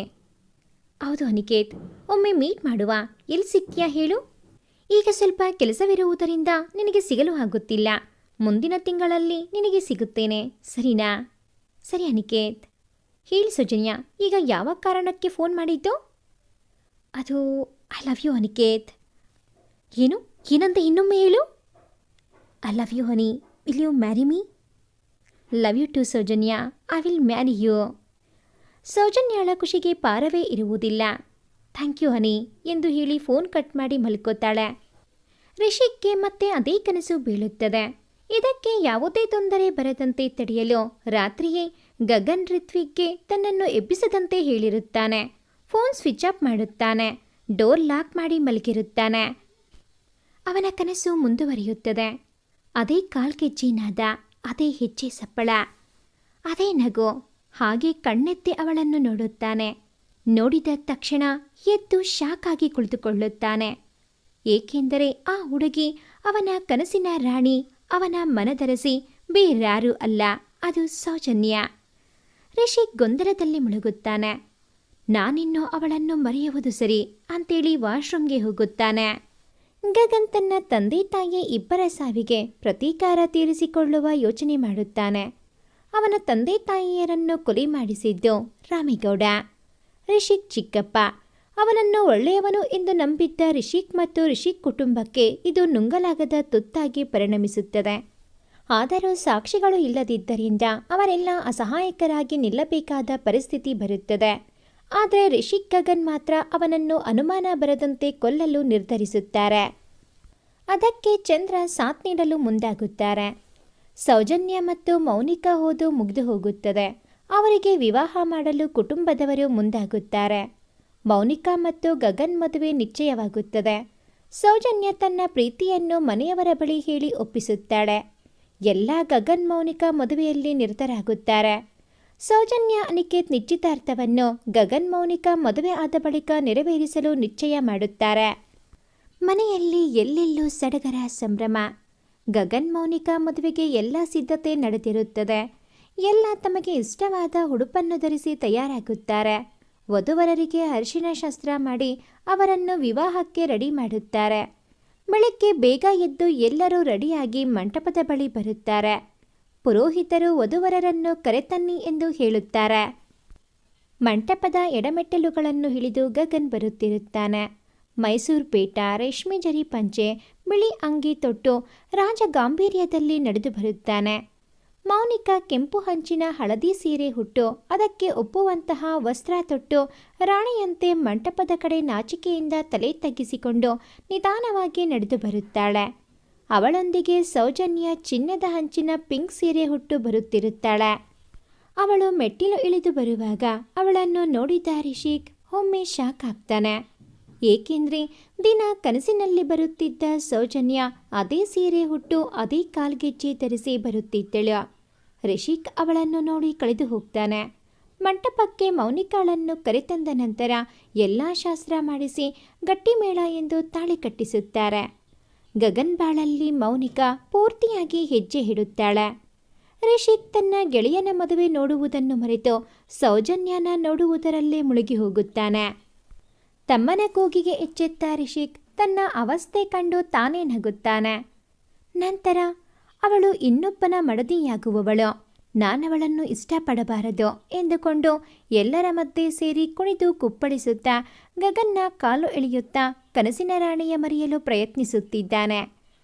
Speaker 1: ಹೌದು ಅನಿಕೇತ್, ಒಮ್ಮೆ ಮೀಟ್ ಮಾಡುವ. ಎಲ್ಲಿ ಸಿಗ್ತೀಯಾ ಹೇಳು? ಈಗ ಸ್ವಲ್ಪ ಕೆಲಸವಿರುವುದರಿಂದ ನಿನಗೆ ಸಿಗಲು ಆಗುತ್ತಿಲ್ಲ. ಮುಂದಿನ ತಿಂಗಳಲ್ಲಿ ನಿನಗೆ ಸಿಗುತ್ತೇನೆ, ಸರಿನಾ? ಸರಿ ಅನಿಕೇತ್. ಹೇಳಿ ಸೌಜನ್ಯ, ಈಗ ಯಾವ ಕಾರಣಕ್ಕೆ ಫೋನ್ ಮಾಡಿದ್ದು? ಅದು ಐ ಲವ್ ಯು ಅನಿಕೇತ್. ಏನು? ಏನಂತ ಇನ್ನೊಮ್ಮೆ ಹೇಳು. I love you honey, will you marry me? Love you too Soujanya, I will marry you. ಸೌಜನ್ಯಳ ಖುಷಿಗೆ ಪಾರವೇ ಇರುವುದಿಲ್ಲ. ಥ್ಯಾಂಕ್ ಯು ಹನಿ ಎಂದು ಹೇಳಿ ಫೋನ್ ಕಟ್ ಮಾಡಿ ಮಲ್ಕೋತಾಳೆ. ರಿಷಿಕ್ಗೆ ಮತ್ತೆ ಅದೇ ಕನಸು ಬೀಳುತ್ತದೆ. ಇದಕ್ಕೆ ಯಾವುದೇ ತೊಂದರೆ ಬರದಂತೆ ತಡೆಯಲು ರಾತ್ರಿಯೇ ಗಗನ್ ರಿತ್ವಿಕ್ಗೆ ತನ್ನನ್ನು ಎಬ್ಬಿಸದಂತೆ ಹೇಳಿರುತ್ತಾನೆ. ಫೋನ್ ಸ್ವಿಚ್ ಆಫ್ ಮಾಡುತ್ತಾನೆ. ಡೋರ್ ಲಾಕ್ ಮಾಡಿ ಮಲಗಿರುತ್ತಾನೆ. ಅವನ ಕನಸು ಮುಂದುವರಿಯುತ್ತದೆ. ಅದೇ ಕಾಲ್ಗೆಜ್ಜೆ ನಾದ, ಅದೇ ಹೆಜ್ಜೆ ಸಪ್ಪಳ, ಅದೇ ನಗು. ಹಾಗೆ ಕಣ್ಣೆತ್ತಿ ಅವಳನ್ನು ನೋಡುತ್ತಾನೆ. ನೋಡಿದ ತಕ್ಷಣ ಎದ್ದು ಶಾಕ್ ಆಗಿ ಕುಳಿತುಕೊಳ್ಳುತ್ತಾನೆ. ಏಕೆಂದರೆ ಆ ಹುಡುಗಿ ಅವನ ಕನಸಿನ ರಾಣಿ, ಅವನ ಮನದರಸಿ ಬೇರ್ಯಾರೂ ಅಲ್ಲ, ಅದು ಸೌಜನ್ಯ. ರಿಷಿಕ್ ಗೊಂದಲದಲ್ಲಿ ಮುಳುಗುತ್ತಾನೆ. ನಾನಿನ್ನು ಅವಳನ್ನು ಮರೆಯುವುದು ಸರಿ ಅಂತೇಳಿ ವಾಶ್ರೂಮ್ಗೆ ಹೋಗುತ್ತಾನೆ. ಗಗನ್ ತನ್ನ ತಂದೆ ತಾಯಿ ಇಬ್ಬರ ಸಾವಿಗೆ ಪ್ರತೀಕಾರ ತೀರಿಸಿಕೊಳ್ಳುವ ಯೋಚನೆ ಮಾಡುತ್ತಾನೆ. ಅವನ ತಂದೆ ತಾಯಿಯರನ್ನು ಕೊಲೆ ಮಾಡಿಸಿದ್ದು ರಾಮೇಗೌಡ. ರಿಷಿಕ್ ಚಿಕ್ಕಪ್ಪ. ಅವನನ್ನು ಒಳ್ಳೆಯವನು ಎಂದು ನಂಬಿದ್ದ ರಿಷಿಕ್ ಮತ್ತು ರಿಷಿಕ್ ಕುಟುಂಬಕ್ಕೆ ಇದು ನುಂಗಲಾಗದ ತುತ್ತಾಗಿ ಪರಿಣಮಿಸುತ್ತದೆ. ಆದರೂ ಸಾಕ್ಷಿಗಳು ಇಲ್ಲದಿದ್ದರಿಂದ ಅವರೆಲ್ಲ ಅಸಹಾಯಕರಾಗಿ ನಿಲ್ಲಬೇಕಾದ ಪರಿಸ್ಥಿತಿ ಬರುತ್ತದೆ. ಆದರೆ ರಿಷಿಕ್ ಗಗನ್ ಮಾತ್ರ ಅವನನ್ನು ಅನುಮಾನ ಬರದಂತೆ ಕೊಲ್ಲಲು ನಿರ್ಧರಿಸುತ್ತಾರೆ. ಅದಕ್ಕೆ ಚಂದ್ರ ಸಾಥ್ ನೀಡಲು ಮುಂದಾಗುತ್ತಾರೆ. ಸೌಜನ್ಯ ಮತ್ತು ಮೌನಿಕಾ ಓದು ಮುಗಿದು ಹೋಗುತ್ತದೆ. ಅವರಿಗೆ ವಿವಾಹ ಮಾಡಲು ಕುಟುಂಬದವರು ಮುಂದಾಗುತ್ತಾರೆ. ಮೌನಿಕಾ ಮತ್ತು ಗಗನ್ ಮದುವೆ ನಿಶ್ಚಯವಾಗುತ್ತದೆ. ಸೌಜನ್ಯ ತನ್ನ ಪ್ರೀತಿಯನ್ನು ಮನೆಯವರ ಬಳಿ ಹೇಳಿ ಒಪ್ಪಿಸುತ್ತಾಳೆ. ಎಲ್ಲ ಗಗನ್ ಮೌನಿಕಾ ಮದುವೆಯಲ್ಲಿ ನಿರತರಾಗುತ್ತಾರೆ. ಸೌಜನ್ಯ ಅನಿಕೇತ್ ನಿಶ್ಚಿತಾರ್ಥವನ್ನು ಗಗನ್ ಮೌನಿಕಾ ಮದುವೆ ಆದ ಬಳಿಕ ನೆರವೇರಿಸಲು ನಿಶ್ಚಯ ಮಾಡುತ್ತಾರೆ. ಮನೆಯಲ್ಲಿ ಎಲ್ಲೆಲ್ಲೂ ಸಡಗರ ಸಂಭ್ರಮ. ಗಗನ್ ಮೌನಿಕಾ ಮದುವೆಗೆ ಎಲ್ಲ ಸಿದ್ಧತೆ ನಡೆದಿರುತ್ತದೆ. ಎಲ್ಲ ತಮಗೆ ಇಷ್ಟವಾದ ಉಡುಪನ್ನು ಧರಿಸಿ ತಯಾರಾಗುತ್ತಾರೆ. ವಧುವರರಿಗೆ ಅರಿಶಿನ ಶಾಸ್ತ್ರ ಮಾಡಿ ಅವರನ್ನು ವಿವಾಹಕ್ಕೆ ರೆಡಿ ಮಾಡುತ್ತಾರೆ. ಬೆಳಗ್ಗೆ ಬೇಗ ಎದ್ದು ಎಲ್ಲರೂ ರೆಡಿಯಾಗಿ ಮಂಟಪದ ಬಳಿ ಬರುತ್ತಾರೆ. ಪುರೋಹಿತರು ವಧುವರರನ್ನು ಕರೆತನ್ನಿ ಎಂದು ಹೇಳುತ್ತಾರೆ. ಮಂಟಪದ ಎಡಮೆಟ್ಟಲುಗಳನ್ನು ಇಳಿದು ಗಗನ್ ಬರುತ್ತಿರುತ್ತಾನೆ. ಮೈಸೂರು ಪೇಟ, ರೇಷ್ಮೆ ಜರಿ ಪಂಚೆ, ಬಿಳಿ ಅಂಗಿ ತೊಟ್ಟು ರಾಜ ಗಾಂಭೀರ್ಯದಲ್ಲಿ ನಡೆದು ಬರುತ್ತಾನೆ. ಮೌನಿಕಾ ಕೆಂಪು ಹಂಚಿನ ಹಳದಿ ಸೀರೆ ಹುಟ್ಟು ಅದಕ್ಕೆ ಒಪ್ಪುವಂತಹ ವಸ್ತ್ರ ತೊಟ್ಟು ರಾಣಿಯಂತೆ ಮಂಟಪದ ಕಡೆ ನಾಚಿಕೆಯಿಂದ ತಲೆ ತಗ್ಗಿಸಿಕೊಂಡು ನಿಧಾನವಾಗಿ ನಡೆದು ಬರುತ್ತಾಳೆ. ಅವಳೊಂದಿಗೆ ಸೌಜನ್ಯ ಚಿನ್ನದ ಹಂಚಿನ ಪಿಂಕ್ ಸೀರೆ ಹುಟ್ಟು ಬರುತ್ತಿರುತ್ತಾಳೆ. ಅವಳು ಮೆಟ್ಟಿಲು ಇಳಿದು ಬರುವಾಗ ಅವಳನ್ನು ನೋಡಿದ ರಿಷಿಕ್ ಒಮ್ಮೆ ಶಾಕ್ ಆಗ್ತಾನೆ. ಏಕೆಂದರೆ ದಿನ ಕನಸಿನಲ್ಲಿ ಬರುತ್ತಿದ್ದ ಸೌಜನ್ಯ ಅದೇ ಸೀರೆ ಹುಟ್ಟು ಅದೇ ಕಾಲ್ಗೆಜ್ಜೆ ಧರಿಸಿ ಬರುತ್ತಿದ್ದಳು. ರಿಷಿಕ್ ಅವಳನ್ನು ನೋಡಿ ಕಳೆದು ಹೋಗ್ತಾನೆ. ಮಂಟಪಕ್ಕೆ ಮೌನಿಕಾಳನ್ನು ಕರೆತಂದ ನಂತರ ಎಲ್ಲ ಶಾಸ್ತ್ರ ಮಾಡಿಸಿ ಗಟ್ಟಿಮೇಳ ಎಂದು ತಾಳಿ ಕಟ್ಟಿಸುತ್ತಾರೆ. ಗಗನ್ ಬಾಳಲ್ಲಿ ಮೌನಿಕಾ ಪೂರ್ತಿಯಾಗಿ ಹೆಜ್ಜೆ ಇಡುತ್ತಾಳೆ. ರಿಷಿಕ್ ತನ್ನ ಗೆಳೆಯನ ಮದುವೆ ನೋಡುವುದನ್ನು ಮರೆತು ಸೌಜನ್ಯನ ನೋಡುವುದರಲ್ಲೇ ಮುಳುಗಿ ಹೋಗುತ್ತಾನೆ. ತಮ್ಮನ ಕೂಗಿಗೆ ಎಚ್ಚೆತ್ತ ರಿಷಿಕ್ ತನ್ನ ಅವಸ್ಥೆ ಕಂಡು ತಾನೇ ನಗುತ್ತಾನೆ. ನಂತರ ಅವಳು ಇನ್ನೊಬ್ಬನ ಮಡದಿಯಾಗುವವಳು, ನಾನವಳನ್ನು ಇಷ್ಟಪಡಬಾರದು ಎಂದುಕೊಂಡು ಎಲ್ಲರ ಮಧ್ಯೆ ಸೇರಿ ಕುಣಿದು ಕುಪ್ಪಳಿಸುತ್ತಾ ಗಗನ್ನ ಕಾಲು ಎಳೆಯುತ್ತಾ ಕನಸಿನ ರಾಣಿಯ ಮರೆಯಲು ಪ್ರಯತ್ನಿಸುತ್ತಿದ್ದಾನೆ.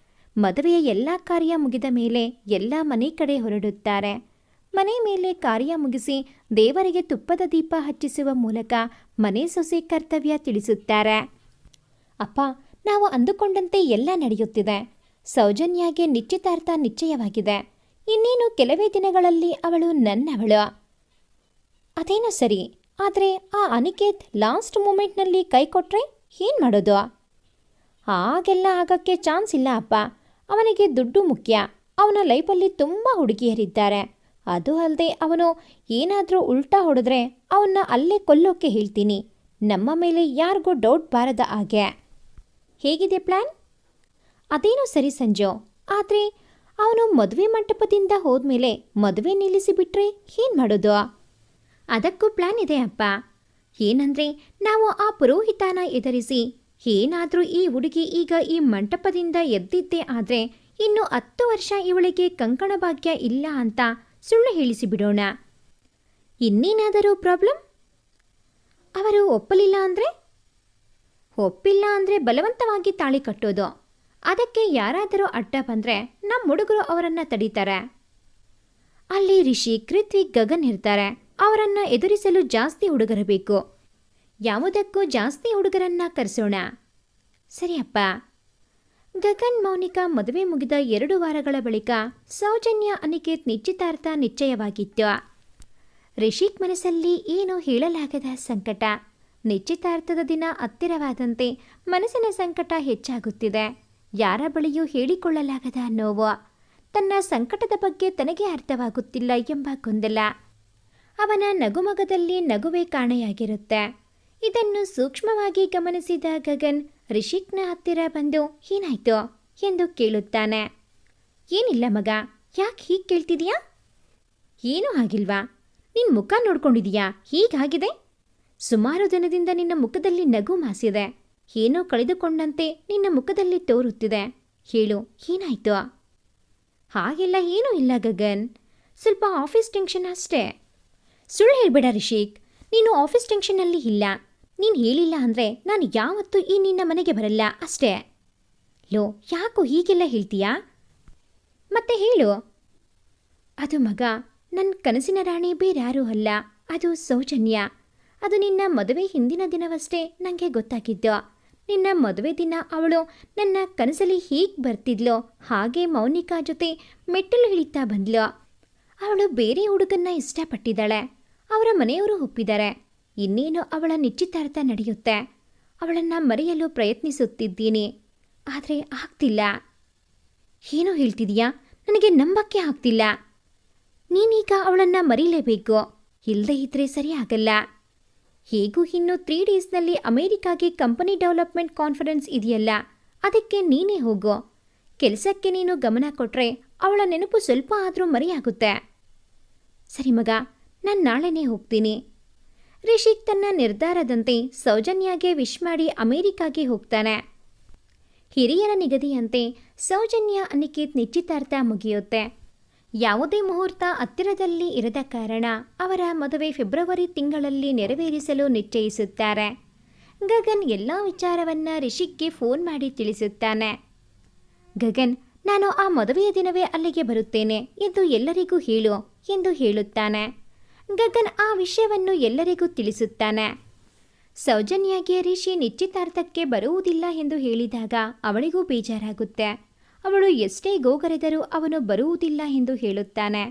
Speaker 1: ಮದುವೆಯ ಎಲ್ಲ ಕಾರ್ಯ ಮುಗಿದ ಮೇಲೆ ಎಲ್ಲ ಮನೆ ಕಡೆ ಹೊರಡುತ್ತಾರೆ. ಮನೆ ಮೇಲೆ ಕಾರ್ಯ ಮುಗಿಸಿ ದೇವರಿಗೆ ತುಪ್ಪದ ದೀಪ ಹಚ್ಚಿಸುವ ಮೂಲಕ ಮನೆ ಸೊಸೆ ಕರ್ತವ್ಯ ತಿಳಿಸುತ್ತಾರೆ. ಅಪ್ಪ, ನಾವು ಅಂದುಕೊಂಡಂತೆ ಎಲ್ಲ ನಡೆಯುತ್ತಿದೆ. ಸೌಜನ್ಯಾಗೆ ನಿಶ್ಚಿತಾರ್ಥ ನಿಶ್ಚಯವಾಗಿದೆ. ಇನ್ನೇನು ಕೆಲವೇ ದಿನಗಳಲ್ಲಿ ಅವಳು ನನ್ನವಳು. ಅದೇನೋ ಸರಿ, ಆದರೆ ಆ ಅನಿಕೇತ್ ಲಾಸ್ಟ್ ಮೂಮೆಂಟ್ನಲ್ಲಿ ಕೈ ಕೊಟ್ಟರೆ ಏನು ಮಾಡೋದು? ಹಾಗೆಲ್ಲ ಆಗೋಕ್ಕೆ ಚಾನ್ಸ್ ಇಲ್ಲ ಅಪ್ಪ. ಅವನಿಗೆ ದುಡ್ಡು ಮುಖ್ಯ. ಅವನ ಲೈಫಲ್ಲಿ ತುಂಬ ಹುಡುಗಿಯರಿದ್ದಾರೆ. ಅದು ಅಲ್ಲದೆ ಅವನು ಏನಾದರೂ ಉಲ್ಟಾ ಹೊಡೆದ್ರೆ ಅವನ್ನ ಅಲ್ಲೇ ಕೊಲ್ಲೋಕ್ಕೆ ಹೇಳ್ತೀನಿ. ನಮ್ಮ ಮೇಲೆ ಯಾರಿಗೂ ಡೌಟ್ ಬಾರದ ಹಾಗೆ. ಹೇಗಿದೆ ಪ್ಲ್ಯಾನ್? ಅದೇನೋ ಸರಿ ಸಂಜು, ಆದರೆ ಅವನು ಮದುವೆ ಮಂಟಪದಿಂದ ಹೋದ್ಮೇಲೆ ಮದುವೆ ನಿಲ್ಲಿಸಿಬಿಟ್ರೆ ಏನು ಮಾಡೋದು? ಅದಕ್ಕೂ ಪ್ಲ್ಯಾನ್ ಇದೆ ಅಪ್ಪ. ಏನಂದರೆ ನಾವು ಆ ಪುರೋಹಿತನ ಎದುರಿಸಿ ಏನಾದರೂ ಈ ಹುಡುಗಿ ಈಗ ಈ ಮಂಟಪದಿಂದ ಎದ್ದಿದ್ದೇ ಆದರೆ ಇನ್ನು 10 ವರ್ಷ ಇವಳಿಗೆ ಕಂಕಣ ಭಾಗ್ಯ ಇಲ್ಲ ಅಂತ ಸುಳ್ಳು ಹೇಳಿಸಿಬಿಡೋಣ. ಇನ್ನೇನಾದರೂ ಪ್ರಾಬ್ಲಮ್? ಅವರು ಒಪ್ಪಲಿಲ್ಲ ಅಂದರೆ ಬಲವಂತವಾಗಿ ತಾಳಿ ಕಟ್ಟೋದು. ಅದಕ್ಕೆ ಯಾರಾದರೂ ಅಡ್ಡ ಬಂದರೆ ನಮ್ಮ ಹುಡುಗರು ಅವರನ್ನು ತಡೀತಾರೆ. ಅಲ್ಲಿ ರಿಷಿಕ್, ರಿತ್ವಿಕ್, ಗಗನ್ ಇರ್ತಾರೆ. ಅವರನ್ನು ಎದುರಿಸಲು ಜಾಸ್ತಿ ಹುಡುಗರು ಬೇಕು. ಯಾವುದಕ್ಕೂ ಜಾಸ್ತಿ ಹುಡುಗರನ್ನ ಕರೆಸೋಣ. ಸರಿಯಪ್ಪ. ಗಗನ್ ಮೌನಿಕಾ ಮದುವೆ ಮುಗಿದ 2 ವಾರಗಳ ಬಳಿಕ ಸೌಜನ್ಯ ಅನಿಕೇತ್ ನಿಶ್ಚಿತಾರ್ಥ ನಿಶ್ಚಯವಾಗಿತ್ತು. ರಿಷಿಕ್ ಮನಸ್ಸಲ್ಲಿ ಏನೋ ಹೇಳಲಾಗದ ಸಂಕಟ. ನಿಶ್ಚಿತಾರ್ಥದ ದಿನ ಹತ್ತಿರವಾದಂತೆ ಮನಸ್ಸಿನ ಸಂಕಟ ಹೆಚ್ಚಾಗುತ್ತಿದೆ. ಯಾರ ಬಳಿಯೂ ಹೇಳಿಕೊಳ್ಳಲಾಗದ ನೋವು. ತನ್ನ ಸಂಕಟದ ಬಗ್ಗೆ ತನಗೆ ಅರ್ಥವಾಗುತ್ತಿಲ್ಲ ಎಂಬ ಗೊಂದಲ. ಅವನ ನಗುಮೊಗದಲ್ಲಿ ನಗುವೆ ಕಾಣೆಯಾಗಿರುತ್ತೆ. ಇದನ್ನು ಸೂಕ್ಷ್ಮವಾಗಿ ಗಮನಿಸಿದ ಗಗನ್ ರಿಷಿಕ್ನ ಹತ್ತಿರ ಬಂದು ಏನಾಯ್ತು ಎಂದು ಕೇಳುತ್ತಾನೆ. ಏನಿಲ್ಲ ಮಗ, ಯಾಕೆ ಹೀಗೆ ಕೇಳ್ತಿದೀಯಾ? ಏನೂ ಆಗಿಲ್ವಾ? ನಿನ್ನ ಮುಖ ನೋಡ್ಕೊಂಡಿದೀಯಾ? ಹೀಗಾಗಿದೆ. ಸುಮಾರು ದಿನದಿಂದ ನಿನ್ನ ಮುಖದಲ್ಲಿ ನಗು ಮಾಸಿದೆ. ಏನೋ ಕಳೆದುಕೊಂಡಂತೆ ನಿನ್ನ ಮುಖದಲ್ಲಿ ತೋರುತ್ತಿದೆ. ಹೇಳು, ಏನಾಯ್ತು? ಹಾಗೆಲ್ಲ ಏನೂ ಇಲ್ಲ ಗಗನ್, ಸ್ವಲ್ಪ ಆಫೀಸ್ ಟೆನ್ಷನ್ ಅಷ್ಟೇ. ಸುಳ್ಳು ಹೇಳ್ಬೇಡ ರಿಷಿಕ್, ನೀನು ಆಫೀಸ್ ಟೆನ್ಷನ್ನಲ್ಲಿ ಇಲ್ಲ. ನೀನು ಹೇಳಿಲ್ಲ ಅಂದರೆ ನಾನು ಯಾವತ್ತೂ ಈ ನಿನ್ನ ಮನೆಗೆ ಬರಲ್ಲ ಅಷ್ಟೇ. ಲೋ, ಯಾಕೋ ಹೀಗೆಲ್ಲ ಹೇಳ್ತೀಯಾ? ಮತ್ತೆ ಹೇಳು. ಅದು ಮಗ, ನನ್ನ ಕನಸಿನ ರಾಣಿ ಬೇರ್ಯಾರೂ ಅಲ್ಲ, ಅದು ಸೌಜನ್ಯ. ಅದು ನಿನ್ನ ಮದುವೆ ಹಿಂದಿನ ದಿನವಷ್ಟೇ ನನಗೆ ಗೊತ್ತಾಗಿದ್ದು. ನಿನ್ನ ಮದುವೆ ದಿನ ಅವಳು ನನ್ನ ಕನಸಲ್ಲಿ ಹೀಗೆ ಬರ್ತಿದ್ಲೋ ಹಾಗೆ ಮೌನಿಕಾ ಜೊತೆ ಮೆಟ್ಟಿಲು ಇಳಿತಾ ಬಂದ್ಲು. ಅವಳು ಬೇರೆ ಹುಡುಗನ್ನ ಇಷ್ಟಪಟ್ಟಿದ್ದಾಳೆ. ಅವರ ಮನೆಯವರು ಒಪ್ಪಿದ್ದಾರೆ. ಇನ್ನೇನು ಅವಳ ನಿಶ್ಚಿತಾರ್ಥ ನಡೆಯುತ್ತೆ. ಅವಳನ್ನು ಮರೆಯಲು ಪ್ರಯತ್ನಿಸುತ್ತಿದ್ದೀನಿ, ಆದರೆ ಆಗ್ತಿಲ್ಲ. ಏನೋ ಹೇಳ್ತಿದೀಯಾ? ನನಗೆ ನಂಬಕ್ಕೆ ಆಗ್ತಿಲ್ಲ. ನೀನೀಗ ಅವಳನ್ನು ಮರೀಲೇಬೇಕು, ಇಲ್ಲದೇ ಇದ್ರೆ ಸರಿ ಆಗಲ್ಲ. ಹೇಗೂ ಇನ್ನು 3 ಡೇಸ್ನಲ್ಲಿ ಅಮೇರಿಕಾಗೆ ಕಂಪನಿ ಡೆವಲಪ್ಮೆಂಟ್ ಕಾನ್ಫರೆನ್ಸ್ ಇದೆಯಲ್ಲ, ಅದಕ್ಕೆ ನೀನೇ ಹೋಗು. ಕೆಲಸಕ್ಕೆ ನೀನು ಗಮನ ಕೊಟ್ಟರೆ ಅವಳ ನೆನಪು ಸ್ವಲ್ಪ ಆದರೂ ಮರೆಯಾಗುತ್ತೆ. ಸರಿ ಮಗ, ನಾನು ನಾಳೆನೇ ಹೋಗ್ತೀನಿ. ರಿಷಿಕ್ ತನ್ನ ನಿರ್ಧಾರದಂತೆ ಸೌಜನ್ಯಾಗೆ ವಿಶ್ ಮಾಡಿ ಅಮೇರಿಕಾಗೆ ಹೋಗ್ತಾನೆ. ಹಿರಿಯರ ನಿಗದಿಯಂತೆ ಸೌಜನ್ಯ ಅನಿಕೇತ್ ನಿಶ್ಚಿತಾರ್ಥ ಮುಗಿಯುತ್ತೆ. ಯಾವುದೇ ಮುಹೂರ್ತ ಹತ್ತಿರದಲ್ಲಿ ಇರದ ಕಾರಣ ಅವರ ಮದುವೆ ಫೆಬ್ರವರಿ ತಿಂಗಳಲ್ಲಿ ನೆರವೇರಿಸಲು ನಿಶ್ಚಯಿಸುತ್ತಾರೆ. ಗಗನ್ ಎಲ್ಲ ವಿಚಾರವನ್ನ ರಿಷಿಕ್ಗೆ ಫೋನ್ ಮಾಡಿ ತಿಳಿಸುತ್ತಾನೆ. ಗಗನ್, ನಾನು ಆ ಮದುವೆಯ ದಿನವೇ ಅಲ್ಲಿಗೆ ಬರುತ್ತೇನೆ ಎಂದು ಎಲ್ಲರಿಗೂ ಹೇಳು ಎಂದು ಹೇಳುತ್ತಾನೆ. ಗಗನ್ ಆ ವಿಷಯವನ್ನು ಎಲ್ಲರಿಗೂ ತಿಳಿಸುತ್ತಾನೆ. ಸೌಜನ್ಯಾಗೆ ರಿಷಿ ನಿಶ್ಚಿತಾರ್ಥಕ್ಕೆ ಬರುವುದಿಲ್ಲ ಎಂದು ಹೇಳಿದಾಗ ಅವಳಿಗೂ ಬೇಜಾರಾಗುತ್ತೆ. ಅವಳು ಎಷ್ಟೇ ಗೋಗರೆದರೂ ಅವನು ಬರುವುದಿಲ್ಲ ಎಂದು ಹೇಳುತ್ತಾನೆ.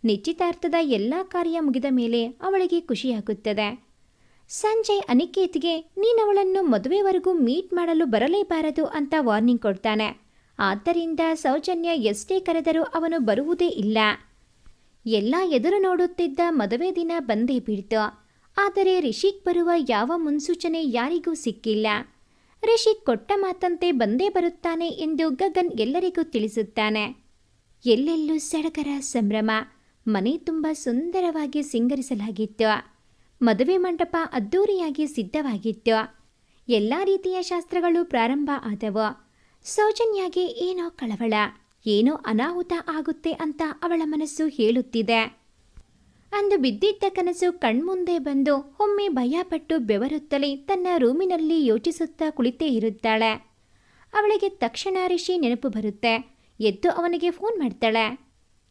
Speaker 1: ನಿಶ್ಚಿತಾರ್ಥದ ಎಲ್ಲ ಕಾರ್ಯ ಮುಗಿದ ಮೇಲೆ ಅವಳಿಗೆ ಖುಷಿಯಾಗುತ್ತದೆ. ಸಂಜಯ್ ಅನಿಕೇತ್ಗೆ ನೀನವಳನ್ನು ಮದುವೆವರೆಗೂ ಮೀಟ್ ಮಾಡಲು ಬರಲೇಬಾರದು ಅಂತ ವಾರ್ನಿಂಗ್ ಕೊಡ್ತಾನೆ. ಆದ್ದರಿಂದ ಸೌಜನ್ಯ ಎಷ್ಟೇ ಕರೆದರೂ ಅವನು ಬರುವುದೇ ಇಲ್ಲ. ಎಲ್ಲ ಎದುರು ನೋಡುತ್ತಿದ್ದ ಮದುವೆ ದಿನ ಬಂದೇ ಬಿಡ್ತು. ಆದರೆ ರಿಷಿಕ್ ಬರುವ ಯಾವ ಮುನ್ಸೂಚನೆ ಯಾರಿಗೂ ಸಿಕ್ಕಿಲ್ಲ. ರಿಷಿಕ್ ಕೊಟ್ಟ ಮಾತಂತೆ ಬಂದೇ ಬರುತ್ತಾನೆ ಎಂದು ಗಗನ್ ಎಲ್ಲರಿಗೂ ತಿಳಿಸುತ್ತಾನೆ. ಎಲ್ಲೆಲ್ಲೂ ಸಡಗರ ಸಂಭ್ರಮ. ಮನೆ ತುಂಬ ಸುಂದರವಾಗಿ ಸಿಂಗರಿಸಲಾಗಿತ್ತು. ಮದುವೆ ಮಂಟಪ ಅದ್ದೂರಿಯಾಗಿ ಸಿದ್ಧವಾಗಿತ್ತು. ಎಲ್ಲ ರೀತಿಯ ಶಾಸ್ತ್ರಗಳು ಪ್ರಾರಂಭ ಆದವು. ಸೌಜನ್ಯಾಗೆ ಏನೋ ಕಳವಳ, ಏನೋ ಅನಾಹುತ ಆಗುತ್ತೆ ಅಂತ ಅವಳ ಮನಸ್ಸು ಹೇಳುತ್ತಿದೆ. ಅಂದು ಬಿದ್ದಿದ್ದ ಕನಸು ಕಣ್ಮುಂದೆ ಬಂದು ಒಮ್ಮೆ ಭಯಪಟ್ಟು ಬೆವರುತ್ತಲೇ ತನ್ನ ರೂಮಿನಲ್ಲಿ ಯೋಚಿಸುತ್ತಾ ಕುಳಿತೇ ಇರುತ್ತಾಳೆ. ಅವಳಿಗೆ ತಕ್ಷಣ ರಿಷಿ ನೆನಪು ಬರುತ್ತೆ. ಎದ್ದು ಅವನಿಗೆ ಫೋನ್ ಮಾಡ್ತಾಳೆ.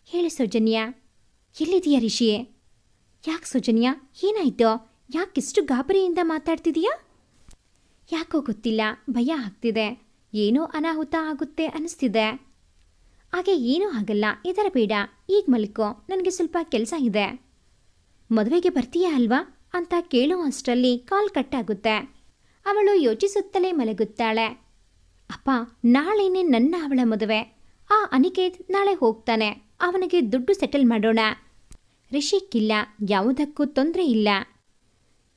Speaker 1: ಹೇಳಿ ಸೌಜನ್ಯ, ಎಲ್ಲಿದೆಯಾ ರಿಷಿ? ಯಾಕೆ ಸೌಜನ್ಯ, ಏನಾಯ್ತು? ಯಾಕಿಷ್ಟು ಗಾಬರಿಯಿಂದ ಮಾತಾಡ್ತಿದೀಯಾ? ಯಾಕೋ ಗೊತ್ತಿಲ್ಲ, ಭಯ ಆಗ್ತಿದೆ. ಏನೋ ಅನಾಹುತ ಆಗುತ್ತೆ ಅನ್ನಿಸ್ತಿದೆ. ಹಾಗೆ ಏನೂ ಆಗಲ್ಲ, ಹೆದರಬೇಡ, ಈಗ ಮಲ್ಕೋ, ನನಗೆ ಸ್ವಲ್ಪ ಕೆಲಸ ಇದೆ. ಮದುವೆಗೆ ಬರ್ತೀಯಾ ಅಲ್ವಾ ಅಂತ ಕೇಳೋ ಅಷ್ಟರಲ್ಲಿ ಕಾಲ್ ಕಟ್ಟಾಗುತ್ತೆ. ಅವಳು ಯೋಚಿಸುತ್ತಲೇ ಮಲಗುತ್ತಾಳೆ. ಅಪ್ಪ, ನಾಳೆನೇ ನನ್ನ ಅವಳ ಮದುವೆ. ಆ ಅನಿಕೇತ್ ನಾಳೆ ಹೋಗ್ತಾನೆ, ಅವನಿಗೆ ದುಡ್ಡು ಸೆಟಲ್ ಮಾಡೋಣ. ರಿಷಿಕ್ಕಿಲ್ಲ, ಯಾವುದಕ್ಕೂ ತೊಂದರೆ ಇಲ್ಲ.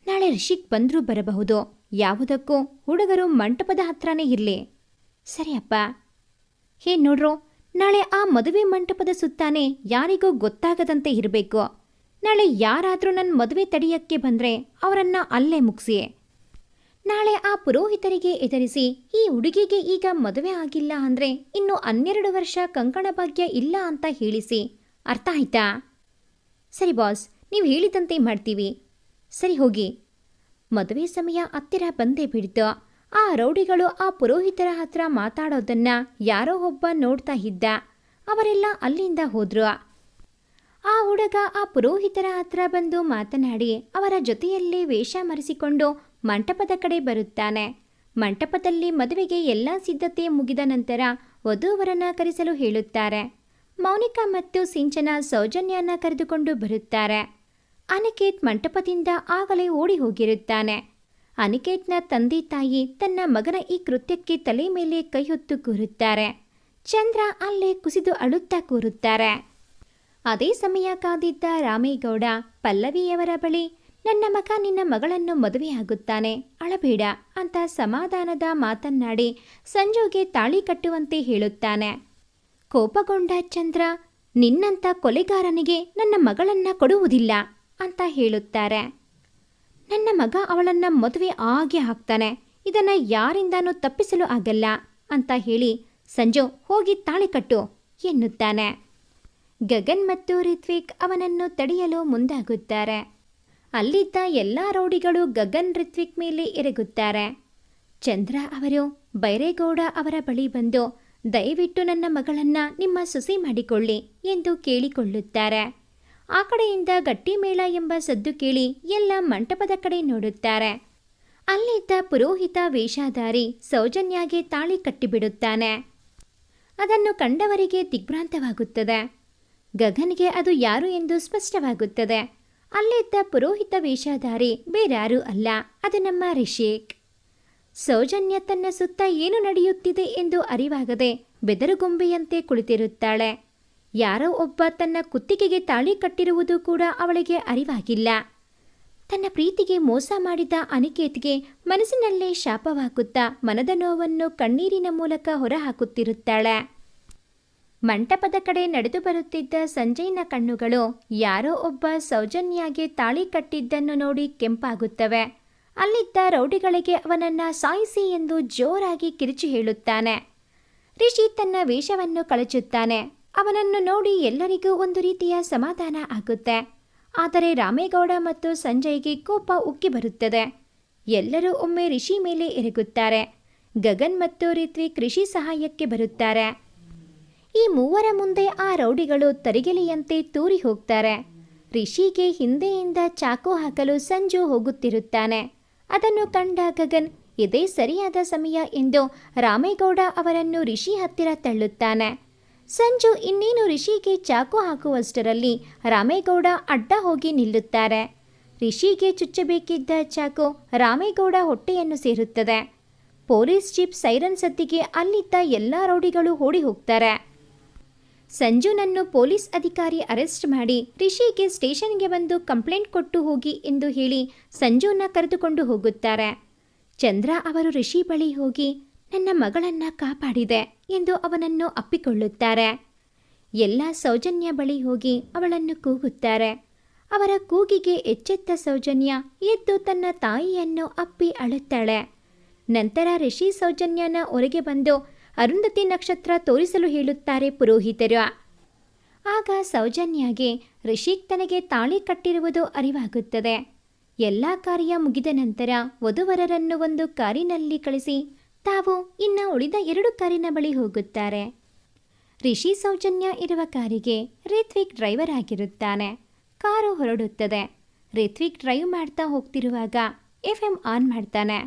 Speaker 1: ನಾಳೆ ರಿಷಿಕ್ ಬಂದರೂ ಬರಬಹುದು. ಯಾವುದಕ್ಕೂ ಹುಡುಗರು ಮಂಟಪದ ಹತ್ರನೇ ಇರಲಿ. ಸರಿ ಅಪ್ಪ. ನೋಡ್ರೋ, ನಾಳೆ ಆ ಮದುವೆ ಮಂಟಪದ ಸುತ್ತಾನೆ ಯಾರಿಗೂ ಗೊತ್ತಾಗದಂತೆ ಇರಬೇಕು. ನಾಳೆ ಯಾರಾದರೂ ನನ್ನ ಮದುವೆ ತಡೆಯಕ್ಕೆ ಬಂದರೆ ಅವರನ್ನ ಅಲ್ಲೇ ಮುಗಿಸಿ. ನಾಳೆ ಆ ಪುರೋಹಿತರಿಗೆ ಎದುರಿಸಿ ಈ ಹುಡುಗಿಗೆ ಈಗ ಮದುವೆ ಆಗಿಲ್ಲ ಅಂದರೆ ಇನ್ನು 12 ವರ್ಷ ಕಂಕಣ ಭಾಗ್ಯ ಇಲ್ಲ ಅಂತ ಹೇಳಿಸಿ. ಅರ್ಥ ಆಯ್ತಾ? ಸರಿ ಬಾಸ್, ನೀವು ಹೇಳಿದಂತೆ ಮಾಡ್ತೀವಿ. ಸರಿ ಹೋಗಿ. ಮದುವೆ ಸಮಯ ಹತ್ತಿರ ಬಂದೇ ಬಿಡ್ತು. ಆ ರೌಡಿಗಳು ಆ ಪುರೋಹಿತರ ಹತ್ರ ಮಾತಾಡೋದನ್ನ ಯಾರೋ ಒಬ್ಬ ನೋಡ್ತಾ ಇದ್ದ. ಅವರೆಲ್ಲ ಅಲ್ಲಿಂದ ಹೋದ್ರು. ಆ ಹುಡುಗ ಆ ಪುರೋಹಿತರ ಹತ್ರ ಬಂದು ಮಾತನಾಡಿ ಅವರ ಜೊತೆಯಲ್ಲೇ ವೇಷ ಮರೆಸಿಕೊಂಡು ಮಂಟಪದ ಕಡೆ ಬರುತ್ತಾನೆ. ಮಂಟಪದಲ್ಲಿ ಮದುವೆಗೆ ಎಲ್ಲ ಸಿದ್ಧತೆ ಮುಗಿದ ನಂತರ ವಧೂವರನ್ನ ಕರೆಸಲು ಹೇಳುತ್ತಾರೆ. ಮೌನಿಕಾ ಮತ್ತು ಸಿಂಚನ ಸೌಜನ್ಯನ ಕರೆದುಕೊಂಡು ಬರುತ್ತಾರೆ. ಅನಿಕೇತ್ ಮಂಟಪದಿಂದ ಆಗಲೇ ಓಡಿ ಹೋಗಿರುತ್ತಾನೆ. ಅನಿಕೇತ್ನ ತಂದೆ ತಾಯಿ ತನ್ನ ಮಗನ ಈ ಕೃತ್ಯಕ್ಕೆ ತಲೆ ಮೇಲೆ ಕೈ ಹೊತ್ತು ಕೂರುತ್ತಾರೆ. ಚಂದ್ರ ಅಲ್ಲೇ ಕುಸಿದು ಅಳುತ್ತಾ ಕೂರುತ್ತಾರೆ. ಅದೇ ಸಮಯ ಕಾದಿದ್ದ ರಾಮೇಗೌಡ ಪಲ್ಲವಿಯವರ ಬಳಿ, ನನ್ನ ಮಗ ನಿನ್ನ ಮಗಳನ್ನು ಮದುವೆಯಾಗುತ್ತಾನೆ, ಅಳಬೇಡ ಅಂತ ಸಮಾಧಾನದ ಮಾತನ್ನಾಡಿ ಸಂಜುಗೆ ತಾಳಿ ಕಟ್ಟುವಂತೆ ಹೇಳುತ್ತಾನೆ. ಕೋಪಗೊಂಡ ಚಂದ್ರ, ನಿನ್ನಂಥ ಕೊಲೆಗಾರನಿಗೆ ನನ್ನ ಮಗಳನ್ನ ಕೊಡುವುದಿಲ್ಲ ಅಂತ ಹೇಳುತ್ತಾರೆ. ನನ್ನ ಮಗ ಅವಳನ್ನ ಮದುವೆ ಆಗೇ ಹಾಕ್ತಾನೆ, ಇದನ್ನ ಯಾರಿಂದಾನೂ ತಪ್ಪಿಸಲು ಆಗಲ್ಲ ಅಂತ ಹೇಳಿ ಸಂಜು ಹೋಗಿ ತಾಳಿ ಕಟ್ಟು ಎನ್ನುತ್ತಾನೆ. ಗಗನ್ ಮತ್ತು ರಿತ್ವಿಕ್ ಅವನನ್ನು ತಡೆಯಲು ಮುಂದಾಗುತ್ತಾರೆ. ಅಲ್ಲಿದ್ದ ಎಲ್ಲ ರೌಡಿಗಳು ಗಗನ್ ರಿತ್ವಿಕ್ ಮೇಲೆ ಎರಗುತ್ತಾರೆ. ಚಂದ್ರ ಅವರು ಬೈರೇಗೌಡ ಅವರ ಬಳಿ ಬಂದು, ದಯವಿಟ್ಟು ನನ್ನ ಮಗಳನ್ನ ನಿಮ್ಮ ಸೊಸೆ ಮಾಡಿಕೊಳ್ಳಿ ಎಂದು ಕೇಳಿಕೊಳ್ಳುತ್ತಾರೆ. ಆ ಕಡೆಯಿಂದ ಗಟ್ಟಿಮೇಳ ಎಂಬ ಸದ್ದು ಕೇಳಿ ಎಲ್ಲ ಮಂಟಪದ ಕಡೆ ನೋಡುತ್ತಾರೆ. ಅಲ್ಲಿದ್ದ ಪುರೋಹಿತ ವೇಷಧಾರಿ ಸೌಜನ್ಯಾಗೆ ತಾಳಿ ಕಟ್ಟಿಬಿಡುತ್ತಾನೆ. ಅದನ್ನು ಕಂಡವರಿಗೆ ದಿಗ್ಭ್ರಾಂತವಾಗುತ್ತದೆ. ಗಗನ್ಗೆ ಅದು ಯಾರು ಎಂದು ಸ್ಪಷ್ಟವಾಗುತ್ತದೆ. ಅಲ್ಲಿದ್ದ ಪುರೋಹಿತ ವೇಷಧಾರಿ ಬೇರಾರೂ ಅಲ್ಲ, ಅದು ನಮ್ಮ ರಿಷಿಕ್. ಸೌಜನ್ಯ ತನ್ನ ಸುತ್ತ ಏನು ನಡೆಯುತ್ತಿದೆ ಎಂದು ಅರಿವಾಗದೆ ಬೆದರುಗೊಂಬೆಯಂತೆ ಕುಳಿತಿರುತ್ತಾಳೆ. ಯಾರೋ ಒಬ್ಬ ತನ್ನ ಕುತ್ತಿಗೆಗೆ ತಾಳಿ ಕಟ್ಟಿರುವುದು ಕೂಡ ಅವಳಿಗೆ ಅರಿವಾಗಿಲ್ಲ. ತನ್ನ ಪ್ರೀತಿಗೆ ಮೋಸ ಮಾಡಿದ ಅನಿಕೇತ್ಗೆ ಮನಸ್ಸಿನಲ್ಲೇ ಶಾಪವಾಗುತ್ತಾ ಮನದ ನೋವನ್ನು ಕಣ್ಣೀರಿನ ಮೂಲಕ ಹೊರಹಾಕುತ್ತಿರುತ್ತಾಳೆ. ಮಂಟಪದ ಕಡೆ ನಡೆದು ಬರುತ್ತಿದ್ದ ಸಂಜಯ್ನ ಕಣ್ಣುಗಳು ಯಾರೋ ಒಬ್ಬ ಸೌಜನ್ಯಾಗೆ ತಾಳಿ ಕಟ್ಟಿದ್ದನ್ನು ನೋಡಿ ಕೆಂಪಾಗುತ್ತವೆ. ಅಲ್ಲಿದ್ದ ರೌಡಿಗಳಿಗೆ ಅವನನ್ನ ಸಾಯಿಸಿ ಎಂದು ಜೋರಾಗಿ ಕಿರಿಚಿ ಹೇಳುತ್ತಾನೆ. ರಿಷಿ ತನ್ನ ವೇಷವನ್ನು ಕಳಚುತ್ತಾನೆ. ಅವನನ್ನು ನೋಡಿ ಎಲ್ಲರಿಗೂ ಒಂದು ರೀತಿಯ ಸಮಾಧಾನ ಆಗುತ್ತೆ. ಆದರೆ ರಾಮೇಗೌಡ ಮತ್ತು ಸಂಜಯ್ಗೆ ಕೋಪ ಉಕ್ಕಿ ಬರುತ್ತದೆ. ಎಲ್ಲರೂ ಒಮ್ಮೆ ರಿಷಿ ಮೇಲೆ ಎರಗುತ್ತಾರೆ. ಗಗನ್ ಮತ್ತು ರಿತ್ವಿಕ್ ರಿಷಿ ಸಹಾಯಕ್ಕೆ ಬರುತ್ತಾರೆ. ಈ ಮೂವರ ಮುಂದೆ ಆ ರೌಡಿಗಳು ತರಿಗೆಲೆಯಂತೆ ತೂರಿ ಹೋಗ್ತಾರೆ. ರಿಷಿಗೆ ಹಿಂದೆಯಿಂದ ಚಾಕು ಹಾಕಲು ಸಂಜು ಹೋಗುತ್ತಿರುತ್ತಾನೆ. ಅದನ್ನು ಕಂಡ ಗಗನ್ ಇದೇ ಸರಿಯಾದ ಸಮಯ ಎಂದು ರಾಮೇಗೌಡ ಅವರನ್ನು ರಿಷಿ ಹತ್ತಿರ ತಳ್ಳುತ್ತಾನೆ. ಸಂಜು ಇನ್ನೇನು ರಿಷಿಗೆ ಚಾಕು ಹಾಕುವಷ್ಟರಲ್ಲಿ ರಾಮೇಗೌಡ ಅಡ್ಡ ಹೋಗಿ ನಿಲ್ಲುತ್ತಾರೆ. ರಿಷಿಗೆ ಚುಚ್ಚಬೇಕಿದ್ದ ಚಾಕು ರಾಮೇಗೌಡ ಹೊಟ್ಟೆಯನ್ನು ಸೇರುತ್ತದೆ. ಪೊಲೀಸ್ ಜೀಪ್ ಸೈರನ್ ಸದ್ದಿಗೆ ಅಲ್ಲಿದ್ದ ಎಲ್ಲ ರೌಡಿಗಳು ಓಡಿ ಹೋಗ್ತಾರೆ. ಸಂಜುನನ್ನು ಪೊಲೀಸ್ ಅಧಿಕಾರಿ ಅರೆಸ್ಟ್ ಮಾಡಿ ರಿಷಿಗೆ ಸ್ಟೇಷನ್ಗೆ ಬಂದು ಕಂಪ್ಲೇಂಟ್ ಕೊಟ್ಟು ಹೋಗಿ ಎಂದು ಹೇಳಿ ಸಂಜುನ ಕರೆದುಕೊಂಡು ಹೋಗುತ್ತಾರೆ. ಚಂದ್ರ ಅವರು ರಿಷಿ ಬಳಿ ಹೋಗಿ ನನ್ನ ಮಗಳನ್ನ ಕಾಪಾಡಿದೆ ಎಂದು ಅವನನ್ನು ಅಪ್ಪಿಕೊಳ್ಳುತ್ತಾರೆ. ಎಲ್ಲ ಸೌಜನ್ಯ ಬಳಿ ಹೋಗಿ ಅವಳನ್ನು ಕೂಗುತ್ತಾರೆ. ಅವರ ಕೂಗಿಗೆ ಎಚ್ಚೆತ್ತ ಸೌಜನ್ಯ ಎದ್ದು ತನ್ನ ತಾಯಿಯನ್ನು ಅಪ್ಪಿ ಅಳುತ್ತಾಳೆ. ನಂತರ ರಿಷಿ ಸೌಜನ್ಯನ ಹೊರಗೆ ಬಂದು ಅರುಂಧತಿ ನಕ್ಷತ್ರ ತೋರಿಸಲು ಹೇಳುತ್ತಾರೆ ಪುರೋಹಿತರು. ಆಗ ಸೌಜನ್ಯಾಗೆ ರಿಷಿಕ್ ತನಗೆ ತಾಳಿ ಕಟ್ಟಿರುವುದು ಅರಿವಾಗುತ್ತದೆ. ಎಲ್ಲ ಕಾರ್ಯ ಮುಗಿದ ನಂತರ ವಧುವರರನ್ನು ಒಂದು ಕಾರಿನಲ್ಲಿ ಕಳಿಸಿ ತಾವು ಇನ್ನು ಉಳಿದ 2 ಕಾರಿನ ಬಳಿ ಹೋಗುತ್ತಾರೆ. ರಿಷಿ ಸೌಜನ್ಯ ಇರುವ ಕಾರಿಗೆ ರಿತ್ವಿಕ್ ಡ್ರೈವರ್ ಆಗಿರುತ್ತಾನೆ. ಕಾರು ಹೊರಡುತ್ತದೆ. ರಿತ್ವಿಕ್ ಡ್ರೈವ್ ಮಾಡ್ತಾ ಹೋಗ್ತಿರುವಾಗ FM ಆನ್ ಮಾಡ್ತಾನೆ.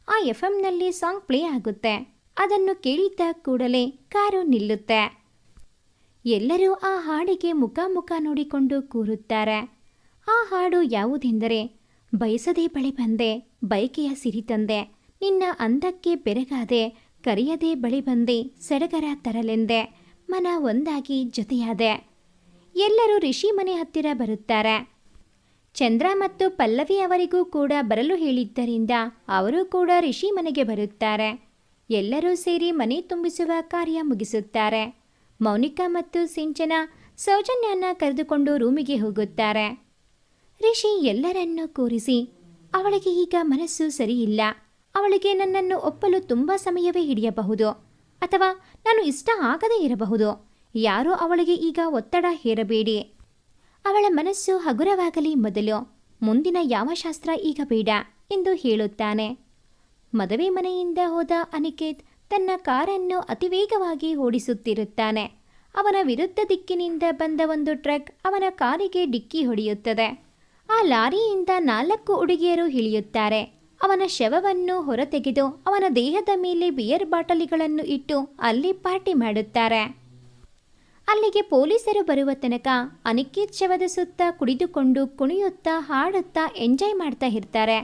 Speaker 1: ಆ FMನಲ್ಲಿ ಸಾಂಗ್ ಪ್ಲೇ ಆಗುತ್ತೆ. ಅದನ್ನು ಕೇಳಿದ್ದ ಕೂಡಲೇ ಕಾರು ನಿಲ್ಲುತ್ತೆ. ಎಲ್ಲರೂ ಆ ಹಾಡಿಗೆ ಮುಖ ನೋಡಿಕೊಂಡು ಕೂರುತ್ತಾರೆ. ಆ ಹಾಡು ಯಾವುದೆಂದರೆ, ಬಯಸದೆ ಬಳಿ ಬಂದೆ, ಬಯಕೆಯ ಸಿರಿ ತಂದೆ, ನಿನ್ನ ಅಂದಕ್ಕೆ ಬೆರಗಾದೆ, ಕರೆಯದೆ ಬಳಿ ಬಂದೆ, ಸಡಗರ ತರಲೆಂದೆ, ಮನ ಒಂದಾಗಿ ಜೊತೆಯಾದೆ. ಎಲ್ಲರೂ ರಿಷಿ ಮನೆ ಹತ್ತಿರ ಬರುತ್ತಾರೆ. ಚಂದ್ರ ಮತ್ತು ಪಲ್ಲವಿ ಅವರಿಗೂ ಕೂಡ ಬರಲು ಹೇಳಿದ್ದರಿಂದ ಅವರು ಕೂಡ ರಿಷಿ ಮನೆಗೆ ಬರುತ್ತಾರೆ. ಎಲ್ಲರೂ ಸೇರಿ ಮನೆ ತುಂಬಿಸುವ ಕಾರ್ಯ ಮುಗಿಸುತ್ತಾರೆ. ಮೌನಿಕಾ ಮತ್ತು ಸಿಂಚನ ಸೌಜನ್ಯನ ಕರೆದುಕೊಂಡು ರೂಮಿಗೆ ಹೋಗುತ್ತಾರೆ. ರಿಷಿ ಎಲ್ಲರನ್ನೂ ಕೂರಿಸಿ, ಅವಳಿಗೆ ಈಗ ಮನಸ್ಸು ಸರಿಯಿಲ್ಲ, ಅವಳಿಗೆ ನನ್ನನ್ನು ಒಪ್ಪಲು ತುಂಬ ಸಮಯವೇ ಹಿಡಿಯಬಹುದು, ಅಥವಾ ನಾನು ಇಷ್ಟ ಆಗದೇ ಇರಬಹುದು. ಯಾರೂ ಅವಳಿಗೆ ಈಗ ಒತ್ತಡ ಹೇರಬೇಡಿ. ಅವಳ ಮನಸ್ಸು ಹಗುರವಾಗಲಿ ಮೊದಲು, ಮುಂದಿನ ಯಾವ ಶಾಸ್ತ್ರ ಈಗ ಬೇಡ ಎಂದು ಹೇಳುತ್ತಾನೆ. ಮದುವೆ ಮನೆಯಿಂದ ಹೋದ ಅನಿಕೇತ್ ತನ್ನ ಕಾರನ್ನು ಅತಿವೇಗವಾಗಿ ಓಡಿಸುತ್ತಿರುತ್ತಾನೆ. ಅವನ ವಿರುದ್ಧ ದಿಕ್ಕಿನಿಂದ ಬಂದ ಒಂದು ಟ್ರಕ್ ಅವನ ಕಾರಿಗೆ ಡಿಕ್ಕಿ ಹೊಡೆಯುತ್ತದೆ. ಆ ಲಾರಿಯಿಂದ 4 ಹುಡುಗಿಯರು ಇಳಿಯುತ್ತಾರೆ. ಅವನ ಶವವನ್ನು ಹೊರತೆಗೆದು ಅವನ ದೇಹದ ಮೇಲೆ ಬಿಯರ್ ಬಾಟಲಿಗಳನ್ನು ಇಟ್ಟು ಅಲ್ಲಿ ಪಾರ್ಟಿ ಮಾಡುತ್ತಾರೆ. ಅಲ್ಲಿಗೆ ಪೊಲೀಸರು ಬರುವ ತನಕ ಅನಿಕೇತ್ ಶವದ ಸುತ್ತ ಕುಡಿದುಕೊಂಡು ಕುಣಿಯುತ್ತಾ ಹಾಡುತ್ತಾ ಎಂಜಾಯ್ ಮಾಡ್ತಾ ಇರ್ತಾರೆ.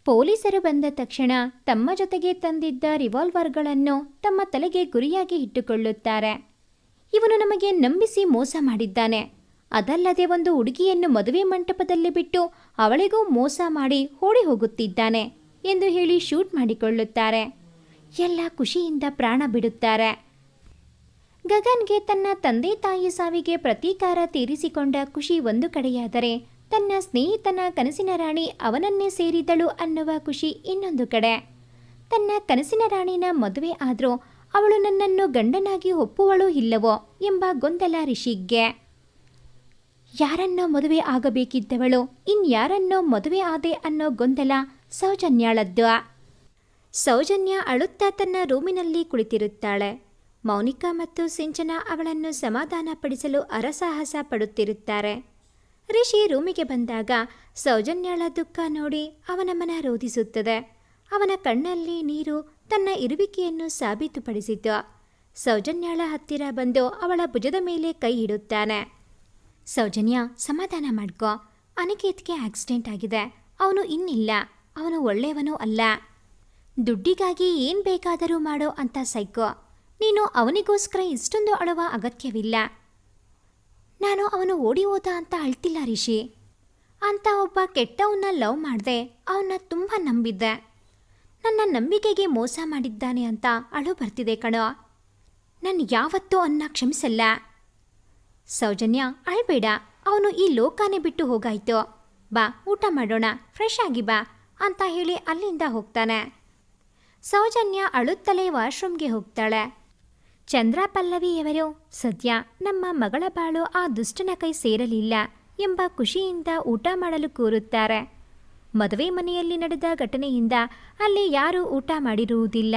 Speaker 1: ಪೊಲೀಸರು ಬಂದ ತಕ್ಷಣ ತಮ್ಮ ಜೊತೆಗೆ ತಂದಿದ್ದ ರಿವಾಲ್ವರ್ಗಳನ್ನು ತಮ್ಮ ತಲೆಗೆ ಗುರಿಯಾಗಿ ಇಟ್ಟುಕೊಳ್ಳುತ್ತಾರೆ. ಇವನು ನಮಗೆ ನಂಬಿಸಿ ಮೋಸ ಮಾಡಿದ್ದಾನೆ, ಅದಲ್ಲದೆ ಒಂದು ಹುಡುಗಿಯನ್ನು ಮದುವೆ ಮಂಟಪದಲ್ಲಿ ಬಿಟ್ಟು ಅವಳಿಗೂ ಮೋಸ ಮಾಡಿ ಓಡಿ ಹೋಗುತ್ತಿದ್ದಾನೆ ಎಂದು ಹೇಳಿ ಶೂಟ್ ಮಾಡಿಕೊಳ್ಳುತ್ತಾರೆ. ಎಲ್ಲ ಖುಷಿಯಿಂದ ಪ್ರಾಣ ಬಿಡುತ್ತಾರೆ. ಗಗನ್ಗೆ ತನ್ನ ತಂದೆ ತಾಯಿ ಸಾವಿಗೆ ಪ್ರತೀಕಾರ ತೀರಿಸಿಕೊಂಡ ಖುಷಿ ಒಂದು ಕಡೆಯಾದರೆ, ತನ್ನ ಸ್ನೇಹಿತನ ಕನಸಿನ ರಾಣಿ ಅವನನ್ನೇ ಸೇರಿದಳು ಅನ್ನುವ ಖುಷಿ ಇನ್ನೊಂದು ಕಡೆ. ತನ್ನ ಕನಸಿನ ರಾಣಿನ ಮದುವೆ ಆದರೂ ಅವಳು ನನ್ನನ್ನು ಗಂಡನಾಗಿ ಒಪ್ಪುವಳೋ ಇಲ್ಲವೋ ಎಂಬ ಗೊಂದಲ ರಿಷಿಗೆ. ಯಾರನ್ನೋ ಮದುವೆ ಆಗಬೇಕಿದ್ದವಳು ಇನ್ಯಾರನ್ನೋ ಮದುವೆ ಆದೆ ಅನ್ನೋ ಗೊಂದಲ ಸೌಜನ್ಯಾಳದ್ದು. ಸೌಜನ್ಯ ಅಳುತ್ತಾ ತನ್ನ ರೂಮಿನಲ್ಲಿ ಕುಳಿತಿರುತ್ತಾಳೆ. ಮೌನಿಕಾ ಮತ್ತು ಸಿಂಚನ ಅವಳನ್ನು ಸಮಾಧಾನಪಡಿಸಲು ಅರಸಾಹಸ ಪಡುತ್ತಿರುತ್ತಾರೆ. ರಿಷಿ ರೂಮಿಗೆ ಬಂದಾಗ ಸೌಜನ್ಯಾಳ ದುಃಖ ನೋಡಿ ಅವನ ಮನ ರೋಧಿಸುತ್ತದೆ. ಅವನ ಕಣ್ಣಲ್ಲಿ ನೀರು ತನ್ನ ಇರುವಿಕೆಯನ್ನು ಸಾಬೀತುಪಡಿಸಿತು. ಸೌಜನ್ಯಾಳ ಹತ್ತಿರ ಬಂದು ಅವಳ ಭುಜದ ಮೇಲೆ ಕೈ ಇಡುತ್ತಾನೆ. ಸೌಜನ್ಯ, ಸಮಾಧಾನ ಮಾಡ್ಕೋ. ಅನಿಕೇತ್ಗೆ ಆಕ್ಸಿಡೆಂಟ್ ಆಗಿದೆ. ಅವನು ಇನ್ನಿಲ್ಲ. ಅವನು ಒಳ್ಳೆಯವನೂ ಅಲ್ಲ. ದುಡ್ಡಿಗಾಗಿ ಏನು ಬೇಕಾದರೂ ಮಾಡೋ ಅಂತ ಸೈಕೋ. ನೀನು ಅವನಿಗೋಸ್ಕರ ಇಷ್ಟೊಂದು ಅಳುವ ಅಗತ್ಯವಿಲ್ಲ. ನಾನು ಅವನು ಓಡಿ ಹೋದ ಅಂತ ಅಳ್ತಿಲ್ಲ ರಿಷಿ. ಅಂತ ಒಬ್ಬ ಕೆಟ್ಟವನ್ನ ಲವ್ ಮಾಡಿದೆ, ಅವನ್ನ ತುಂಬ ನಂಬಿದ್ದೆ. ನನ್ನ ನಂಬಿಕೆಗೆ ಮೋಸ ಮಾಡಿದ್ದಾನೆ ಅಂತ ಅಳು ಬರ್ತಿದೆ ಕಣೋ. ನಾನು ಯಾವತ್ತೂ ಅವನ್ನ ಕ್ಷಮಿಸಲ್ಲ. ಸೌಜನ್ಯ, ಅಳ್ಬೇಡ. ಅವನು ಈ ಲೋಕನೇ ಬಿಟ್ಟು ಹೋಗಾಯ್ತು. ಬಾ, ಊಟ ಮಾಡೋಣ, ಫ್ರೆಶ್ ಆಗಿ ಬಾ ಅಂತ ಹೇಳಿ ಅಲ್ಲಿಂದ ಹೋಗ್ತಾನೆ. ಸೌಜನ್ಯ ಅಳುತ್ತಲೇ ವಾಶ್ರೂಮ್ಗೆ ಹೋಗ್ತಾಳೆ. ಚಂದ್ರ ಪಲ್ಲವಿಯವರು ಸದ್ಯ ನಮ್ಮ ಮಗಳ ಬಾಳು ಆ ದುಷ್ಟನ ಕೈ ಸೇರಲಿಲ್ಲ ಎಂಬ ಖುಷಿಯಿಂದ ಊಟ ಮಾಡಲು ಕೂರುತ್ತಾರೆ. ಮದುವೆ ಮನೆಯಲ್ಲಿ ನಡೆದ ಘಟನೆಯಿಂದ ಅಲ್ಲಿ ಯಾರೂ ಊಟ ಮಾಡಿರುವುದಿಲ್ಲ.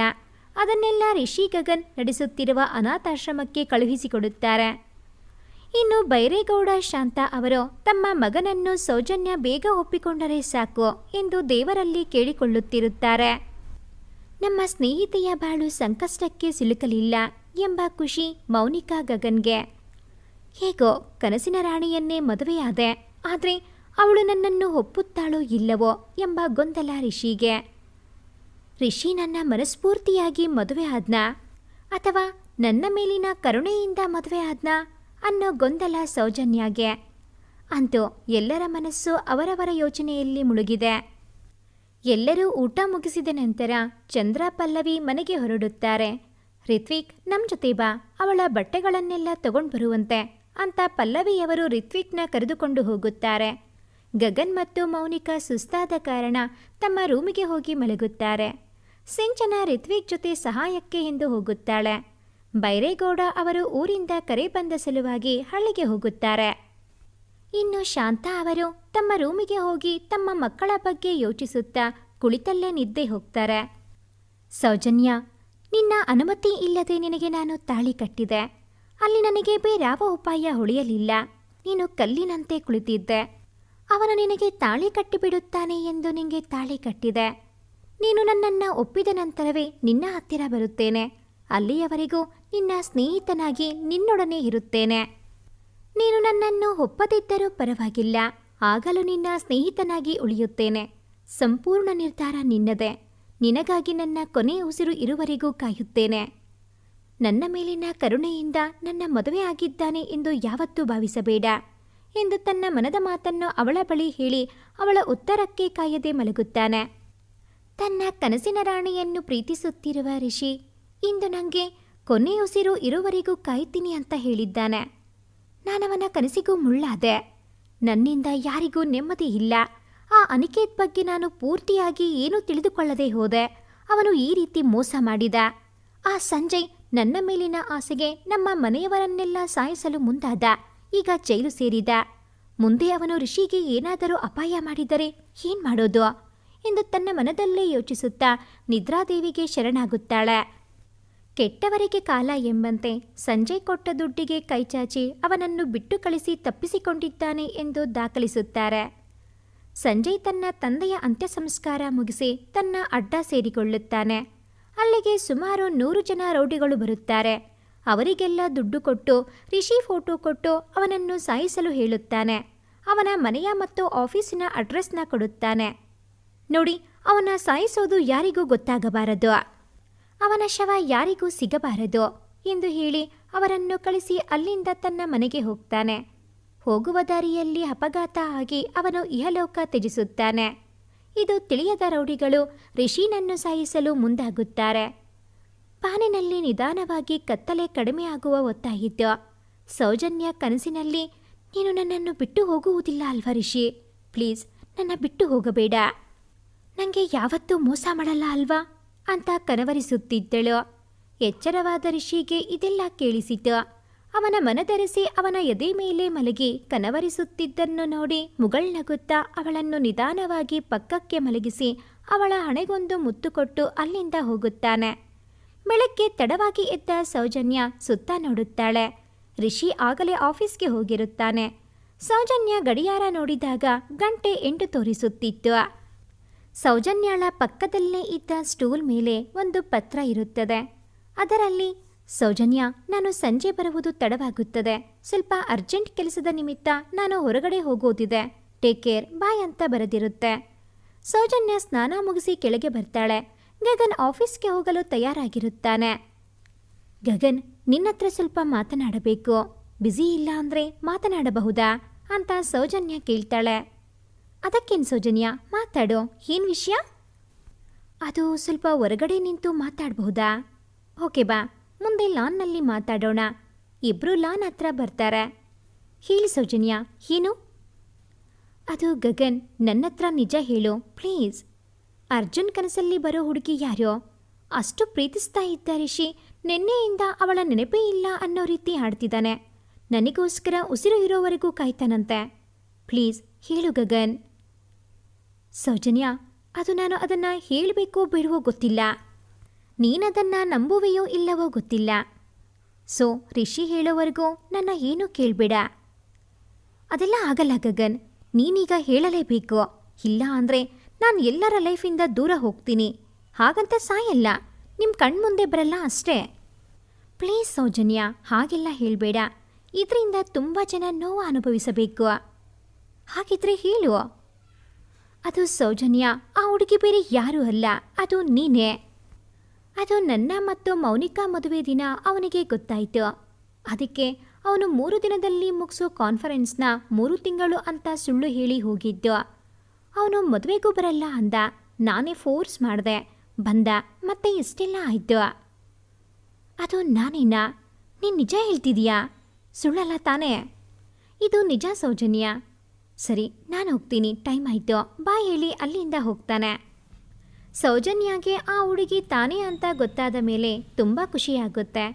Speaker 1: ಅದನ್ನೆಲ್ಲ ರಿಷಿ ಗಗನ್ ನಡೆಸುತ್ತಿರುವ ಅನಾಥಾಶ್ರಮಕ್ಕೆ ಕಳುಹಿಸಿಕೊಡುತ್ತಾರೆ. ಇನ್ನು ಬೈರೇಗೌಡ ಶಾಂತ ಅವರು ತಮ್ಮ ಮಗನನ್ನು ಸೌಜನ್ಯ ಬೇಗ ಒಪ್ಪಿಕೊಂಡರೆ ಸಾಕು ಎಂದು ದೇವರಲ್ಲಿ ಕೇಳಿಕೊಳ್ಳುತ್ತಿರುತ್ತಾರೆ. ನಮ್ಮ ಸ್ನೇಹಿತೆಯ ಬಾಳು ಸಂಕಷ್ಟಕ್ಕೆ ಸಿಲುಕಲಿಲ್ಲ ಎಂಬ ಖುಷಿ ಮೌನಿಕಾ ಗಗನ್ಗೆ. ಹೇಗೋ ಕನಸಿನ ರಾಣಿಯನ್ನೇ ಮದುವೆಯಾದೆ, ಆದರೆ ಅವಳು ನನ್ನನ್ನು ಒಪ್ಪುತ್ತಾಳೋ ಇಲ್ಲವೋ ಎಂಬ ಗೊಂದಲ ರಿಷಿಗೆ. ರಿಷಿ ನನ್ನ ಮನಸ್ಫೂರ್ತಿಯಾಗಿ ಮದುವೆ ಆದ್ನಾ, ಅಥವಾ ನನ್ನ ಮೇಲಿನ ಕರುಣೆಯಿಂದ ಮದುವೆ ಆದ್ನಾ ಅನ್ನೋ ಗೊಂದಲ ಸೌಜನ್ಯಗೆ. ಅಂತೂ ಎಲ್ಲರ ಮನಸ್ಸು ಅವರವರ ಯೋಚನೆಯಲ್ಲಿ ಮುಳುಗಿದೆ. ಎಲ್ಲರೂ ಊಟ ಮುಗಿಸಿದ ನಂತರ ಚಂದ್ರ ಪಲ್ಲವಿ ಮನೆಗೆ ಹೊರಡುತ್ತಾರೆ. ರಿತ್ವಿಕ್, ನಮ್ಮ ಜೊತೆ ಬಾ, ಅವಳ ಬಟ್ಟೆಗಳನ್ನೆಲ್ಲ ತಗೊಂಡು ಬರುವಂತೆ ಅಂತ ಪಲ್ಲವಿಯವರು ರಿತ್ವಿಕ್ನ ಕರೆದುಕೊಂಡು ಹೋಗುತ್ತಾರೆ. ಗಗನ್ ಮತ್ತು ಮೌನಿಕಾ ಸುಸ್ತಾದ ಕಾರಣ ತಮ್ಮ ರೂಮಿಗೆ ಹೋಗಿ ಮಲಗುತ್ತಾರೆ. ಸಿಂಚನ ರಿತ್ವಿಕ್ ಜೊತೆ ಸಹಾಯಕ್ಕೆ ಎಂದು ಹೋಗುತ್ತಾಳೆ. ಬೈರೇಗೌಡ ಅವರು ಊರಿಂದ ಕರೆ ಬಂದ ಸಲುವಾಗಿ ಹಳ್ಳಿಗೆ ಹೋಗುತ್ತಾರೆ. ಇನ್ನು ಶಾಂತ ಅವರು ತಮ್ಮ ರೂಮಿಗೆ ಹೋಗಿ ತಮ್ಮ ಮಕ್ಕಳ ಬಗ್ಗೆ ಯೋಚಿಸುತ್ತಾ ಕುಳಿತಲ್ಲೇ ನಿದ್ದೆ ಹೋಗ್ತಾರೆ. ಸೌಜನ್ಯ, ನಿನ್ನ ಅನುಮತಿ ಇಲ್ಲದೆ ನಿನಗೆ ನಾನು ತಾಳಿ ಕಟ್ಟಿದೆ. ಅಲ್ಲಿ ನನಗೆ ಬೇರ್ಯಾವ ಉಪಾಯ ಉಳಿಯಲಿಲ್ಲ. ನೀನು ಕಲ್ಲಿನಂತೆ ಕುಳಿತಿದ್ದೆ. ಅವನು ನಿನಗೆ ತಾಳಿ ಕಟ್ಟಿಬಿಡುತ್ತಾನೆ ಎಂದು ನಿನಗೆ ತಾಳಿ ಕಟ್ಟಿದೆ. ನೀನು ನನ್ನನ್ನು ಒಪ್ಪಿದ ನಂತರವೇ ನಿನ್ನ ಹತ್ತಿರ ಬರುತ್ತೇನೆ. ಅಲ್ಲಿಯವರೆಗೂ ನಿನ್ನ ಸ್ನೇಹಿತನಾಗಿ ನಿನ್ನೊಡನೆ ಇರುತ್ತೇನೆ. ನೀನು ನನ್ನನ್ನು ಒಪ್ಪದಿದ್ದರೂ ಪರವಾಗಿಲ್ಲ, ಆಗಲೂ ನಿನ್ನ ಸ್ನೇಹಿತನಾಗಿ ಉಳಿಯುತ್ತೇನೆ. ಸಂಪೂರ್ಣ ನಿರ್ಧಾರ ನಿನ್ನದೇ. ನಿನಗಾಗಿ ನನ್ನ ಕೊನೆ ಉಸಿರು ಇರುವರೆಗೂ ಕಾಯುತ್ತೇನೆ. ನನ್ನ ಮೇಲಿನ ಕರುಣೆಯಿಂದ ನನ್ನ ಮದುವೆ ಆಗಿದ್ದಾನೆ ಎಂದು ಯಾವತ್ತೂ ಭಾವಿಸಬೇಡ ಎಂದು ತನ್ನ ಮನದ ಮಾತನ್ನು ಅವಳ ಬಳಿ ಹೇಳಿ ಅವಳ ಉತ್ತರಕ್ಕೆ ಕಾಯದೆ ಮಲಗುತ್ತಾನೆ. ತನ್ನ ಕನಸಿನ ರಾಣಿಯನ್ನು ಪ್ರೀತಿಸುತ್ತಿರುವ ರಿಷಿ ಇಂದು ನನಗೆ ಕೊನೆ ಉಸಿರು ಇರುವರೆಗೂ ಕಾಯುತ್ತೀನಿ ಅಂತ ಹೇಳಿದ್ದಾನೆ. ನಾನವನ ಕನಸಿಗೂ ಮುಳ್ಳಾದೆ. ನನ್ನಿಂದ ಯಾರಿಗೂ ನೆಮ್ಮದಿ ಇಲ್ಲ. ಆ ಅನಿಕೇತ್ ಬಗ್ಗೆ ನಾನು ಪೂರ್ತಿಯಾಗಿ ಏನೂ ತಿಳಿದುಕೊಳ್ಳದೆ ಹೋದೆ. ಅವನು ಈ ರೀತಿ ಮೋಸ ಮಾಡಿದ. ಆ ಸಂಜಯ್ ನನ್ನ ಮೇಲಿನ ಆಸೆಗೆ ನಮ್ಮ ಮನೆಯವರನ್ನೆಲ್ಲ ಸಾಯಿಸಲು ಮುಂದಾದ. ಈಗ ಜೈಲು ಸೇರಿದ. ಮುಂದೆ ಅವನು ರಿಷಿಗೆ ಏನಾದರೂ ಅಪಾಯ ಮಾಡಿದರೆ ಏನ್ ಮಾಡೋದು ಎಂದು ತನ್ನ ಮನದಲ್ಲೇ ಯೋಚಿಸುತ್ತಾ ನಿದ್ರಾದೇವಿಗೆ ಶರಣಾಗುತ್ತಾಳೆ. ಕೆಟ್ಟವರಿಗೆ ಕಾಲ ಎಂಬಂತೆ ಸಂಜಯ್ ಕೊಟ್ಟ ದುಡ್ಡಿಗೆ ಕೈಚಾಚಿ ಅವನನ್ನು ಬಿಟ್ಟು ಕಳಿಸಿ ತಪ್ಪಿಸಿಕೊಂಡಿದ್ದಾನೆ ಎಂದು ದಾಖಲಿಸುತ್ತಾರೆ. ಸಂಜಯ್ ತನ್ನ ತಂದೆಯ ಅಂತ್ಯ ಸಂಸ್ಕಾರ ಮುಗಿಸಿ ತನ್ನ ಅಡ್ಡ ಸೇರಿಕೊಳ್ಳುತ್ತಾನೆ. ಅಲ್ಲಿಗೆ ಸುಮಾರು 100 ಜನ ರೌಡಿಗಳು ಬರುತ್ತಾರೆ. ಅವರಿಗೆಲ್ಲ ದುಡ್ಡು ಕೊಟ್ಟು ರಿಷಿ ಫೋಟೋ ಕೊಟ್ಟು ಅವನನ್ನು ಸಾಯಿಸಲು ಹೇಳುತ್ತಾನೆ. ಅವನ ಮನೆಯ ಮತ್ತು ಆಫೀಸಿನ ಅಡ್ರೆಸ್ನ ಕೊಡುತ್ತಾನೆ. ನೋಡಿ, ಅವನ ಸಾಯಿಸೋದು ಯಾರಿಗೂ ಗೊತ್ತಾಗಬಾರದು, ಅವನ ಶವ ಯಾರಿಗೂ ಸಿಗಬಾರದು ಎಂದು ಹೇಳಿ ಅವರನ್ನು ಕಳಿಸಿ ಅಲ್ಲಿಂದ ತನ್ನ ಮನೆಗೆ ಹೋಗ್ತಾನೆ. ಹೋಗುವ ದಾರಿಯಲ್ಲಿ ಅಪಘಾತ ಆಗಿ ಅವನು ಇಹಲೋಕ ತ್ಯಜಿಸುತ್ತಾನೆ. ಇದು ತಿಳಿಯದ ರೌಡಿಗಳು ರಿಷಿನನ್ನು ಸಾಯಿಸಲು ಮುಂದಾಗುತ್ತಾರೆ. ಬಾನಿನಲ್ಲಿ ನಿಧಾನವಾಗಿ ಕತ್ತಲೆ ಕಡಿಮೆಯಾಗುವ ಹೊತ್ತಾಯಿತು. ಸೌಜನ್ಯ ಕನಸಿನಲ್ಲಿ, ನೀನು ನನ್ನನ್ನು ಬಿಟ್ಟು ಹೋಗುವುದಿಲ್ಲ ಅಲ್ವಾ ರಿಷಿ? ಪ್ಲೀಸ್ ನನ್ನ ಬಿಟ್ಟು ಹೋಗಬೇಡ. ನನಗೆ ಯಾವತ್ತೂ ಮೋಸ ಮಾಡಲ್ಲ ಅಲ್ವಾ ಅಂತ ಕನವರಿಸುತ್ತಿದ್ದಳು. ಎಚ್ಚರವಾದ ರಿಷಿಗೆ ಇದೆಲ್ಲ ಕೇಳಿಸಿತು. ಅವನ ಮನದರೆಸಿ ಅವನ ಎದೆ ಮೇಲೆ ಮಲಗಿ ಕನವರಿಸುತ್ತಿದ್ದನ್ನು ನೋಡಿ ಮುಗಳ್ನಗುತ್ತಾ ಅವಳನ್ನು ನಿಧಾನವಾಗಿ ಪಕ್ಕಕ್ಕೆ ಮಲಗಿಸಿ ಅವಳ ಹಣೆಗೊಂದು ಮುತ್ತು ಕೊಟ್ಟು ಅಲ್ಲಿಂದ ಹೋಗುತ್ತಾನೆ. ಬೆಳಗ್ಗೆ ತಡವಾಗಿ ಎದ್ದ ಸೌಜನ್ಯ ಸುತ್ತ ನೋಡುತ್ತಾಳೆ. ರಿಷಿ ಆಗಲೇ ಆಫೀಸ್ಗೆ ಹೋಗಿರುತ್ತಾನೆ. ಸೌಜನ್ಯ ಗಡಿಯಾರ ನೋಡಿದಾಗ ಗಂಟೆ 8 ತೋರಿಸುತ್ತಿತ್ತು. ಸೌಜನ್ಯಳ ಪಕ್ಕದಲ್ಲೇ ಇದ್ದ ಸ್ಟೂಲ್ ಮೇಲೆ ಒಂದು ಪತ್ರ ಇರುತ್ತದೆ. ಅದರಲ್ಲಿ, ಸೌಜನ್ಯ, ನಾನು ಸಂಜೆ ಬರುವುದು ತಡವಾಗುತ್ತದೆ. ಸ್ವಲ್ಪ ಅರ್ಜೆಂಟ್ ಕೆಲಸದ ನಿಮಿತ್ತ ನಾನು ಹೊರಗಡೆ ಹೋಗೋದಿದೆ. ಟೇಕ್ ಕೇರ್, ಬಾಯ್ ಅಂತ ಬರೆದಿರುತ್ತೆ. ಸೌಜನ್ಯ ಸ್ನಾನ ಮುಗಿಸಿ ಕೆಳಗೆ ಬರ್ತಾಳೆ. ಗಗನ್ ಆಫೀಸ್ಗೆ ಹೋಗಲು ತಯಾರಾಗಿರುತ್ತಾನೆ. ಗಗನ್, ನಿನ್ನತ್ರ ಸ್ವಲ್ಪ ಮಾತನಾಡಬೇಕು. ಬ್ಯುಸಿ ಇಲ್ಲ ಅಂದರೆ ಮಾತನಾಡಬಹುದಾ ಅಂತ ಸೌಜನ್ಯ ಕೇಳ್ತಾಳೆ. ಅದಕ್ಕೇನು ಸೌಜನ್ಯ, ಮಾತಾಡೋ, ಏನು ವಿಷಯ? ಅದು ಸ್ವಲ್ಪ ಹೊರಗಡೆ ನಿಂತು ಮಾತಾಡಬಹುದಾ? ಓಕೆ ಬಾ, ಮುಂದೆ ಲಾನ್ನಲ್ಲಿ ಮಾತಾಡೋಣ. ಇಬ್ರು ಲಾನ್ ಹತ್ರ ಬರ್ತಾರೆ. ಹೇಳಿ ಸೌಜನ್ಯ, ಏನು? ಅದು ಗಗನ್, ನನ್ನತ್ರ ನಿಜ ಹೇಳು ಪ್ಲೀಸ್. ಅರ್ಜುನ್ ಕನಸಲ್ಲಿ ಬರೋ ಹುಡುಗಿ ಯಾರೋ? ಅಷ್ಟು ಪ್ರೀತಿಸ್ತಾ ಇದ್ದ ರಿಷಿ ನಿನ್ನೆಯಿಂದ ಅವಳ ನೆನಪೇ ಇಲ್ಲ ಅನ್ನೋ ರೀತಿ ಹಾಡ್ತಿದ್ದಾನೆ. ನನಗೋಸ್ಕರ ಉಸಿರು ಇರೋವರೆಗೂ ಕಾಯ್ತಾನಂತೆ. ಪ್ಲೀಸ್ ಹೇಳು ಗಗನ್. ಸೌಜನ್ಯ, ಅದು ನಾನು ಅದನ್ನು ಹೇಳಬೇಕೋ ಬೇಡವೋ ಗೊತ್ತಿಲ್ಲ. ನೀನದನ್ನು ನಂಬುವೆಯೋ ಇಲ್ಲವೋ ಗೊತ್ತಿಲ್ಲ. ಸೊ ರಿಷಿ ಹೇಳೋವರೆಗೂ ನನ್ನ ಏನೂ ಕೇಳಬೇಡ. ಅದೆಲ್ಲ ಆಗಲ್ಲ ಗಗನ್, ನೀನೀಗ ಹೇಳಲೇಬೇಕು. ಇಲ್ಲ ಅಂದರೆ ನಾನು ಎಲ್ಲರ ಲೈಫಿಂದ ದೂರ ಹೋಗ್ತೀನಿ. ಹಾಗಂತ ಸಾಯಲ್ಲ, ನಿಮ್ಮ ಕಣ್ಮುಂದೆ ಬರಲ್ಲ ಅಷ್ಟೇ. ಪ್ಲೀಸ್ ಸೌಜನ್ಯ, ಹಾಗೆಲ್ಲ ಹೇಳಬೇಡ. ಇದರಿಂದ ತುಂಬ ಜನ ನೋವು ಅನುಭವಿಸಬೇಕು. ಹಾಗಿದ್ರೆ ಹೇಳು. ಅದು ಸೌಜನ್ಯ, ಆ ಹುಡುಗಿ ಬೇರೆ ಯಾರೂ ಅಲ್ಲ, ಅದು ನೀನೇ. ಅದು ನನ್ನ ಮತ್ತು ಮೌನಿಕಾ ಮದುವೆ ದಿನ ಅವನಿಗೆ ಗೊತ್ತಾಯಿತು. ಅದಕ್ಕೆ ಅವನು 3 ದಿನದಲ್ಲಿ ಮುಗಿಸೋ ಕಾನ್ಫರೆನ್ಸ್ನ 3 ತಿಂಗಳು ಅಂತ ಸುಳ್ಳು ಹೇಳಿ ಹೋಗಿದ್ದು. ಅವನು ಮದುವೆಗೂ ಬರಲ್ಲ ಅಂದ. ನಾನೇ ಫೋರ್ಸ್ ಮಾಡಿದೆ, ಬಂದ. ಮತ್ತೆ ಇಷ್ಟೆಲ್ಲ ಆಯಿತು. ಅದು ನಾನೇನಾ? ನೀನು ನಿಜ ಹೇಳ್ತಿದೀಯಾ? ಸುಳ್ಳಲ್ಲ ತಾನೇ? ಇದು ನಿಜ ಸೌಜನ್ಯ. ಸರಿ, ನಾನು ಹೋಗ್ತೀನಿ, ಟೈಮ್ ಆಯಿತು, ಬಾಯ್ ಹೇಳಿ ಅಲ್ಲಿಂದ ಹೋಗ್ತಾನೆ. ಸೌಜನ್ಯಗೆ ಆ ಹುಡುಗಿ ತಾನೇ ಅಂತ ಗೊತ್ತಾದ ಮೇಲೆ ತುಂಬ ಖುಷಿಯಾಗುತ್ತೆ.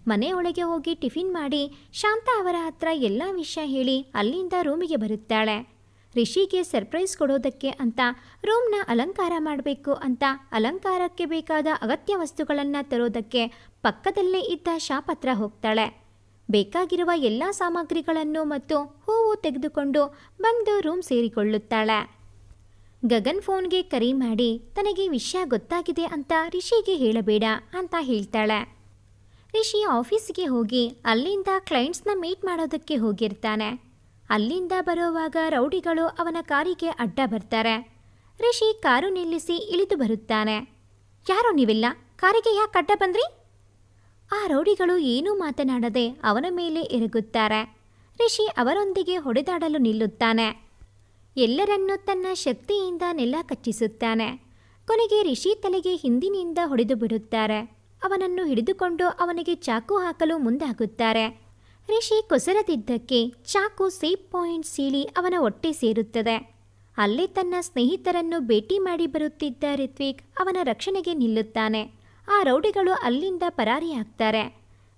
Speaker 1: ಮನೆಯೊಳಗೆ ಹೋಗಿ ಟಿಫಿನ್ ಮಾಡಿ ಶಾಂತ ಅವರ ಹತ್ರ ಎಲ್ಲ ವಿಷಯ ಹೇಳಿ ಅಲ್ಲಿಂದ ರೂಮಿಗೆ ಬರುತ್ತಾಳೆ. ರಿಷಿಗೆ ಸರ್ಪ್ರೈಸ್ ಕೊಡೋದಕ್ಕೆ ಅಂತ ರೂಮ್ನ ಅಲಂಕಾರ ಮಾಡಬೇಕು ಅಂತ ಅಲಂಕಾರಕ್ಕೆ ಬೇಕಾದ ಅಗತ್ಯ ವಸ್ತುಗಳನ್ನು ತರೋದಕ್ಕೆ ಪಕ್ಕದಲ್ಲೇ ಇದ್ದ ಶಾಪ್ ಹತ್ರ ಹೋಗ್ತಾಳೆ. ಬೇಕಾಗಿರುವ ಎಲ್ಲ ಸಾಮಗ್ರಿಗಳನ್ನು ಮತ್ತು ಹೂವು ತೆಗೆದುಕೊಂಡು ಬಂದು ರೂಮ್ ಸೇರಿಕೊಳ್ಳುತ್ತಾಳೆ. ಗಗನ್ ಫೋನ್ಗೆ ಕರೆ ಮಾಡಿ ತನಗೆ ವಿಷಯ ಗೊತ್ತಾಗಿದೆ ಅಂತ ರಿಷಿಗೆ ಹೇಳಬೇಡ ಅಂತ ಹೇಳ್ತಾಳೆ. ರಿಷಿ ಆಫೀಸ್ಗೆ ಹೋಗಿ ಅಲ್ಲಿಂದ ಕ್ಲೈಂಟ್ಸ್ನ ಮೀಟ್ ಮಾಡೋದಕ್ಕೆ ಹೋಗಿರ್ತಾನೆ. ಅಲ್ಲಿಂದ ಬರುವಾಗ ರೌಡಿಗಳು ಅವನ ಕಾರಿಗೆ ಅಡ್ಡ ಬರ್ತಾರೆ. ರಿಷಿ ಕಾರು ನಿಲ್ಲಿಸಿ ಇಳಿದು ಬರುತ್ತಾನೆ. ಯಾರೋ ನೀವಿಲ್ಲ, ಕಾರಿಗೆ ಯಾಕೆ ಅಡ್ಡ ಬಂದ್ರಿ? ಆ ರೌಡಿಗಳು ಏನೂ ಮಾತನಾಡದೆ ಅವನ ಮೇಲೆ ಎರಗುತ್ತಾರೆ. ರಿಷಿ ಅವರೊಂದಿಗೆ ಹೊಡೆದಾಡಲು ನಿಲ್ಲುತ್ತಾನೆ. ಎಲ್ಲರನ್ನೂ ತನ್ನ ಶಕ್ತಿಯಿಂದ ನೆಲ ಕಚ್ಚಿಸುತ್ತಾನೆ. ಕೊನೆಗೆ ರಿಷಿ ತಲೆಗೆ ಹಿಂದಿನಿಂದ ಹೊಡೆದು ಬಿಡುತ್ತಾರೆ. ಅವನನ್ನು ಹಿಡಿದುಕೊಂಡು ಅವನಿಗೆ ಚಾಕು ಹಾಕಲು ಮುಂದಾಗುತ್ತಾರೆ. ರಿಷಿ ಕೊಸರದಿದ್ದಕ್ಕೆ ಚಾಕು ಸೇಫ್ ಪಾಯಿಂಟ್ ಸೀಳಿ ಅವನ ಹೊಟ್ಟೆ ಸೇರುತ್ತದೆ. ಅಲ್ಲೇ ತನ್ನ ಸ್ನೇಹಿತರನ್ನು ಭೇಟಿ ಮಾಡಿ ಬರುತ್ತಿದ್ದ ರಿತ್ವಿಕ್ ಅವನ ರಕ್ಷಣೆಗೆ ನಿಲ್ಲುತ್ತಾನೆ. ಆ ರೌಡಿಗಳು ಅಲ್ಲಿಂದ ಪರಾರಿಯಾಗ್ತಾರೆ.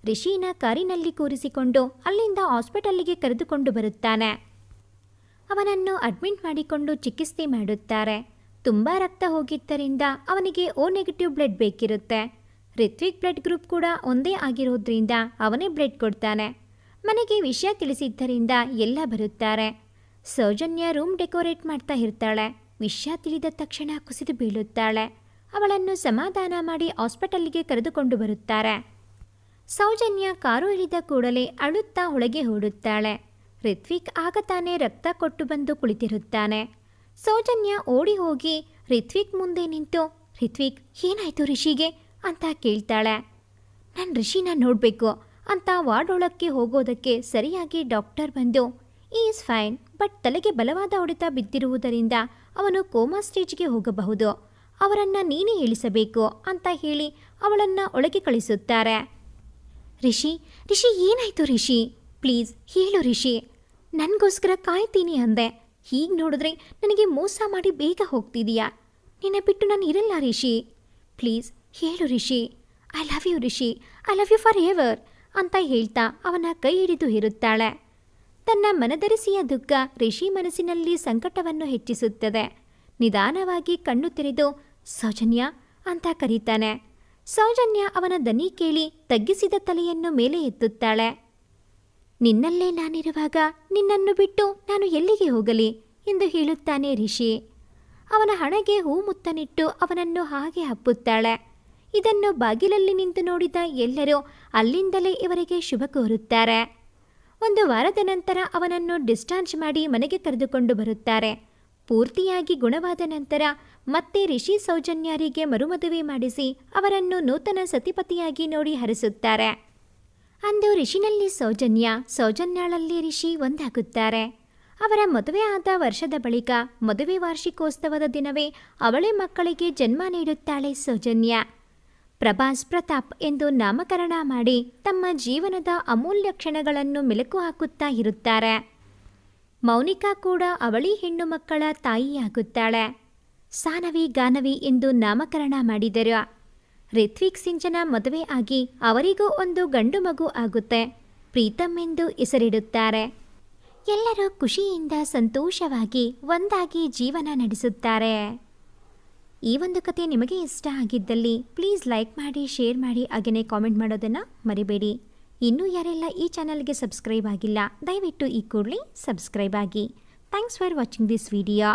Speaker 1: ರಿಷಿನ ಕಾರಿನಲ್ಲಿ ಕೂರಿಸಿಕೊಂಡು ಅಲ್ಲಿಂದ ಹಾಸ್ಪಿಟಲ್ಲಿಗೆ ಕರೆದುಕೊಂಡು ಬರುತ್ತಾನೆ. ಅವನನ್ನು ಅಡ್ಮಿಟ್ ಮಾಡಿಕೊಂಡು ಚಿಕಿತ್ಸೆ ಮಾಡುತ್ತಾರೆ. ತುಂಬ ರಕ್ತ ಹೋಗಿದ್ದರಿಂದ ಅವನಿಗೆ ಓ ನೆಗೆಟಿವ್ ಬ್ಲಡ್ ಬೇಕಿರುತ್ತೆ. ರಿತ್ವಿಕ್ ಬ್ಲಡ್ ಗ್ರೂಪ್ ಕೂಡ ಒಂದೇ ಆಗಿರೋದ್ರಿಂದ ಅವನೇ ಬ್ಲಡ್ ಕೊಡ್ತಾನೆ. ಮನೆಗೆ ವಿಷಯ ತಿಳಿಸಿದ್ದರಿಂದ ಎಲ್ಲ ಬರುತ್ತಾರೆ. ಸೌಜನ್ಯ ರೂಮ್ ಡೆಕೋರೇಟ್ ಮಾಡ್ತಾ ಇರ್ತಾಳೆ. ವಿಷಯ ತಿಳಿದ ತಕ್ಷಣ ಕುಸಿದು ಬೀಳುತ್ತಾಳೆ. ಅವಳನ್ನು ಸಮಾಧಾನ ಮಾಡಿ ಹಾಸ್ಪಿಟಲ್ಗೆ ಕರೆದುಕೊಂಡು ಬರುತ್ತಾರೆ. ಸೌಜನ್ಯ ಕಾರು ಇಳಿದ ಕೂಡಲೇ ಅಳುತ್ತಾ ಒಳಗೆ ಓಡುತ್ತಾಳೆ. ರಿತ್ವಿಕ್ ಆಗ ತಾನೇ ರಕ್ತ ಕೊಟ್ಟು ಬಂದು ಕುಳಿತಿರುತ್ತಾನೆ. ಸೌಜನ್ಯ ಓಡಿ ಹೋಗಿ ರಿತ್ವಿಕ್ ಮುಂದೆ ನಿಂತು, ರಿತ್ವಿಕ್ ಏನಾಯ್ತು ರಿಷಿಗೆ ಅಂತ ಕೇಳ್ತಾಳೆ. ನಾನು ರಿಷಿನ ನೋಡಬೇಕು ಅಂತ ವಾರ್ಡ್ ಒಳಕ್ಕೆ ಹೋಗೋದಕ್ಕೆ ಸರಿಯಾಗಿ ಡಾಕ್ಟರ್ ಬಂದು, ಈಸ್ ಫೈನ್, ಬಟ್ ತಲೆಗೆ ಬಲವಾದ ಹೊಡೆತ ಬಿದ್ದಿರುವುದರಿಂದ ಅವನು ಕೋಮಾ ಸ್ಟೇಜ್ಗೆ ಹೋಗಬಹುದು, ಅವರನ್ನು ನೀನೇ ಇಳಿಸಬೇಕು ಅಂತ ಹೇಳಿ ಅವಳನ್ನು ಒಳಗೆ ಕಳಿಸುತ್ತಾರೆ. ರಿಷಿ ಏನಾಯ್ತು ರಿಷಿ, ಪ್ಲೀಸ್ ಹೇಳು ರಿಷಿ, ನನಗೋಸ್ಕರ ಕಾಯ್ತೀನಿ ಅಂದೆ. ಹೀಗೆ ನೋಡಿದ್ರೆ ನನಗೆ ಮೋಸ ಮಾಡಿ ಬೇಗ ಹೋಗ್ತಿದೀಯಾ. ನಿನ್ನ ಬಿಟ್ಟು ನಾನು ಇರಲ್ಲ ರಿಷಿ, ಪ್ಲೀಸ್ ಹೇಳು Rishi, I love you Rishi, I love you for ever ಅಂತ ಹೇಳ್ತಾ ಅವನ ಕೈ ಹಿಡಿದು ಇರುತ್ತಾಳೆ. ತನ್ನ ಮನದರಿಸಿಯ ದುಃಖ ರಿಷಿ ಮನಸ್ಸಿನಲ್ಲಿ ಸಂಕಟವನ್ನು ಹೆಚ್ಚಿಸುತ್ತದೆ. ನಿಧಾನವಾಗಿ ಕಣ್ಣು ತೆರೆದು ಸೌಜನ್ಯ ಅಂತ ಕರೀತಾನೆ. ಸೌಜನ್ಯ ಅವನ ದನಿ ಕೇಳಿ ತಗ್ಗಿಸಿದ ತಲೆಯನ್ನು ಮೇಲೆ ಎತ್ತುತ್ತಾಳೆ. ನಿನ್ನಲ್ಲೇ ನಾನಿರುವಾಗ ನಿನ್ನನ್ನು ಬಿಟ್ಟು ನಾನು ಎಲ್ಲಿಗೆ ಹೋಗಲಿ ಎಂದು ಹೇಳುತ್ತಾನೆ ರಿಷಿ. ಅವನ ಹಣೆಗೆ ಹೂ ಮುತ್ತನಿಟ್ಟು ಅವನನ್ನು ಹಾಗೆ ಅಪ್ಪುತ್ತಾಳೆ. ಇದನ್ನು ಬಾಗಿಲಲ್ಲಿ ನಿಂತು ನೋಡಿದ ಎಲ್ಲರೂ ಅಲ್ಲಿಂದಲೇ ಇವರಿಗೆ ಶುಭ ಕೋರುತ್ತಾರೆ. ಒಂದು ವಾರದ ನಂತರ ಅವನನ್ನು ಡಿಸ್ಚಾರ್ಜ್ ಮಾಡಿ ಮನೆಗೆ ಕರೆದುಕೊಂಡು ಬರುತ್ತಾರೆ. ಪೂರ್ತಿಯಾಗಿ ಗುಣವಾದ ನಂತರ ಮತ್ತೆ ರಿಷಿ ಸೌಜನ್ಯರಿಗೆ ಮರುಮದುವೆ ಮಾಡಿಸಿ ಅವರನ್ನು ನೂತನ ಸತಿಪತಿಯಾಗಿ ನೋಡಿ ಹರಿಸುತ್ತಾರೆ. ಅಂದು ರಿಷಿನಲ್ಲಿ ಸೌಜನ್ಯಾಳಲ್ಲಿ ರಿಷಿ ಒಂದಾಗುತ್ತಾರೆ. ಅವರ ಮದುವೆ ಆದ ವರ್ಷದ ಬಳಿಕ ಮದುವೆ ವಾರ್ಷಿಕೋತ್ಸವದ ದಿನವೇ ಅವಳೇ ಮಕ್ಕಳಿಗೆ ಜನ್ಮ ನೀಡುತ್ತಾಳೆ ಸೌಜನ್ಯ. ಪ್ರಭಾಸ್ ಪ್ರತಾಪ್ ಎಂದು ನಾಮಕರಣ ಮಾಡಿ ತಮ್ಮ ಜೀವನದ ಅಮೂಲ್ಯ ಕ್ಷಣಗಳನ್ನು ಮೆಲುಕು ಹಾಕುತ್ತಾ ಇರುತ್ತಾರೆ. ಮೌನಿಕಾ ಕೂಡ ಅವಳಿ ಹೆಣ್ಣು ಮಕ್ಕಳ ತಾಯಿಯಾಗುತ್ತಾಳೆ. ಸಾನವಿ ಗಾನವಿ ಎಂದು ನಾಮಕರಣ ಮಾಡಿದರು. ರಿತ್ವಿಕ್ ಸಿಂಜನ ಮದುವೆ ಆಗಿ ಅವರಿಗೂ ಒಂದು ಗಂಡು ಮಗು ಆಗುತ್ತೆ. ಪ್ರೀತಮ್ ಎಂದು ಹೆಸರಿಡುತ್ತಾರೆ. ಎಲ್ಲರೂ ಖುಷಿಯಿಂದ ಸಂತೋಷವಾಗಿ ಒಂದಾಗಿ ಜೀವನ ನಡೆಸುತ್ತಾರೆ. ಈ ಒಂದು ಕತೆ ನಿಮಗೆ ಇಷ್ಟ ಆಗಿದ್ದಲ್ಲಿ ಪ್ಲೀಸ್ ಲೈಕ್ ಮಾಡಿ, ಶೇರ್ ಮಾಡಿ, ಹಾಗೆಯೇ ಕಾಮೆಂಟ್ ಮಾಡೋದನ್ನು ಮರಿಬೇಡಿ. ಇನ್ನೂ ಯಾರೆಲ್ಲ ಈ ಚಾನಲ್ಗೆ ಸಬ್ಸ್ಕ್ರೈಬ್ ಆಗಿಲ್ಲ ದಯವಿಟ್ಟು ಈ ಕೂಡಲೇ ಸಬ್ಸ್ಕ್ರೈಬ್ ಆಗಿ. Thanks for watching this video.